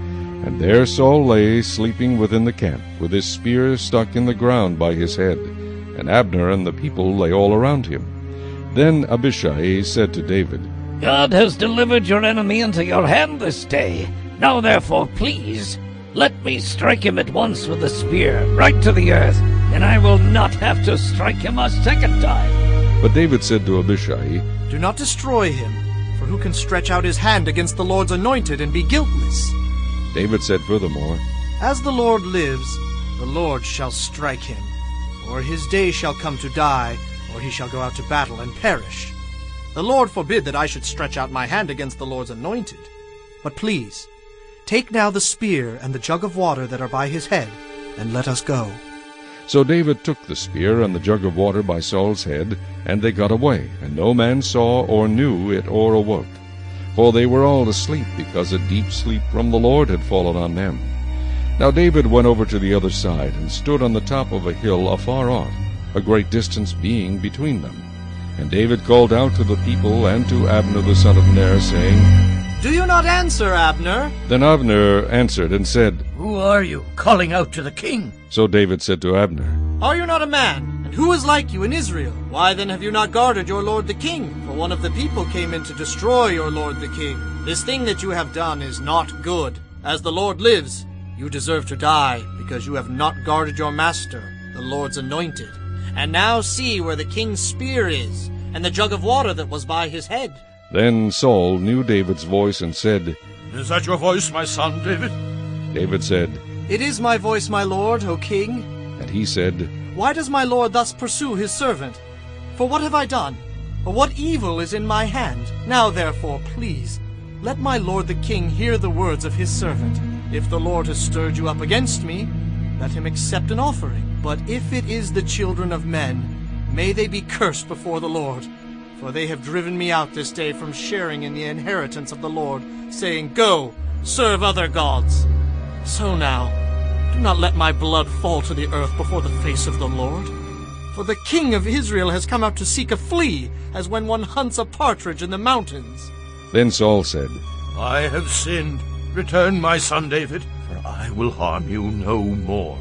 And there Saul lay sleeping within the camp, with his spear stuck in the ground by his head. And Abner and the people lay all around him. Then Abishai said to David, God has delivered your enemy into your hand this day. Now therefore, please, let me strike him at once with the spear, right to the earth, and I will not have to strike him a second time. But David said to Abishai, Do not destroy him, for who can stretch out his hand against the Lord's anointed and be guiltless? David said furthermore, As the Lord lives, the Lord shall strike him, or his day shall come to die, or he shall go out to battle and perish. The Lord forbid that I should stretch out my hand against the Lord's anointed. But please, take now the spear and the jug of water that are by his head, and let us go. So David took the spear and the jug of water by Saul's head, and they got away, and no man saw or knew it or awoke. for they were all asleep, because a deep sleep from the Lord had fallen on them. Now David went over to the other side, and stood on the top of a hill afar off, a great distance being between them. And David called out to the people and to Abner the son of Ner, saying, Do you not answer, Abner? Then Abner answered and said, Who are you, calling out to the king? So David said to Abner, Are you not a man? And who is like you in Israel? Why then have you not guarded your lord the king? For one of the people came in to destroy your lord the king. This thing that you have done is not good. As the Lord lives, you deserve to die, because you have not guarded your master, the Lord's anointed. And now see where the king's spear is, and the jug of water that was by his head. Then Saul knew David's voice and said, Is that your voice, my son David? David said, It is my voice, my lord, O king. And he said, Why does my lord thus pursue his servant? For what have I done? Or what evil is in my hand? Now therefore, please, let my lord the king hear the words of his servant. If the Lord has stirred you up against me, let him accept an offering. But if it is the children of men, may they be cursed before the Lord. For they have driven me out this day from sharing in the inheritance of the Lord, saying, Go, serve other gods. So now, do not let my blood fall to the earth before the face of the Lord. For the king of Israel has come out to seek a flea, as when one hunts a partridge in the mountains. Then Saul said, I have sinned. Return, my son David, for I will harm you no more,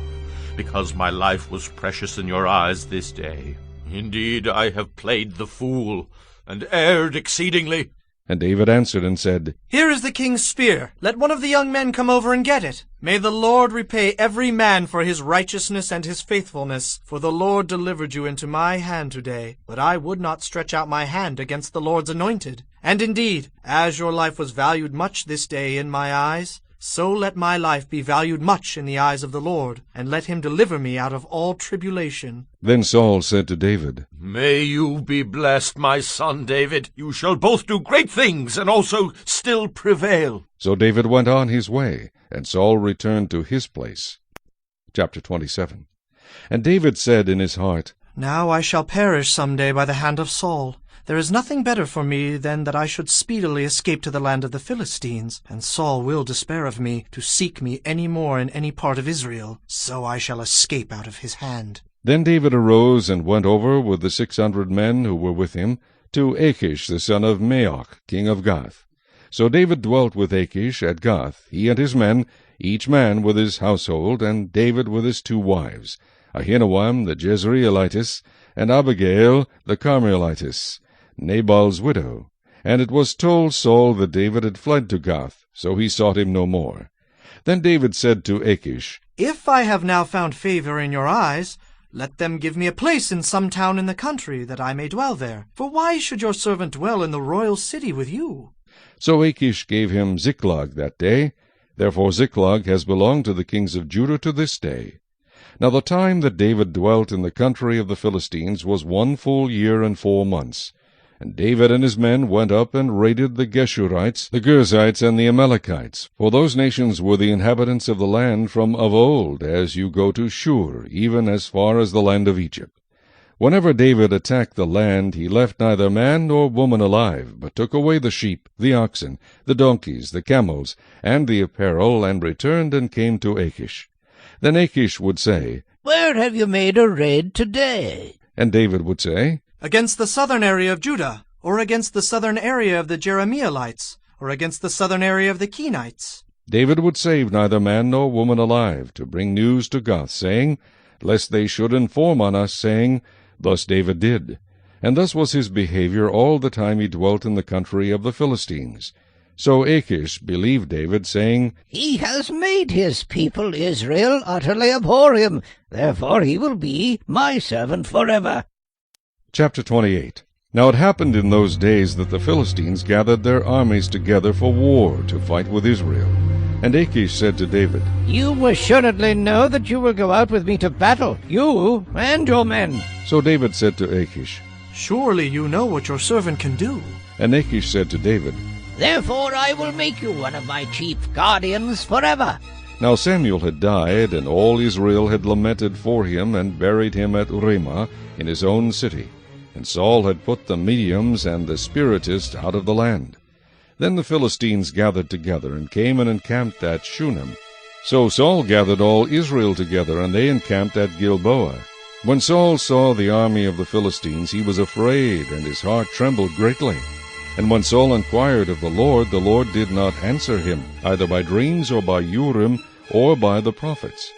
because my life was precious in your eyes this day. Indeed, I have played the fool, and erred exceedingly. And David answered and said, Here is the king's spear. Let one of the young men come over and get it. May the Lord repay every man for his righteousness and his faithfulness, for the Lord delivered you into my hand today. But I would not stretch out my hand against the Lord's anointed. And indeed, as your life was valued much this day in my eyes, so let my life be valued much in the eyes of the Lord, and let him deliver me out of all tribulation. Then Saul said to David, May you be blessed, my son David. You shall both do great things, and also still prevail. So David went on his way, and Saul returned to his place. Chapter 27. And David said in his heart, Now I shall perish some day by the hand of Saul. There is nothing better for me than that I should speedily escape to the land of the Philistines, and Saul will despair of me to seek me any more in any part of Israel, so I shall escape out of his hand. Then David arose and went over with the 600 men who were with him to Achish the son of Maoch, king of Gath. So David dwelt with Achish at Gath, he and his men, each man with his household, and David with his 2 wives, Ahinoam the Jezreelitess, and Abigail the Carmelitess, Nabal's widow. And it was told Saul that David had fled to Gath, so he sought him no more. Then David said to Achish, If I have now found favor in your eyes, let them give me a place in some town in the country, that I may dwell there. For why should your servant dwell in the royal city with you? So Achish gave him Ziklag that day. Therefore Ziklag has belonged to the kings of Judah to this day. Now the time that David dwelt in the country of the Philistines was 1 full year and 4 months. And David and his men went up and raided the Geshurites, the Girzites, and the Amalekites, for those nations were the inhabitants of the land from of old, as you go to Shur, even as far as the land of Egypt. Whenever David attacked the land, he left neither man nor woman alive, but took away the sheep, the oxen, the donkeys, the camels, and the apparel, and returned and came to Achish. Then Achish would say, Where have you made a raid today? And David would say, Against the southern area of Judah, or against the southern area of the Jerahmeelites, or against the southern area of the Kenites. David would save neither man nor woman alive, to bring news to Gath, saying, Lest they should inform on us, saying, Thus David did. And thus was his behavior all the time he dwelt in the country of the Philistines. So Achish believed David, saying, He has made his people Israel utterly abhor him, therefore he will be my servant forever. Chapter 28. Now it happened in those days that the Philistines gathered their armies together for war to fight with Israel. And Achish said to David, You assuredly know that you will go out with me to battle, you and your men. So David said to Achish, Surely you know what your servant can do. And Achish said to David, Therefore I will make you one of my chief guardians forever. Now Samuel had died, and all Israel had lamented for him, and buried him at Ramah in his own city. And Saul had put the mediums and the spiritists out of the land. Then the Philistines gathered together, and came and encamped at Shunem. So Saul gathered all Israel together, and they encamped at Gilboa. When Saul saw the army of the Philistines, he was afraid, and his heart trembled greatly. And when Saul inquired of the Lord did not answer him, either by dreams, or by Urim, or by the prophets.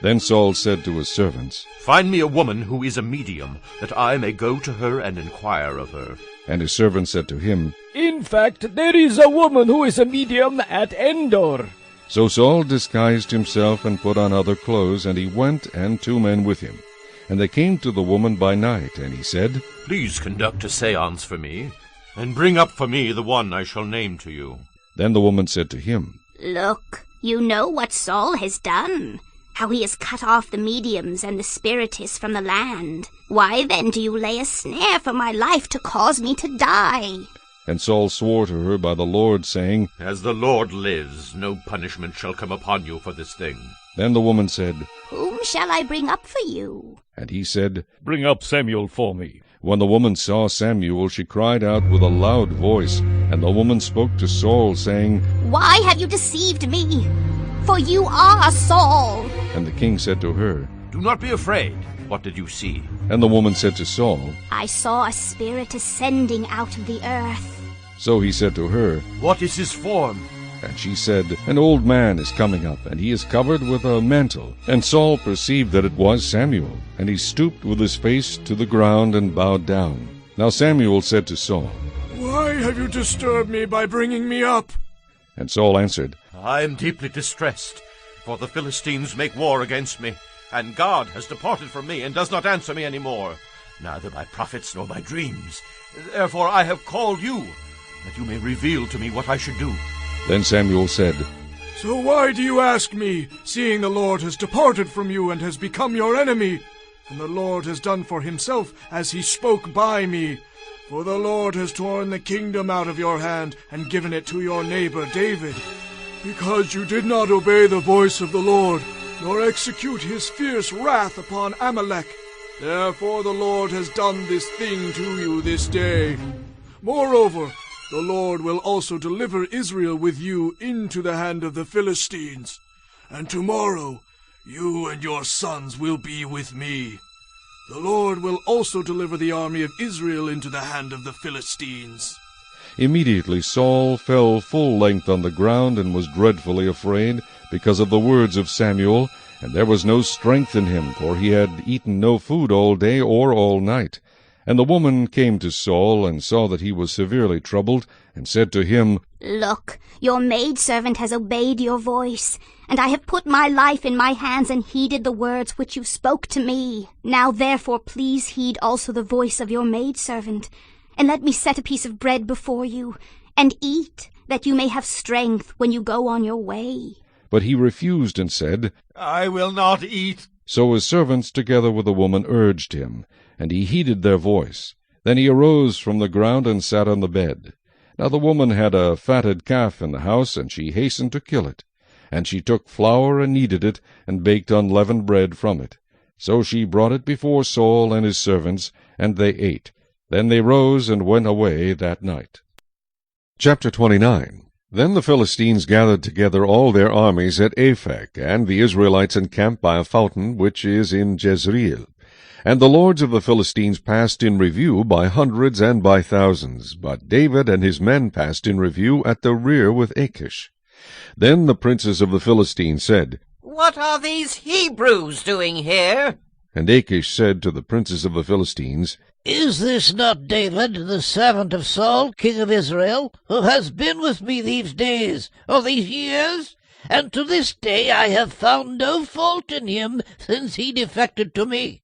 Then Saul said to his servants, Find me a woman who is a medium, that I may go to her and inquire of her. And his servants said to him, In fact, there is a woman who is a medium at Endor. So Saul disguised himself and put on other clothes, and he went, and 2 men with him. And they came to the woman by night, and he said, Please conduct a séance for me, and bring up for me the one I shall name to you. Then the woman said to him, Look, you know what Saul has done, how he has cut off the mediums and the spiritists from the land. Why then do you lay a snare for my life to cause me to die? And Saul swore to her by the Lord, saying, As the Lord lives, no punishment shall come upon you for this thing. Then the woman said, Whom shall I bring up for you? And he said, Bring up Samuel for me. When the woman saw Samuel, she cried out with a loud voice. And the woman spoke to Saul, saying, Why have you deceived me? For you are Saul. And the king said to her, Do not be afraid. What did you see? And the woman said to Saul, I saw a spirit ascending out of the earth. So he said to her, What is his form? And she said, An old man is coming up, and he is covered with a mantle. And Saul perceived that it was Samuel, and he stooped with his face to the ground and bowed down. Now Samuel said to Saul, Why have you disturbed me by bringing me up? And Saul answered, I am deeply distressed, for the Philistines make war against me, and God has departed from me, and does not answer me any more, neither by prophets nor by dreams. Therefore I have called you, that you may reveal to me what I should do. Then Samuel said, So why do you ask me, seeing the Lord has departed from you and has become your enemy? And the Lord has done for himself as he spoke by me. For the Lord has torn the kingdom out of your hand and given it to your neighbor David. Because you did not obey the voice of the Lord, nor execute his fierce wrath upon Amalek. Therefore the Lord has done this thing to you this day. Moreover, the Lord will also deliver Israel with you into the hand of the Philistines. And tomorrow you and your sons will be with me. The Lord will also deliver the army of Israel into the hand of the Philistines. Immediately Saul fell full length on the ground, and was dreadfully afraid, because of the words of Samuel, and there was no strength in him, for he had eaten no food all day or all night. And the woman came to Saul, and saw that he was severely troubled, and said to him, Look, your maidservant has obeyed your voice, and I have put my life in my hands and heeded the words which you spoke to me. Now therefore please heed also the voice of your maidservant, and let me set a piece of bread before you, and eat, that you may have strength when you go on your way. But he refused, and said, I will not eat. So his servants together with the woman urged him, and he heeded their voice. Then he arose from the ground and sat on the bed. Now the woman had a fatted calf in the house, and she hastened to kill it. And she took flour and kneaded it, and baked unleavened bread from it. So she brought it before Saul and his servants, and they ate. Then they rose and went away that night. Chapter 29. Then the Philistines gathered together all their armies at Aphek, and the Israelites encamped by a fountain which is in Jezreel. And the lords of the Philistines passed in review by hundreds and by thousands, but David and his men passed in review at the rear with Achish. Then the princes of the Philistines said, What are these Hebrews doing here? And Achish said to the princes of the Philistines, Is this not David, the servant of Saul, king of Israel, who has been with me these days, or these years? And to this day I have found no fault in him since he defected to me.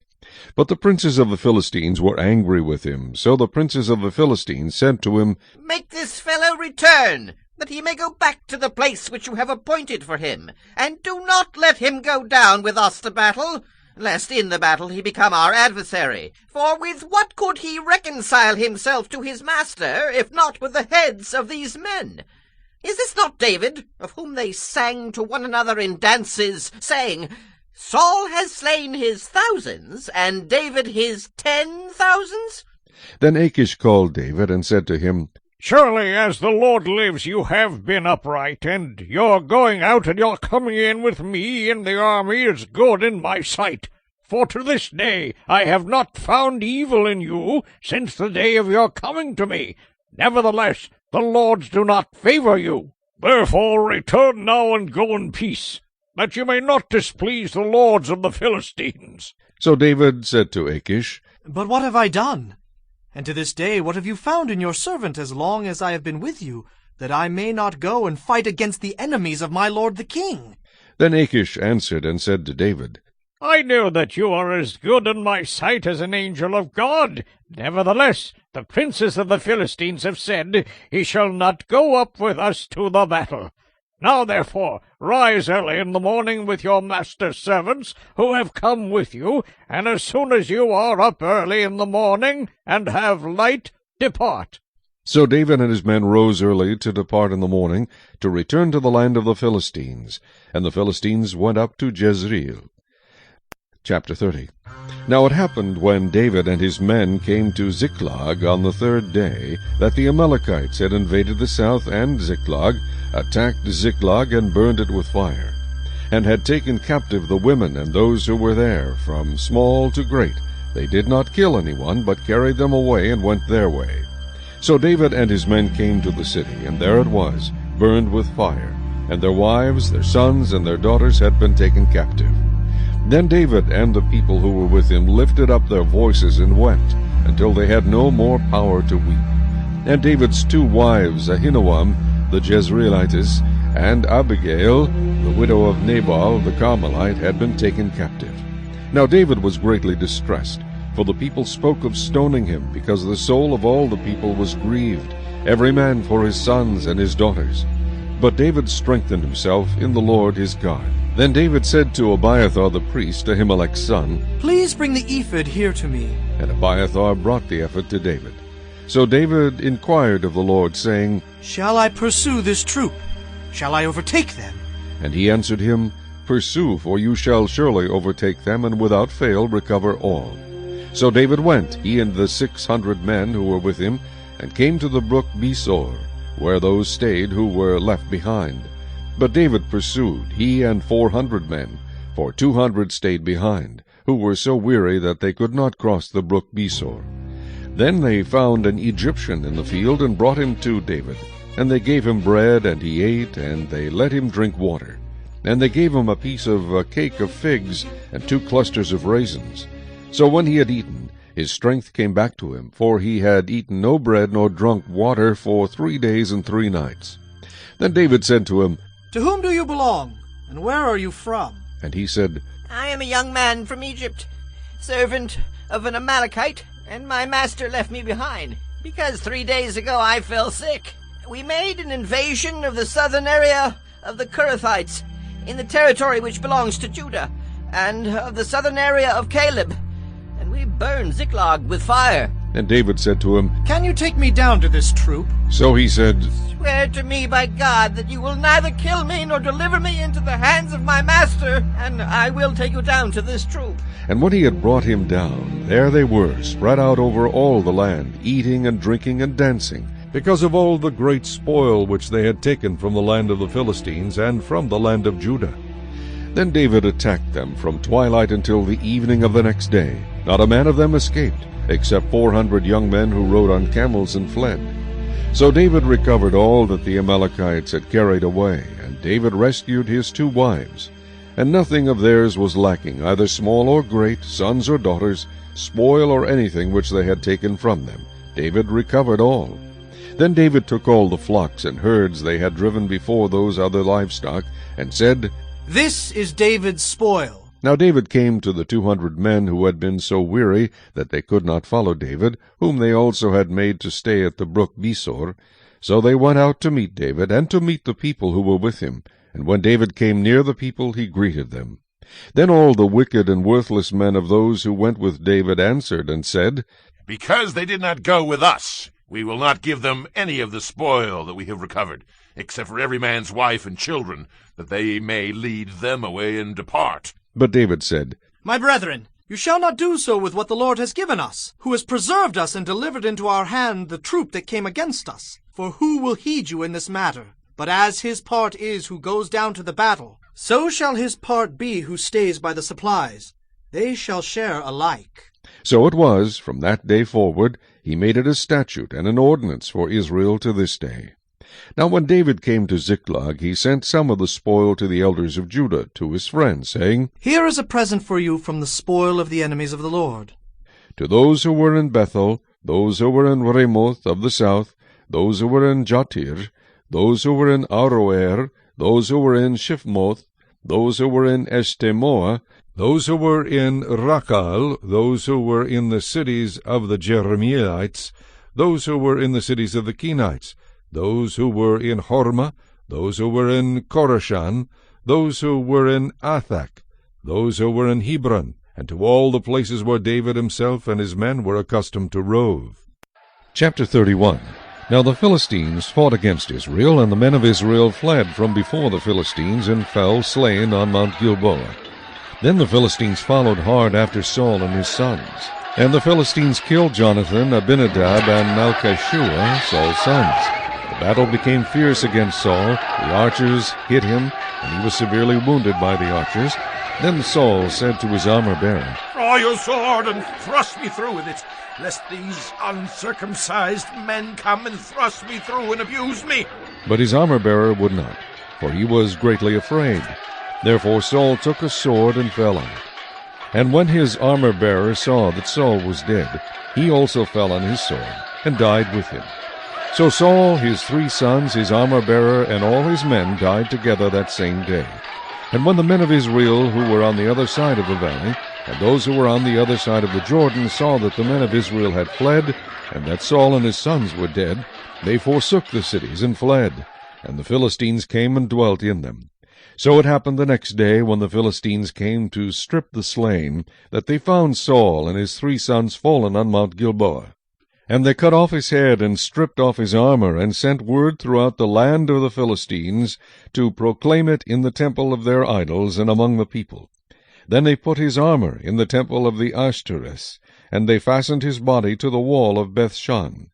But the princes of the Philistines were angry with him. So the princes of the Philistines said to him, Make this fellow return, that he may go back to the place which you have appointed for him, and do not let him go down with us to battle, lest in the battle he become our adversary. For with what could he reconcile himself to his master, if not with the heads of these men? Is this not David, of whom they sang to one another in dances, saying, Saul has slain his thousands, and David his 10,000s? Then Achish called David, and said to him, Surely as the Lord lives, you have been upright, and your going out and your coming in with me in the army is good in my sight. For to this day I have not found evil in you since the day of your coming to me. Nevertheless, the lords do not favor you. Therefore return now and go in peace, that you may not displease the lords of the Philistines. So David said to Achish, But what have I done? And to this day what have you found in your servant as long as I have been with you, that I may not go and fight against the enemies of my lord the king? Then Achish answered and said to David, I know that you are as good in my sight as an angel of God. Nevertheless, the princes of the Philistines have said, He shall not go up with us to the battle. Now therefore, rise early in the morning with your master's servants, who have come with you, and as soon as you are up early in the morning, and have light, depart. So David and his men rose early to depart in the morning, to return to the land of the Philistines. And the Philistines went up to Jezreel. Chapter 30. Now it happened when David and his men came to Ziklag on the third day, that the Amalekites had invaded the south and Ziklag, attacked Ziklag and burned it with fire, and had taken captive the women and those who were there, from small to great. They did not kill anyone, but carried them away and went their way. So David and his men came to the city, and there it was, burned with fire, and their wives, their sons, and their daughters had been taken captive. Then David and the people who were with him lifted up their voices and wept, until they had no more power to weep. And David's two wives, Ahinoam the Jezreelitess, and Abigail, the widow of Nabal the Carmelite, had been taken captive. Now David was greatly distressed, for the people spoke of stoning him, because the soul of all the people was grieved, every man for his sons and his daughters. But David strengthened himself in the Lord his God. Then David said to Abiathar the priest, Ahimelech's son, Please bring the ephod here to me. And Abiathar brought the ephod to David. So David inquired of the Lord, saying, Shall I pursue this troop? Shall I overtake them? And he answered him, Pursue, for you shall surely overtake them, and without fail recover all. So David went, he and the 600 men who were with him, and came to the brook Besor, where those stayed who were left behind. But David pursued, he and 400 men, for 200 stayed behind, who were so weary that they could not cross the brook Besor. Then they found an Egyptian in the field, and brought him to David. And they gave him bread, and he ate, and they let him drink water. And they gave him a piece of a cake of figs, and 2 clusters of raisins. So when he had eaten, his strength came back to him, for he had eaten no bread nor drunk water for 3 days and 3 nights. Then David said to him, To whom do you belong, and where are you from? And he said, I am a young man from Egypt, servant of an Amalekite, and my master left me behind, because 3 days ago I fell sick. We made an invasion of the southern area of the Kerethites, in the territory which belongs to Judah, and of the southern area of Caleb, and we burned Ziklag with fire. And David said to him, Can you take me down to this troop? So he said, Swear to me by God that you will neither kill me nor deliver me into the hands of my master, and I will take you down to this troop. And when he had brought him down, there they were, spread out over all the land, eating and drinking and dancing, because of all the great spoil which they had taken from the land of the Philistines and from the land of Judah. Then David attacked them from twilight until the evening of the next day. Not a man of them escaped, except 400 young men who rode on camels and fled. So David recovered all that the Amalekites had carried away, and David rescued his 2 wives. And nothing of theirs was lacking, either small or great, sons or daughters, spoil or anything which they had taken from them. David recovered all. Then David took all the flocks and herds they had driven before those other livestock, and said, This is David's spoil. Now David came to the 200 men who had been so weary that they could not follow David, whom they also had made to stay at the brook Besor. So they went out to meet David, and to meet the people who were with him. And when David came near the people, he greeted them. Then all the wicked and worthless men of those who went with David answered and said, Because they did not go with us, we will not give them any of the spoil that we have recovered, except for every man's wife and children, that they may lead them away and depart. But David said, My brethren, you shall not do so with what the Lord has given us, who has preserved us and delivered into our hand the troop that came against us. For who will heed you in this matter? But as his part is who goes down to the battle, so shall his part be who stays by the supplies. They shall share alike. So it was, from that day forward, he made it a statute and an ordinance for Israel to this day. Now when David came to Ziklag, he sent some of the spoil to the elders of Judah, to his friends, saying, Here is a present for you from the spoil of the enemies of the Lord. To those who were in Bethel, those who were in Ramoth of the south, those who were in Jatir, those who were in Aroer, those who were in Shifmoth, those who were in Eshtemoa, those who were in Rakal, those who were in the cities of the Jeremielites, those who were in the cities of the Kenites, those who were in Hormah, those who were in Korashan, those who were in Athak, those who were in Hebron, and to all the places where David himself and his men were accustomed to rove. Chapter 31. Now the Philistines fought against Israel, and the men of Israel fled from before the Philistines, and fell slain on Mount Gilboa. Then the Philistines followed hard after Saul and his sons. And the Philistines killed Jonathan, Abinadab, and Malchishua, Saul's sons. The battle became fierce against Saul. The archers hit him, and he was severely wounded by the archers. Then Saul said to his armor-bearer, Draw your sword and thrust me through with it, lest these uncircumcised men come and thrust me through and abuse me. But his armor-bearer would not, for he was greatly afraid. Therefore Saul took a sword and fell on it. And when his armor-bearer saw that Saul was dead, he also fell on his sword, and died with him. So Saul, his 3 sons, his armor-bearer, and all his men died together that same day. And when the men of Israel who were on the other side of the valley, and those who were on the other side of the Jordan, saw that the men of Israel had fled, and that Saul and his sons were dead, they forsook the cities and fled, and the Philistines came and dwelt in them. So it happened the next day, when the Philistines came to strip the slain, that they found Saul and his 3 sons fallen on Mount Gilboa. And they cut off his head, and stripped off his armor, and sent word throughout the land of the Philistines, to proclaim it in the temple of their idols and among the people. Then they put his armor in the temple of the Ashtoreth, and they fastened his body to the wall of Bethshan.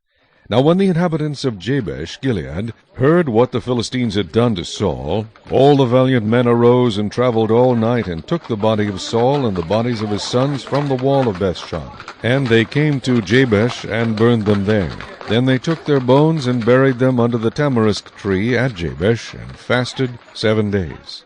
Now when the inhabitants of Jabesh Gilead heard what the Philistines had done to Saul, all the valiant men arose and traveled all night, and took the body of Saul and the bodies of his sons from the wall of Bethshan. And they came to Jabesh, and burned them there. Then they took their bones, and buried them under the tamarisk tree at Jabesh, and fasted 7 days.